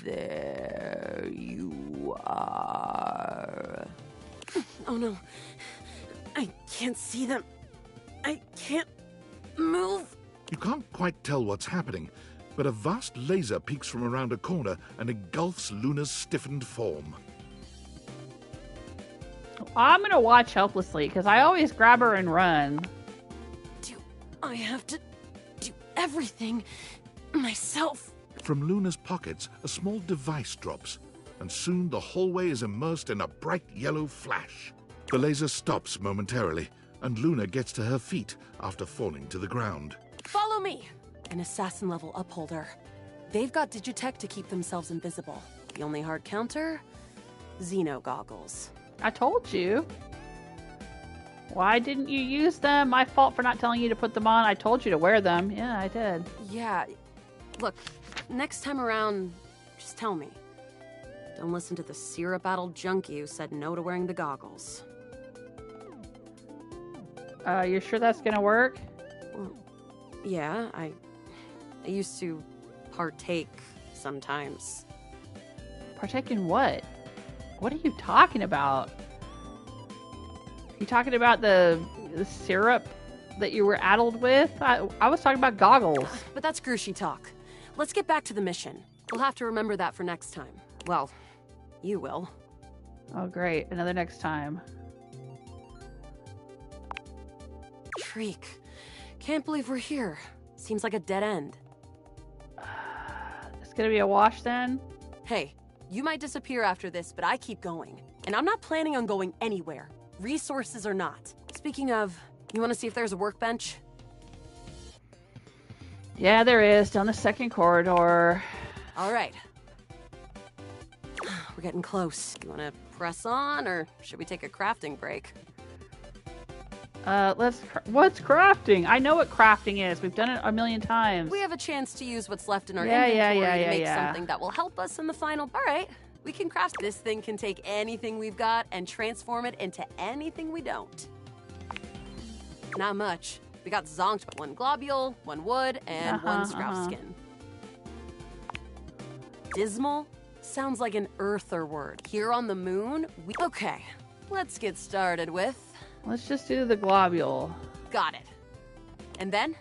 There you are. Oh no. I can't see them. I can't move. You can't quite tell what's happening, but a vast laser peeks from around a corner and engulfs Luna's stiffened form. I'm gonna watch helplessly, because I always grab her and run. Do I have to do everything myself? From Luna's pockets, a small device drops, and soon the hallway is immersed in a bright yellow flash. The laser stops momentarily, and Luna gets to her feet after falling to the ground. Follow me! An assassin-level upholder. They've got digitech to keep themselves invisible. The only hard counter? Xeno goggles. I told you. Why didn't you use them? My fault for not telling you to put them on. I told you to wear them. Yeah, I did. Yeah. Look, next time around, just tell me. Don't listen to the syrup-addled junkie who said no to wearing the goggles. You're sure that's gonna work? Well, yeah, I used to partake sometimes. Partake in what? What are you talking about? You talking about the syrup that you were addled with? I was talking about goggles. But that's Grushy talk. Let's get back to the mission. We'll have to remember that for next time. Well, you will. Oh great, another next time. Shriek. Can't believe we're here. Seems like a dead end. It's gonna be a wash then? Hey, you might disappear after this, but I keep going. And I'm not planning on going anywhere. Resources or not. Speaking of, you want to see if there's a workbench? Yeah, there is, down the second corridor. All right. We're getting close. You want to press on, or should we take a crafting break? What's crafting? I know what crafting is. We've done it a million times. We have a chance to use what's left in our inventory to make something that will help us in the final. All right, we can craft. This thing can take anything we've got and transform it into anything we don't. Not much. We got zonked by one globule, one wood, and one scrap skin. Dismal sounds like an earther word. Here on the moon, Okay, let's get started with... Let's just do the globule. Got it. And then?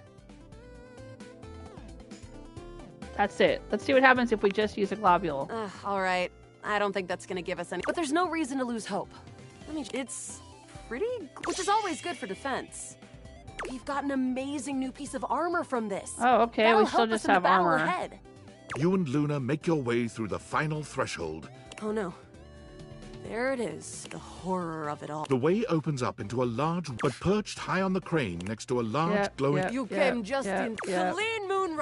That's it. Let's see what happens if we just use a globule. All right. I don't think that's going to give us any... But there's no reason to lose hope. I mean, it's pretty... Which is always good for defense. We've got an amazing new piece of armor from this. Oh, okay, That'll we still help just us in the have battle armor. ahead. You and Luna make your way through the final threshold. Oh no. There it is, the horror of it all. The way opens up into a large, but perched high on the crane next to a large glowing... You came just in clean moon.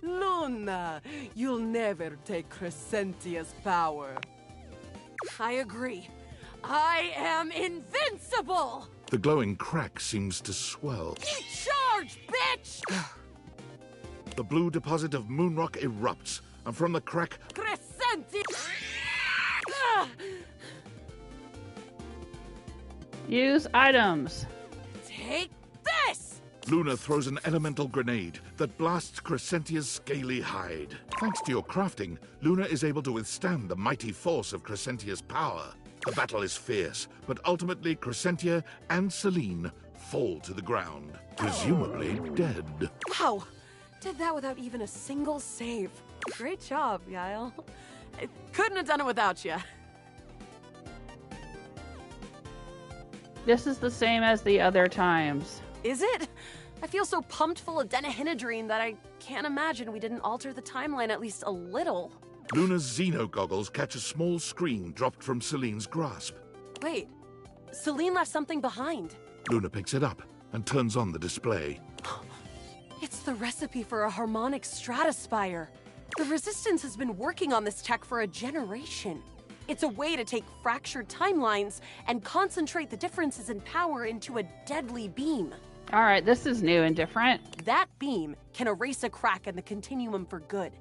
Luna, you'll never take Crescentia's power. I agree. I am invincible! The glowing crack seems to swell. Charge, bitch! The blue deposit of moon rock erupts, and from the crack... Crescentia! Use items. Take this! Luna throws an elemental grenade that blasts Crescentia's scaly hide. Thanks to your crafting, Luna is able to withstand the mighty force of Crescentia's power. The battle is fierce, but ultimately Crescentia and Celine fall to the ground, presumably dead. Wow! Did that without even a single save. Great job, Yael. I couldn't have done it without you. This is the same as the other times. Is it? I feel so pumped full of denahydrine that I can't imagine we didn't alter the timeline at least a little. Luna's Xeno goggles catch a small screen dropped from Celine's grasp. Wait, Celine left something behind. Luna picks it up and turns on the display. It's the recipe for a harmonic stratospire. The Resistance has been working on this tech for a generation. It's a way to take fractured timelines and concentrate the differences in power into a deadly beam. All right, this is new and different. That beam can erase a crack in the continuum for good.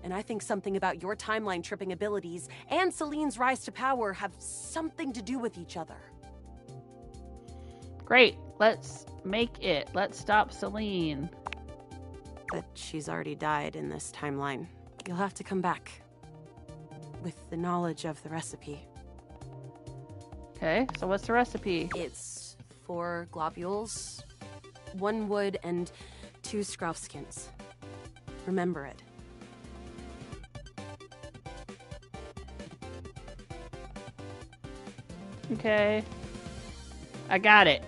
And I think something about your timeline tripping abilities and Celine's rise to power have something to do with each other. Great, let's make it. Let's stop Celine. But she's already died in this timeline. You'll have to come back with the knowledge of the recipe. Okay, so what's the recipe? It's 4 globules, 1 wood, and 2 scroff skins. Remember it. Okay. I got it.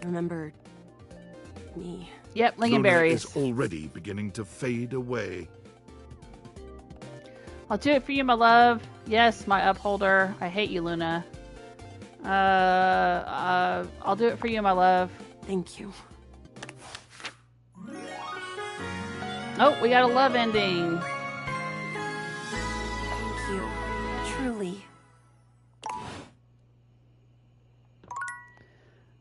Remember me. Yep, Luna Lingonberries. is already beginning to fade away. I'll do it for you, my love. Yes, my upholder. I hate you, Luna. I'll do it for you, my love. Thank you. Oh, we got a love ending. Thank you. Truly.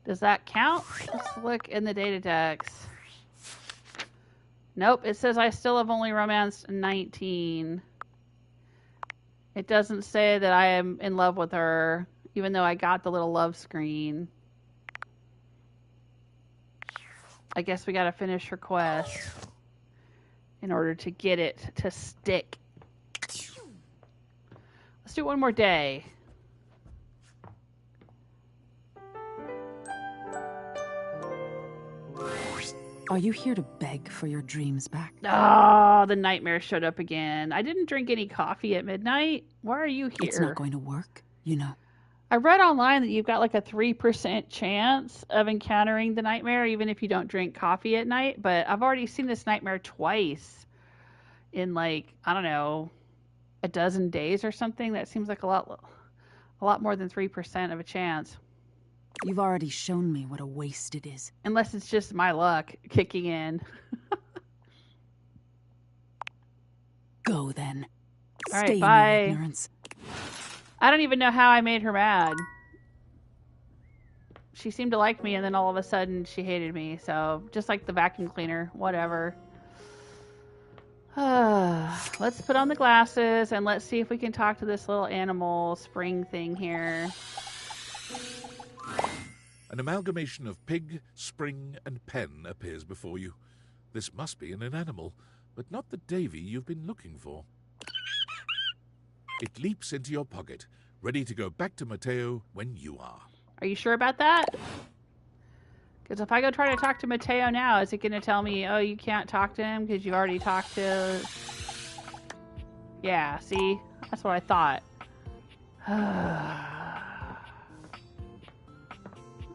Does that count? Let's look in the data decks. Nope, it says I still have only romanced 19. It doesn't say that I am in love with her, even though I got the little love screen. I guess we gotta finish her quest in order to get it to stick. Let's do one more day. Are you here to beg for your dreams back? Oh, the nightmare showed up again. I didn't drink any coffee at midnight. Why are you here? It's not going to work, you know. I read online that you've got like a 3% chance of encountering the nightmare even if you don't drink coffee at night, but I've already seen this nightmare twice in like, I don't know, a dozen days or something. That seems like a lot more than 3% of a chance. You've already shown me what a waste it is. Unless it's just my luck kicking in. Go then. All right, Stay bye. in your ignorance. I don't even know how I made her mad. She seemed to like me, and then all of a sudden she hated me. So, just like the vacuum cleaner, whatever. Let's put on the glasses, and let's see if we can talk to this little animal spring thing here. An amalgamation of pig, spring, and pen appears before you. This must be an inanimal, but not the Davy you've been looking for. It leaps into your pocket, ready to go back to Mateo when you are. Are you sure about that? Because if I go try to talk to Mateo now, is it going to tell me, oh, you can't talk to him because you already talked to... Yeah, see? That's what I thought.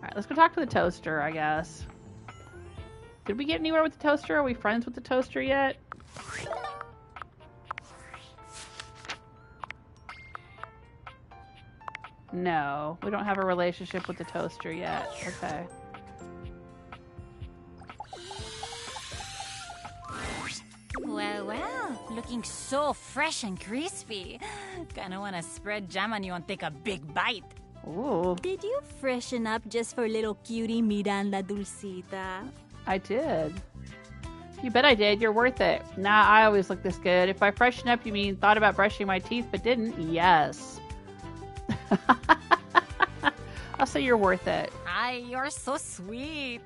Alright, let's go talk to the toaster, I guess. Did we get anywhere with the toaster? Are we friends with the toaster yet? No, we don't have a relationship with the toaster yet. Okay. Well, well, looking so fresh and crispy. Kinda wanna spread jam on you and take a big bite. Ooh. Did you freshen up just for little cutie Miranda Dulcita? I did. You bet I did. You're worth it. Nah, I always look this good. If by freshen up you mean thought about brushing my teeth but didn't, yes. I'll say you're worth it. You're so sweet.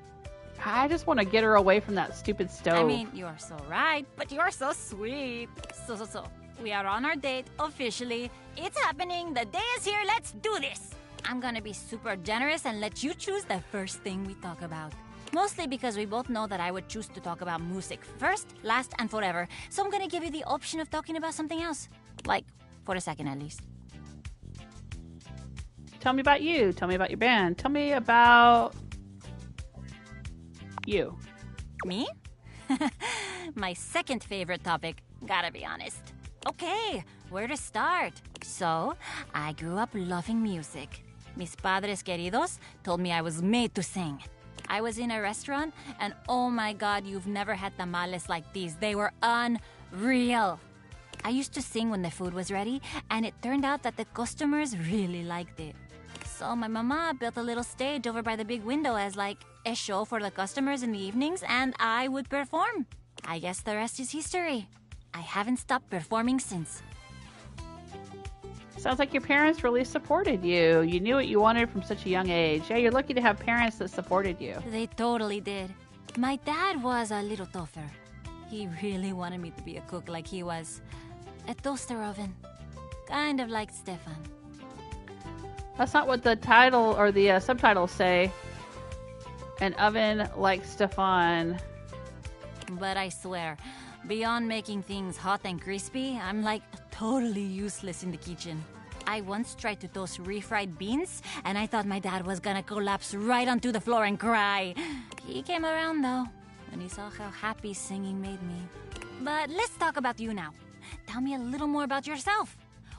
I just want to get her away from that stupid stove. I mean, you're so right, but you're so sweet. So. We are on our date, officially. It's happening. The day is here. Let's do this. I'm gonna be super generous and let you choose the first thing we talk about. Mostly because we both know that I would choose to talk about music first, last, and forever. So I'm gonna give you the option of talking about something else. Like, for a second at least. Tell me about you. Tell me about your band. Tell me about... you. Me? My second favorite topic, gotta be honest. Okay, where to start? So, I grew up loving music. Mis padres queridos told me I was made to sing. I was in a restaurant, and oh my god, you've never had tamales like these. They were unreal. I used to sing when the food was ready, and it turned out that the customers really liked it. So my mama built a little stage over by the big window as like a show for the customers in the evenings, and I would perform. I guess the rest is history. I haven't stopped performing since. Sounds like your parents really supported you. You knew what you wanted from such a young age. Yeah, you're lucky to have parents that supported you. They totally did. My dad was a little tougher. He really wanted me to be a cook like he was. A toaster oven. Kind of like Stefan. That's not what the title or the subtitles say. An oven like Stefan. But I swear, beyond making things hot and crispy, I'm like totally useless in the kitchen. I once tried to toast refried beans, and I thought my dad was gonna collapse right onto the floor and cry. He came around though, and he saw how happy singing made me. But let's talk about you now. Tell me a little more about yourself.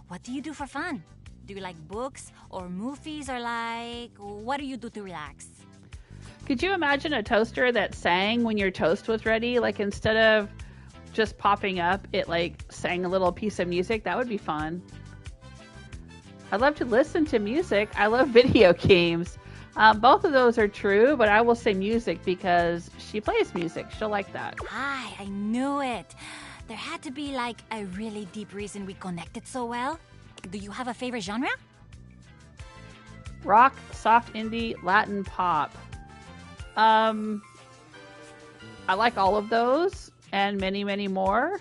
What do you do for fun? Do you like books or movies, or like, what do you do to relax? Could you imagine a toaster that sang when your toast was ready? Like instead of just popping up, it like sang a little piece of music. That would be fun. I love to listen to music. I love video games. Both of those are true, but I will say music because she plays music. She'll like that. Hi, I knew it. There had to be like a really deep reason we connected so well. Do you have a favorite genre? Rock, soft indie, Latin pop. I like all of those and many, many more.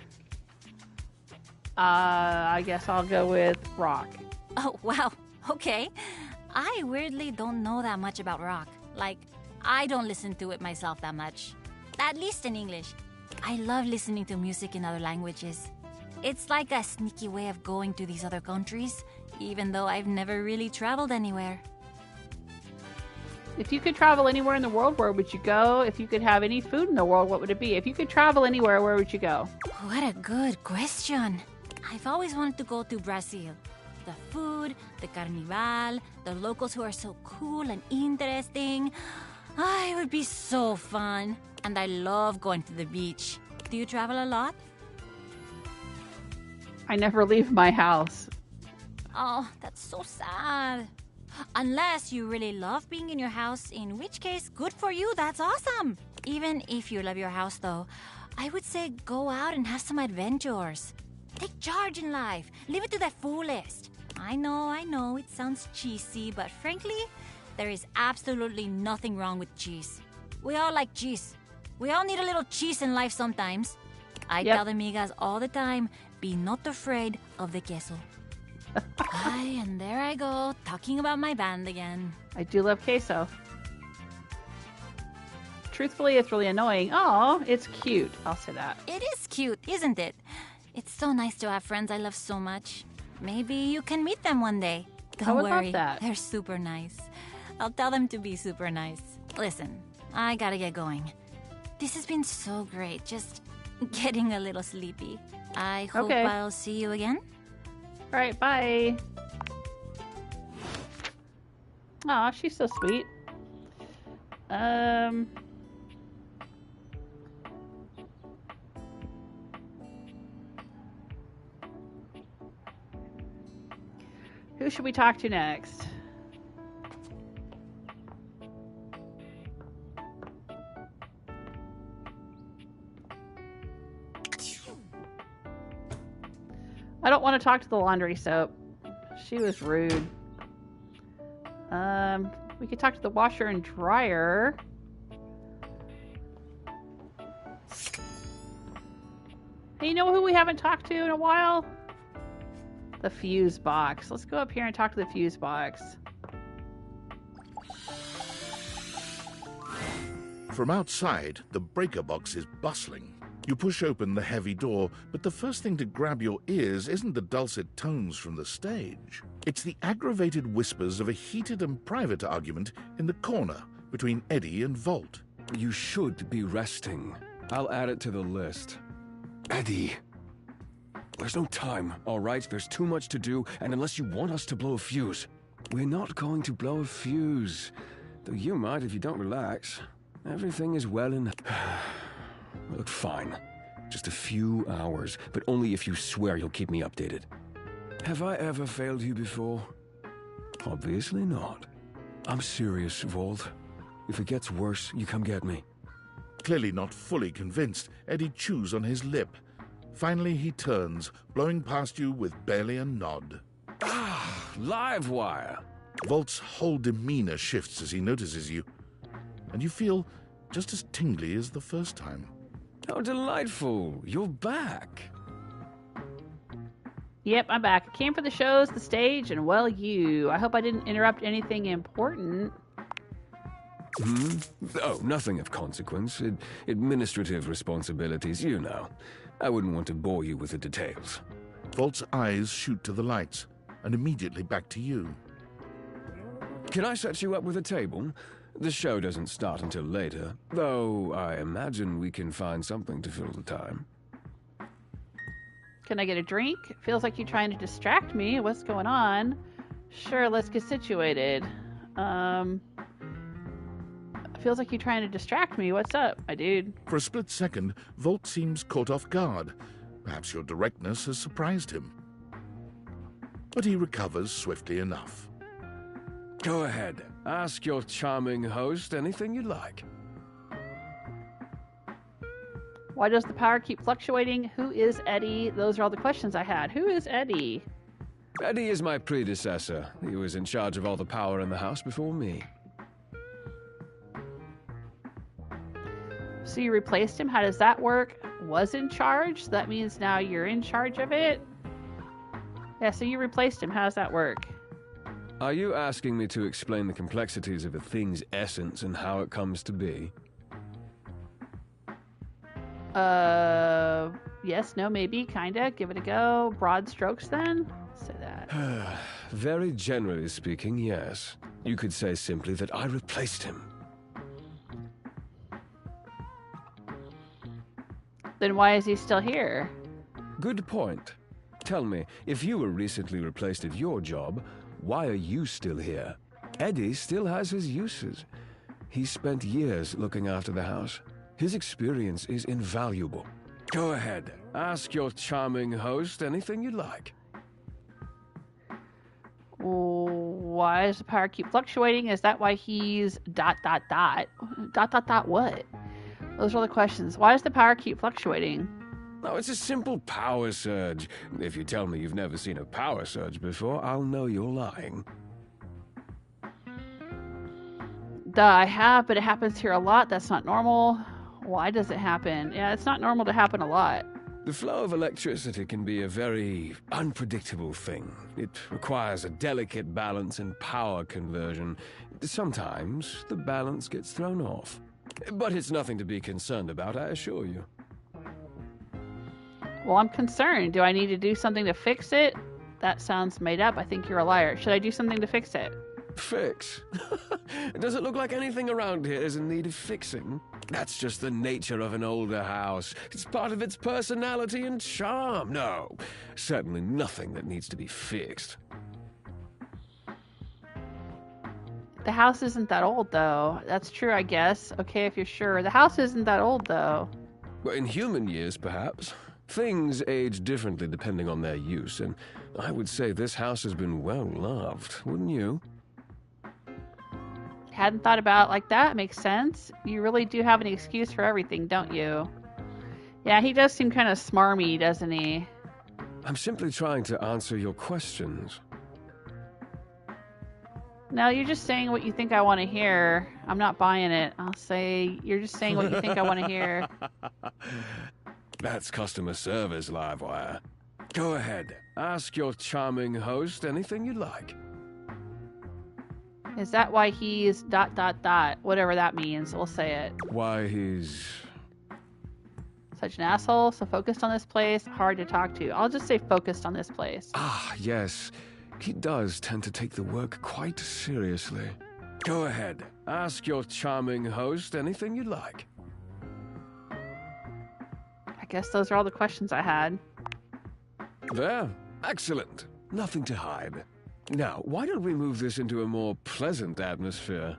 I guess I'll go with rock. Oh, wow. Okay. I weirdly don't know that much about rock. Like, I don't listen to it myself that much. At least in English. I love listening to music in other languages. It's like a sneaky way of going to these other countries, even though I've never really traveled anywhere. If you could travel anywhere in the world, where would you go? If you could have any food in the world, what would it be? If you could travel anywhere, where would you go? What a good question. I've always wanted to go to Brazil. The food, the carnival, the locals who are so cool and interesting. It would be so fun. And I love going to the beach. Do you travel a lot? I never leave my house. Oh, that's so sad. Unless you really love being in your house, in which case, good for you, that's awesome. Even if you love your house though, I would say go out and have some adventures. Take charge in life, live it to the fullest. I know, it sounds cheesy, but frankly, there is absolutely nothing wrong with cheese. We all like cheese. We all need a little cheese in life sometimes. I tell the migas all the time, be not afraid of the queso. And there I go, talking about my band again. I do love queso. Truthfully, it's really annoying. Oh, it's cute. I'll say that. It is cute, isn't it? It's so nice to have friends I love so much. Maybe you can meet them one day. Don't I would worry, love that. They're super nice. I'll tell them to be super nice. Listen, I gotta get going. This has been so great, just getting a little sleepy. I hope I'll see you again. All right, bye. Aw, she's so sweet. Who should we talk to next? I don't want to talk to the laundry soap. She was rude. We could talk to the washer and dryer. Hey, you know who we haven't talked to in a while? The fuse box. Let's go up here and talk to the fuse box. From outside, the breaker box is bustling. You push open the heavy door, but the first thing to grab your ears isn't the dulcet tones from the stage. It's the aggravated whispers of a heated and private argument in the corner between Eddie and Volt. You should be resting. I'll add it to the list. Eddie. There's no time, all right? There's too much to do, and unless you want us to blow a fuse. We're not going to blow a fuse. Though you might if you don't relax. Everything is well in... Look, fine. Just a few hours, but only if you swear you'll keep me updated. Have I ever failed you before? Obviously not. I'm serious, Volt. If it gets worse, you come get me. Clearly not fully convinced, Eddie chews on his lip. Finally, he turns, blowing past you with barely a nod. Ah, live wire. Volt's whole demeanor shifts as he notices you, and you feel just as tingly as the first time. How delightful. You're back. Yep, I'm back. I came for the shows, the stage, and well, you. I hope I didn't interrupt anything important. Oh, nothing of consequence. Administrative responsibilities, you know. I wouldn't want to bore you with the details. Volt's eyes shoot to the lights, and immediately back to you. Can I set you up with a table? The show doesn't start until later, though I imagine we can find something to fill the time. Can I get a drink? It feels like you're trying to distract me. What's going on? Sure, let's get situated. Feels like you're trying to distract me. What's up, my dude? For a split second, Volt seems caught off guard. Perhaps your directness has surprised him. But he recovers swiftly enough. Go ahead. Ask your charming host anything you like. Why does the power keep fluctuating? Who is Eddie? Those are all the questions I had. Who is Eddie? Eddie is my predecessor. He was in charge of all the power in the house before me. So you replaced him? How does that work? Was in charge? So that means now you're in charge of it? Yeah, so you replaced him. How does that work? Are you asking me to explain the complexities of a thing's essence and how it comes to be? Yes, no, maybe, kinda. Give it a go. Broad strokes then? Say that. Very generally speaking, yes. You could say simply that I replaced him. Then why is he still here? Good point. Tell me, if you were recently replaced at your job, why are you still here? Eddie still has his uses. He spent years looking after the house. His experience is invaluable. Go ahead. Ask your charming host anything you like. Why does the power keep fluctuating? Is that why he's ... what? Those are all the questions. Why does the power keep fluctuating? Oh, it's a simple power surge. If you tell me you've never seen a power surge before, I'll know you're lying. Duh, I have, but it happens here a lot. That's not normal. Why does it happen? Yeah, it's not normal to happen a lot. The flow of electricity can be a very unpredictable thing. It requires a delicate balance and power conversion. Sometimes the balance gets thrown off. But it's nothing to be concerned about, I assure you. Well, I'm concerned. Do I need to do something to fix it? That sounds made up. I think you're a liar. Should I do something to fix it? Fix? Does it look like anything around here is in need of fixing? That's just the nature of an older house. It's part of its personality and charm. No, certainly nothing that needs to be fixed. The house isn't that old, though. That's true, I guess. Okay, if you're sure. The house isn't that old, though. Well, in human years, perhaps. Things age differently depending on their use, and I would say this house has been well loved, wouldn't you? Hadn't thought about it like that. Makes sense. You really do have an excuse for everything, don't you? Yeah, he does seem kind of smarmy, doesn't he? I'm simply trying to answer your questions. No, you're just saying what you think I want to hear. I'm not buying it. I'll say you're just saying what you think I want to hear. That's customer service, Livewire. Go ahead. Ask your charming host anything you like. Is that why he's ... whatever that means? We'll say it. Why he's... such an asshole, so focused on this place, hard to talk to. I'll just say focused on this place. Ah, yes. He does tend to take the work quite seriously. Go ahead. Ask your charming host anything you like. I guess those are all the questions I had. There. Excellent. Nothing to hide. Now, why don't we move this into a more pleasant atmosphere?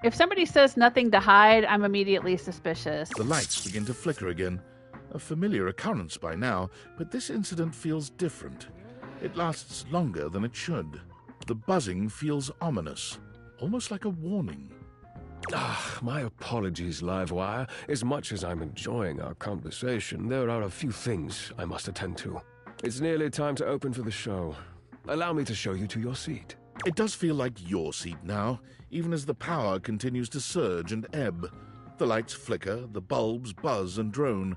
If somebody says nothing to hide, I'm immediately suspicious. The lights begin to flicker again. A familiar occurrence by now, but this incident feels different. It lasts longer than it should. The buzzing feels ominous, almost like a warning. Ah, my apologies, Livewire. As much as I'm enjoying our conversation, there are a few things I must attend to. It's nearly time to open for the show. Allow me to show you to your seat. It does feel like your seat now, even as the power continues to surge and ebb. The lights flicker, the bulbs buzz and drone.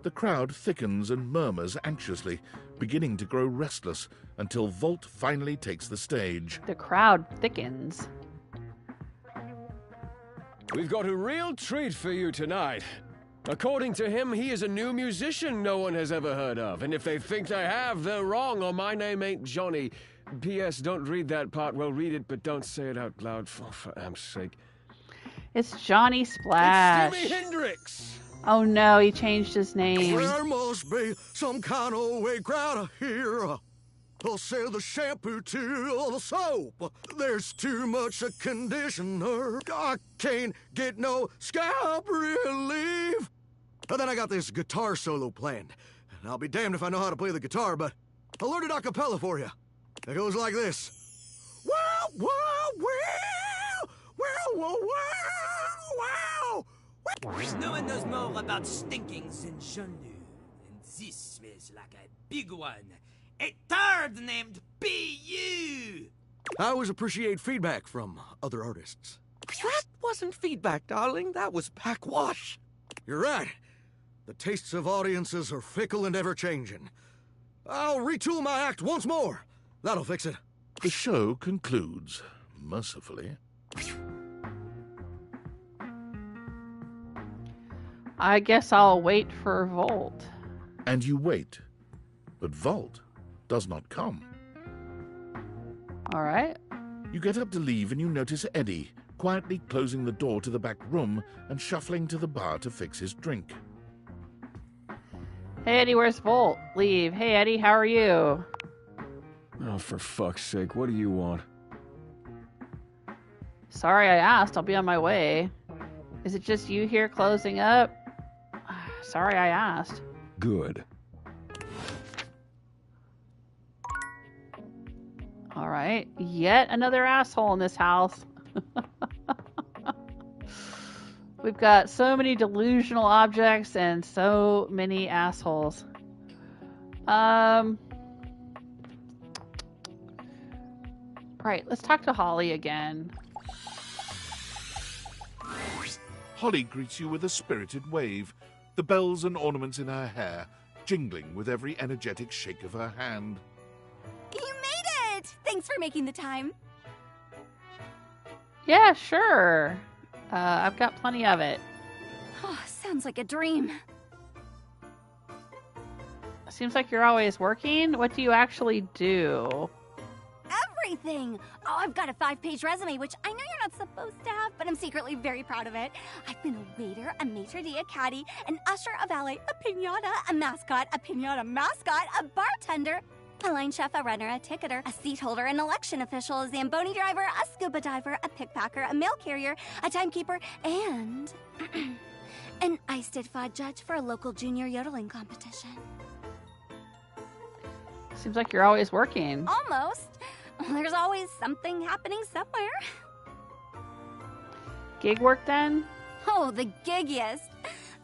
The crowd thickens and murmurs anxiously, beginning to grow restless until Volt finally takes the stage. The crowd thickens. We've got a real treat for you tonight. According to him, he is a new musician no one has ever heard of. And if they think they have, they're wrong, or my name ain't Johnny. P.S. Don't read that part. Well, read it, but don't say it out loud, for amp's sake. It's Johnny Splash. It's Steamy Hendrix. Oh no, he changed his name. There must be some kind of way crowd here. They'll sell the shampoo to the soap. There's too much conditioner. I can't get no scalp relief. And then I got this guitar solo planned. And I'll be damned if I know how to play the guitar, but I'll learn it a cappella for you. It goes like this. Wow, wow, wow, wow, wow, wow, wow. No one knows more about stinkings than Jean-Lu. And this smells like a big one. A third named B.U. I always appreciate feedback from other artists. That wasn't feedback, darling. That was backwash. You're right. The tastes of audiences are fickle and ever-changing. I'll retool my act once more. That'll fix it. The show concludes, mercifully. I guess I'll wait for Volt. And you wait. But Volt does not come. All right. You get up to leave and you notice Eddie quietly closing the door to the back room and shuffling to the bar to fix his drink. Hey Eddie, where's Volt? Leave. Hey Eddie, how are you? Oh, for fuck's sake, what do you want? Sorry I asked, I'll be on my way. Is it just you here closing up? Sorry I asked. Good. Alright, yet another asshole in this house. We've got so many delusional objects and so many assholes. Right, let's talk to Holly again. Holly greets you with a spirited wave, the bells and ornaments in her hair jingling with every energetic shake of her hand. You made it! Thanks for making the time. Yeah, sure. I've got plenty of it. Oh, sounds like a dream. Seems like you're always working. What do you actually do? everything. Oh, I've got a 5-page resume, which I know you're not supposed to have, but I'm secretly very proud of it. I've been a waiter, a maitre d', a caddy, an usher, a valet, a piñata, a mascot, a bartender, a line chef, a runner, a ticketer, a seat holder, an election official, a Zamboni driver, a scuba diver, a pickpacker, a mail carrier, a timekeeper, and an ice-did-fod judge for a local junior yodeling competition. Seems like you're always working. Almost. There's always something happening somewhere. Gig work then? Oh, the giggiest.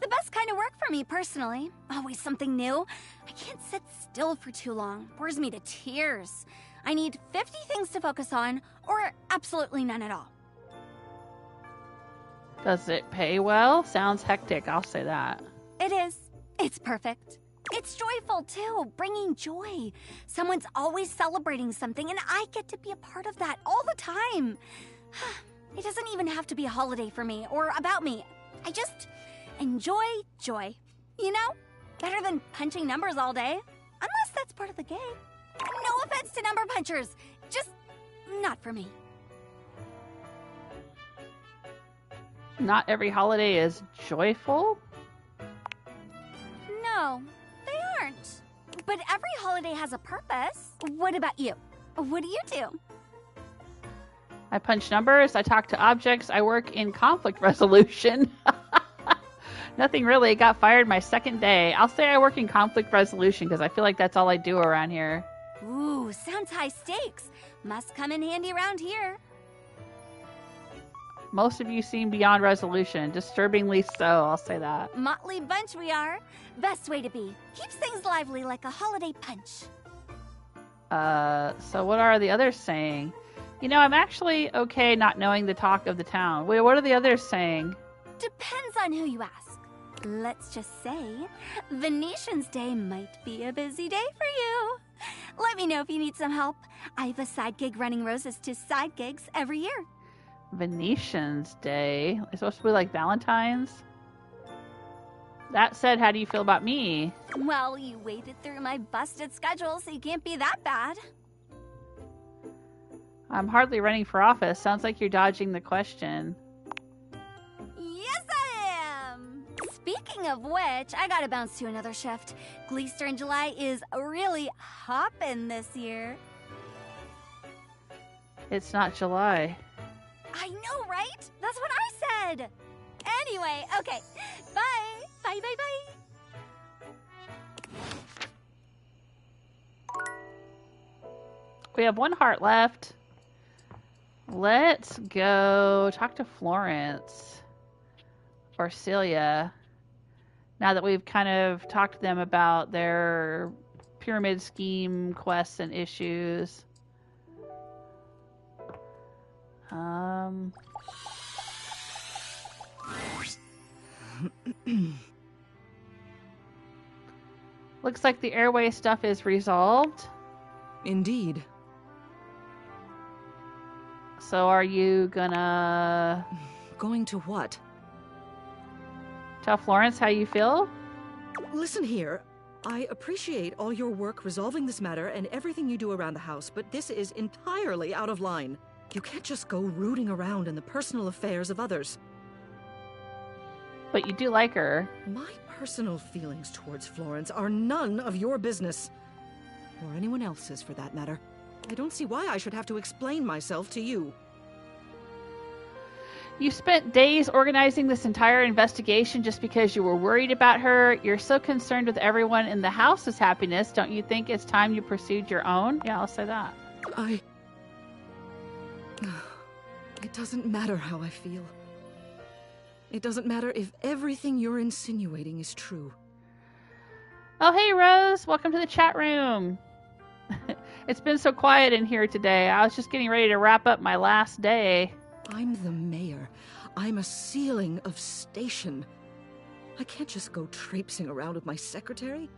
The best kind of work for me, personally. Always something new. I can't sit still for too long. Bores me to tears. I need 50 things to focus on, or absolutely none at all. Does it pay well? Sounds hectic, I'll say that. It is. It's perfect. It's joyful, too, bringing joy. Someone's always celebrating something, and I get to be a part of that all the time. It doesn't even have to be a holiday for me, or about me. I just enjoy joy. You know? Better than punching numbers all day. Unless that's part of the gig. No offense to number punchers. Just not for me. Not every holiday is joyful? No, they aren't. But every holiday has a purpose. What about you? What do you do? I punch numbers, I talk to objects, I work in conflict resolution. Nothing really. Got fired my second day. I'll say I work in conflict resolution because I feel like that's all I do around here. Ooh, sounds high stakes. Must come in handy around here. Most of you seem beyond resolution. Disturbingly so, I'll say that. Motley bunch we are. Best way to be. Keeps things lively like a holiday punch. So what are the others saying? You know, I'm actually okay not knowing the talk of the town. Wait, what are the others saying? Depends on who you ask. Let's just say, Venetian's Day might be a busy day for you. Let me know if you need some help. I have a side gig running roses to side gigs every year. Venetian's Day? It's supposed to be like Valentine's? That said, how do you feel about me? Well, you waded through my busted schedule, so you can't be that bad. I'm hardly running for office. Sounds like you're dodging the question. Yes, I am! Speaking of which, I gotta bounce to another shift. Gleester in July is really hoppin' this year. It's not July. I know, right? That's what I said! Anyway, okay. Bye! Bye, bye, bye! We have one heart left. Let's go talk to Florence or Celia. Now that we've kind of talked to them about their pyramid scheme quests and issues. Looks like the airway stuff is resolved. Indeed. So are you gonna... Going to what? Tell Florence how you feel? Listen here. I appreciate all your work resolving this matter and everything you do around the house, but this is entirely out of line. You can't just go rooting around in the personal affairs of others. But you do like her. My personal feelings towards Florence are none of your business. Or anyone else's, for that matter. I don't see why I should have to explain myself to you. You spent days organizing this entire investigation just because you were worried about her. You're so concerned with everyone in the house's happiness. Don't you think it's time you pursued your own? Yeah, I'll say that. It doesn't matter how I feel. It doesn't matter if everything you're insinuating is true. Oh, hey, Rose. Welcome to the chat room. It's been so quiet in here today. I was just getting ready to wrap up my last day. I'm the mayor. I'm a ceiling of station. I can't just go traipsing around with my secretary,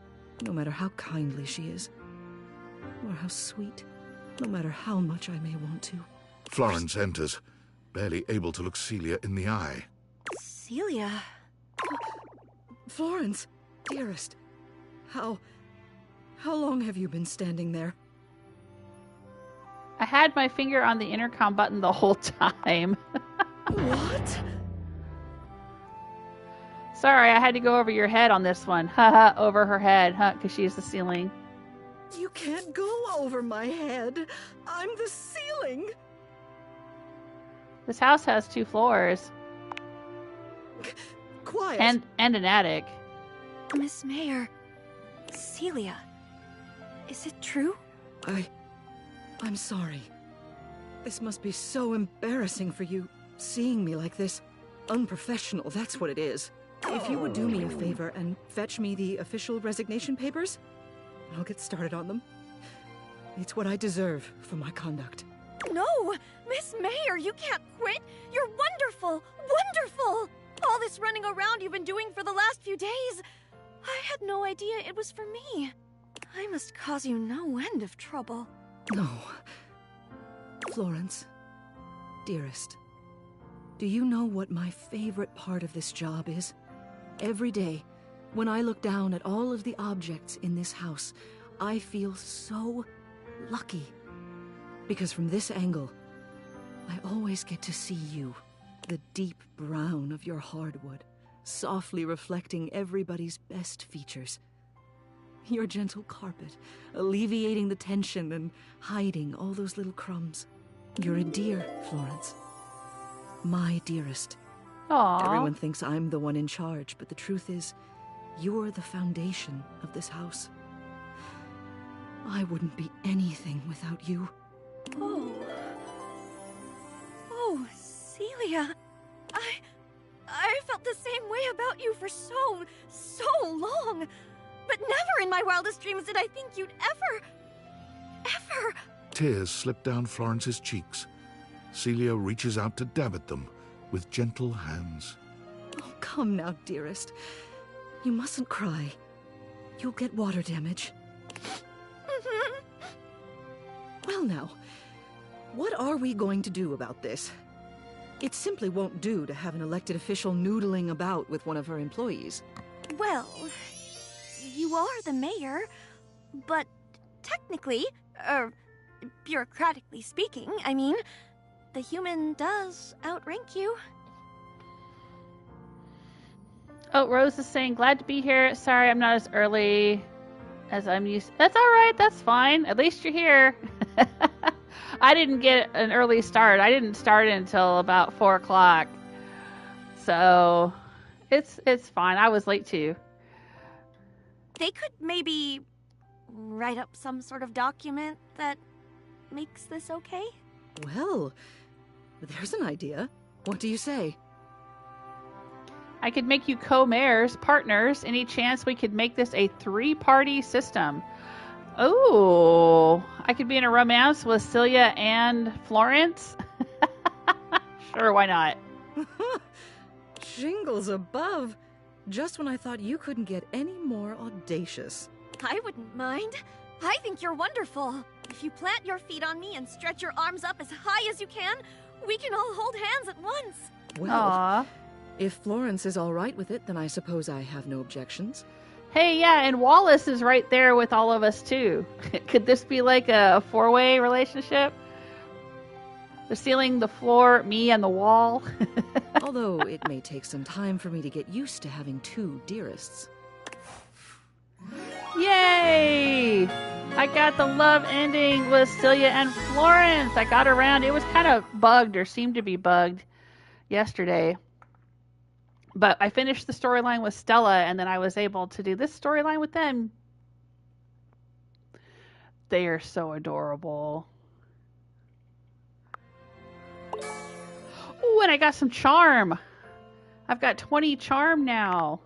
no matter how kindly she is. Or how sweet, no matter how much I may want to. Florence enters, barely able to look Celia in the eye. Celia? Florence, dearest. How long have you been standing there? I had my finger on the intercom button the whole time. What? Sorry, I had to go over your head on this one. Haha, over her head, huh? Because she's the ceiling. You can't go over my head. I'm the ceiling. This house has 2 floors. Quiet. And an attic. Miss Mayor. Celia. Is it true? I'm sorry. This must be so embarrassing for you, seeing me like this. Unprofessional, that's what it is. If you would do me a favor and fetch me the official resignation papers, I'll get started on them. It's what I deserve for my conduct. No! Miss Mayor, you can't quit! You're wonderful! Wonderful! All this running around you've been doing for the last few days, I had no idea it was for me. I must cause you no end of trouble. No. Florence, dearest, do you know what my favorite part of this job is? Every day, when I look down at all of the objects in this house, I feel so lucky. Because from this angle, I always get to see you, the deep brown of your hardwood, softly reflecting everybody's best features. Your gentle carpet, alleviating the tension and hiding all those little crumbs. You're a dear, Florence. My dearest. Aww. Everyone thinks I'm the one in charge, but the truth is, you're the foundation of this house. I wouldn't be anything without you. Oh, Celia. I felt the same way about you for so long. But never in my wildest dreams did I think you'd ever... Tears slip down Florence's cheeks. Celia reaches out to dab at them with gentle hands. Oh, come now, dearest. You mustn't cry. You'll get water damage. Well now, what are we going to do about this? It simply won't do to have an elected official noodling about with one of her employees. Well, you are the mayor, but technically, bureaucratically speaking, I mean, the human does outrank you. Oh, Rose is saying, glad to be here. Sorry, I'm not as early as I'm used. That's all right. That's fine. At least you're here. I didn't get an early start. I didn't start until about 4 o'clock. So it's fine. I was late too. They could maybe write up some sort of document that makes this okay? Well, there's an idea. What do you say? I could make you co-mayors, partners. Any chance we could make this a 3-party system? Oh, I could be in a romance with Celia and Florence? Sure, why not? Shingles above. Just when I thought you couldn't get any more audacious. I wouldn't mind. I think you're wonderful. If you plant your feet on me and stretch your arms up as high as you can, we can all hold hands at once. Well, Aww. If Florence is all right with it, then I suppose I have no objections. Hey, yeah, and Wallace is right there with all of us, too. Could this be like a 4-way relationship? The ceiling, the floor, me, and the wall? Although it may take some time for me to get used to having 2 dearests. Yay! I got the love ending with Celia and Florence. I got around. It was kind of bugged, or seemed to be bugged, yesterday. But I finished the storyline with Stella, and then I was able to do this storyline with them. They are so adorable. Ooh, and I got some charm. I've got 20 charm now.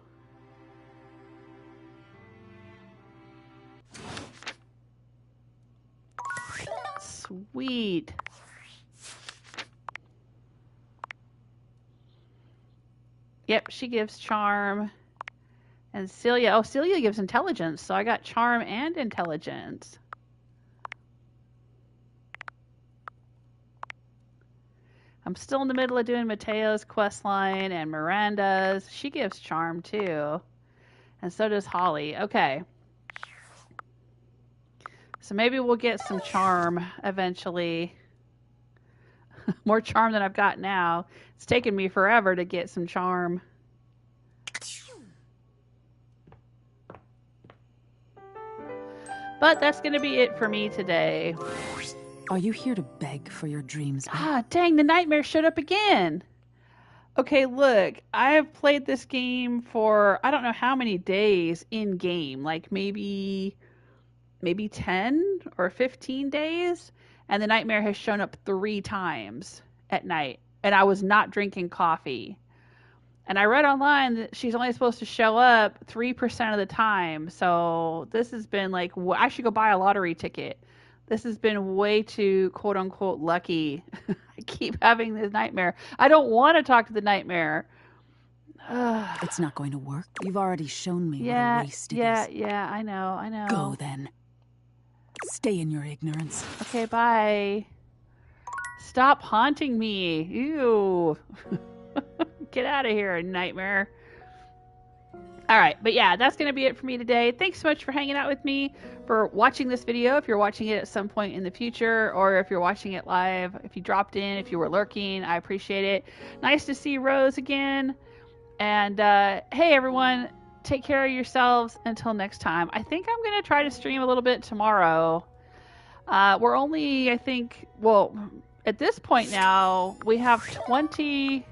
Sweet. Yep, she gives charm. And Celia, oh, Celia gives intelligence. So I got charm and intelligence. I'm still in the middle of doing Mateo's quest line and Miranda's. She gives charm too. And so does Holly. Okay. So maybe we'll get some charm eventually. More charm than I've got now. It's taken me forever to get some charm. But that's going to be it for me today. Are you here to beg for your dreams back? Ah, dang, the nightmare showed up again. Okay, look, I have played this game for I don't know how many days in game, like maybe 10 or 15 days, and the nightmare has shown up 3 times at night, and I was not drinking coffee. And I read online that she's only supposed to show up 3% of the time. So this has been like, I should go buy a lottery ticket. This has been way too quote unquote lucky. I keep having this nightmare. I don't want to talk to the nightmare. It's not going to work. You've already shown me what a waste it is. Yeah, I know. Go then. Stay in your ignorance. Okay, bye. Stop haunting me. Ew. Get out of here, nightmare. All right, but yeah, that's going to be it for me today. Thanks so much for hanging out with me, for watching this video. If you're watching it at some point in the future, or if you're watching it live, if you dropped in, if you were lurking, I appreciate it. Nice to see Rose again. And hey, everyone, take care of yourselves until next time. I think I'm going to try to stream a little bit tomorrow. We're only, I think, well, at this point now, we have 21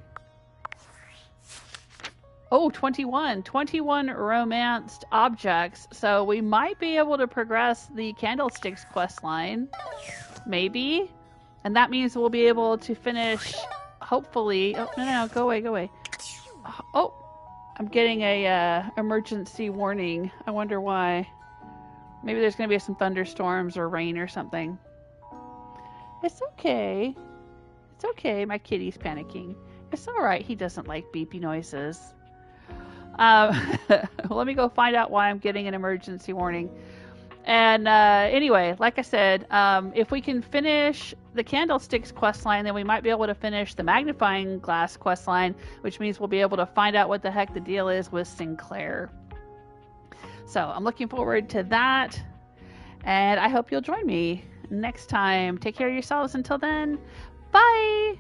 romanced objects, so we might be able to progress the Candlesticks quest line, maybe, and that means we'll be able to finish, hopefully. Oh, no, go away. Oh, I'm getting a emergency warning. I wonder why. Maybe there's gonna be some thunderstorms or rain or something. It's okay. My kitty's panicking. It's all right. He doesn't like beepy noises. Let me go find out why I'm getting an emergency warning. And anyway, like I said, if we can finish the Candlesticks questline, then we might be able to finish the Magnifying Glass questline, which means we'll be able to find out what the heck the deal is with Sinclair. So I'm looking forward to that, and I hope you'll join me next time. Take care of yourselves until then. Bye!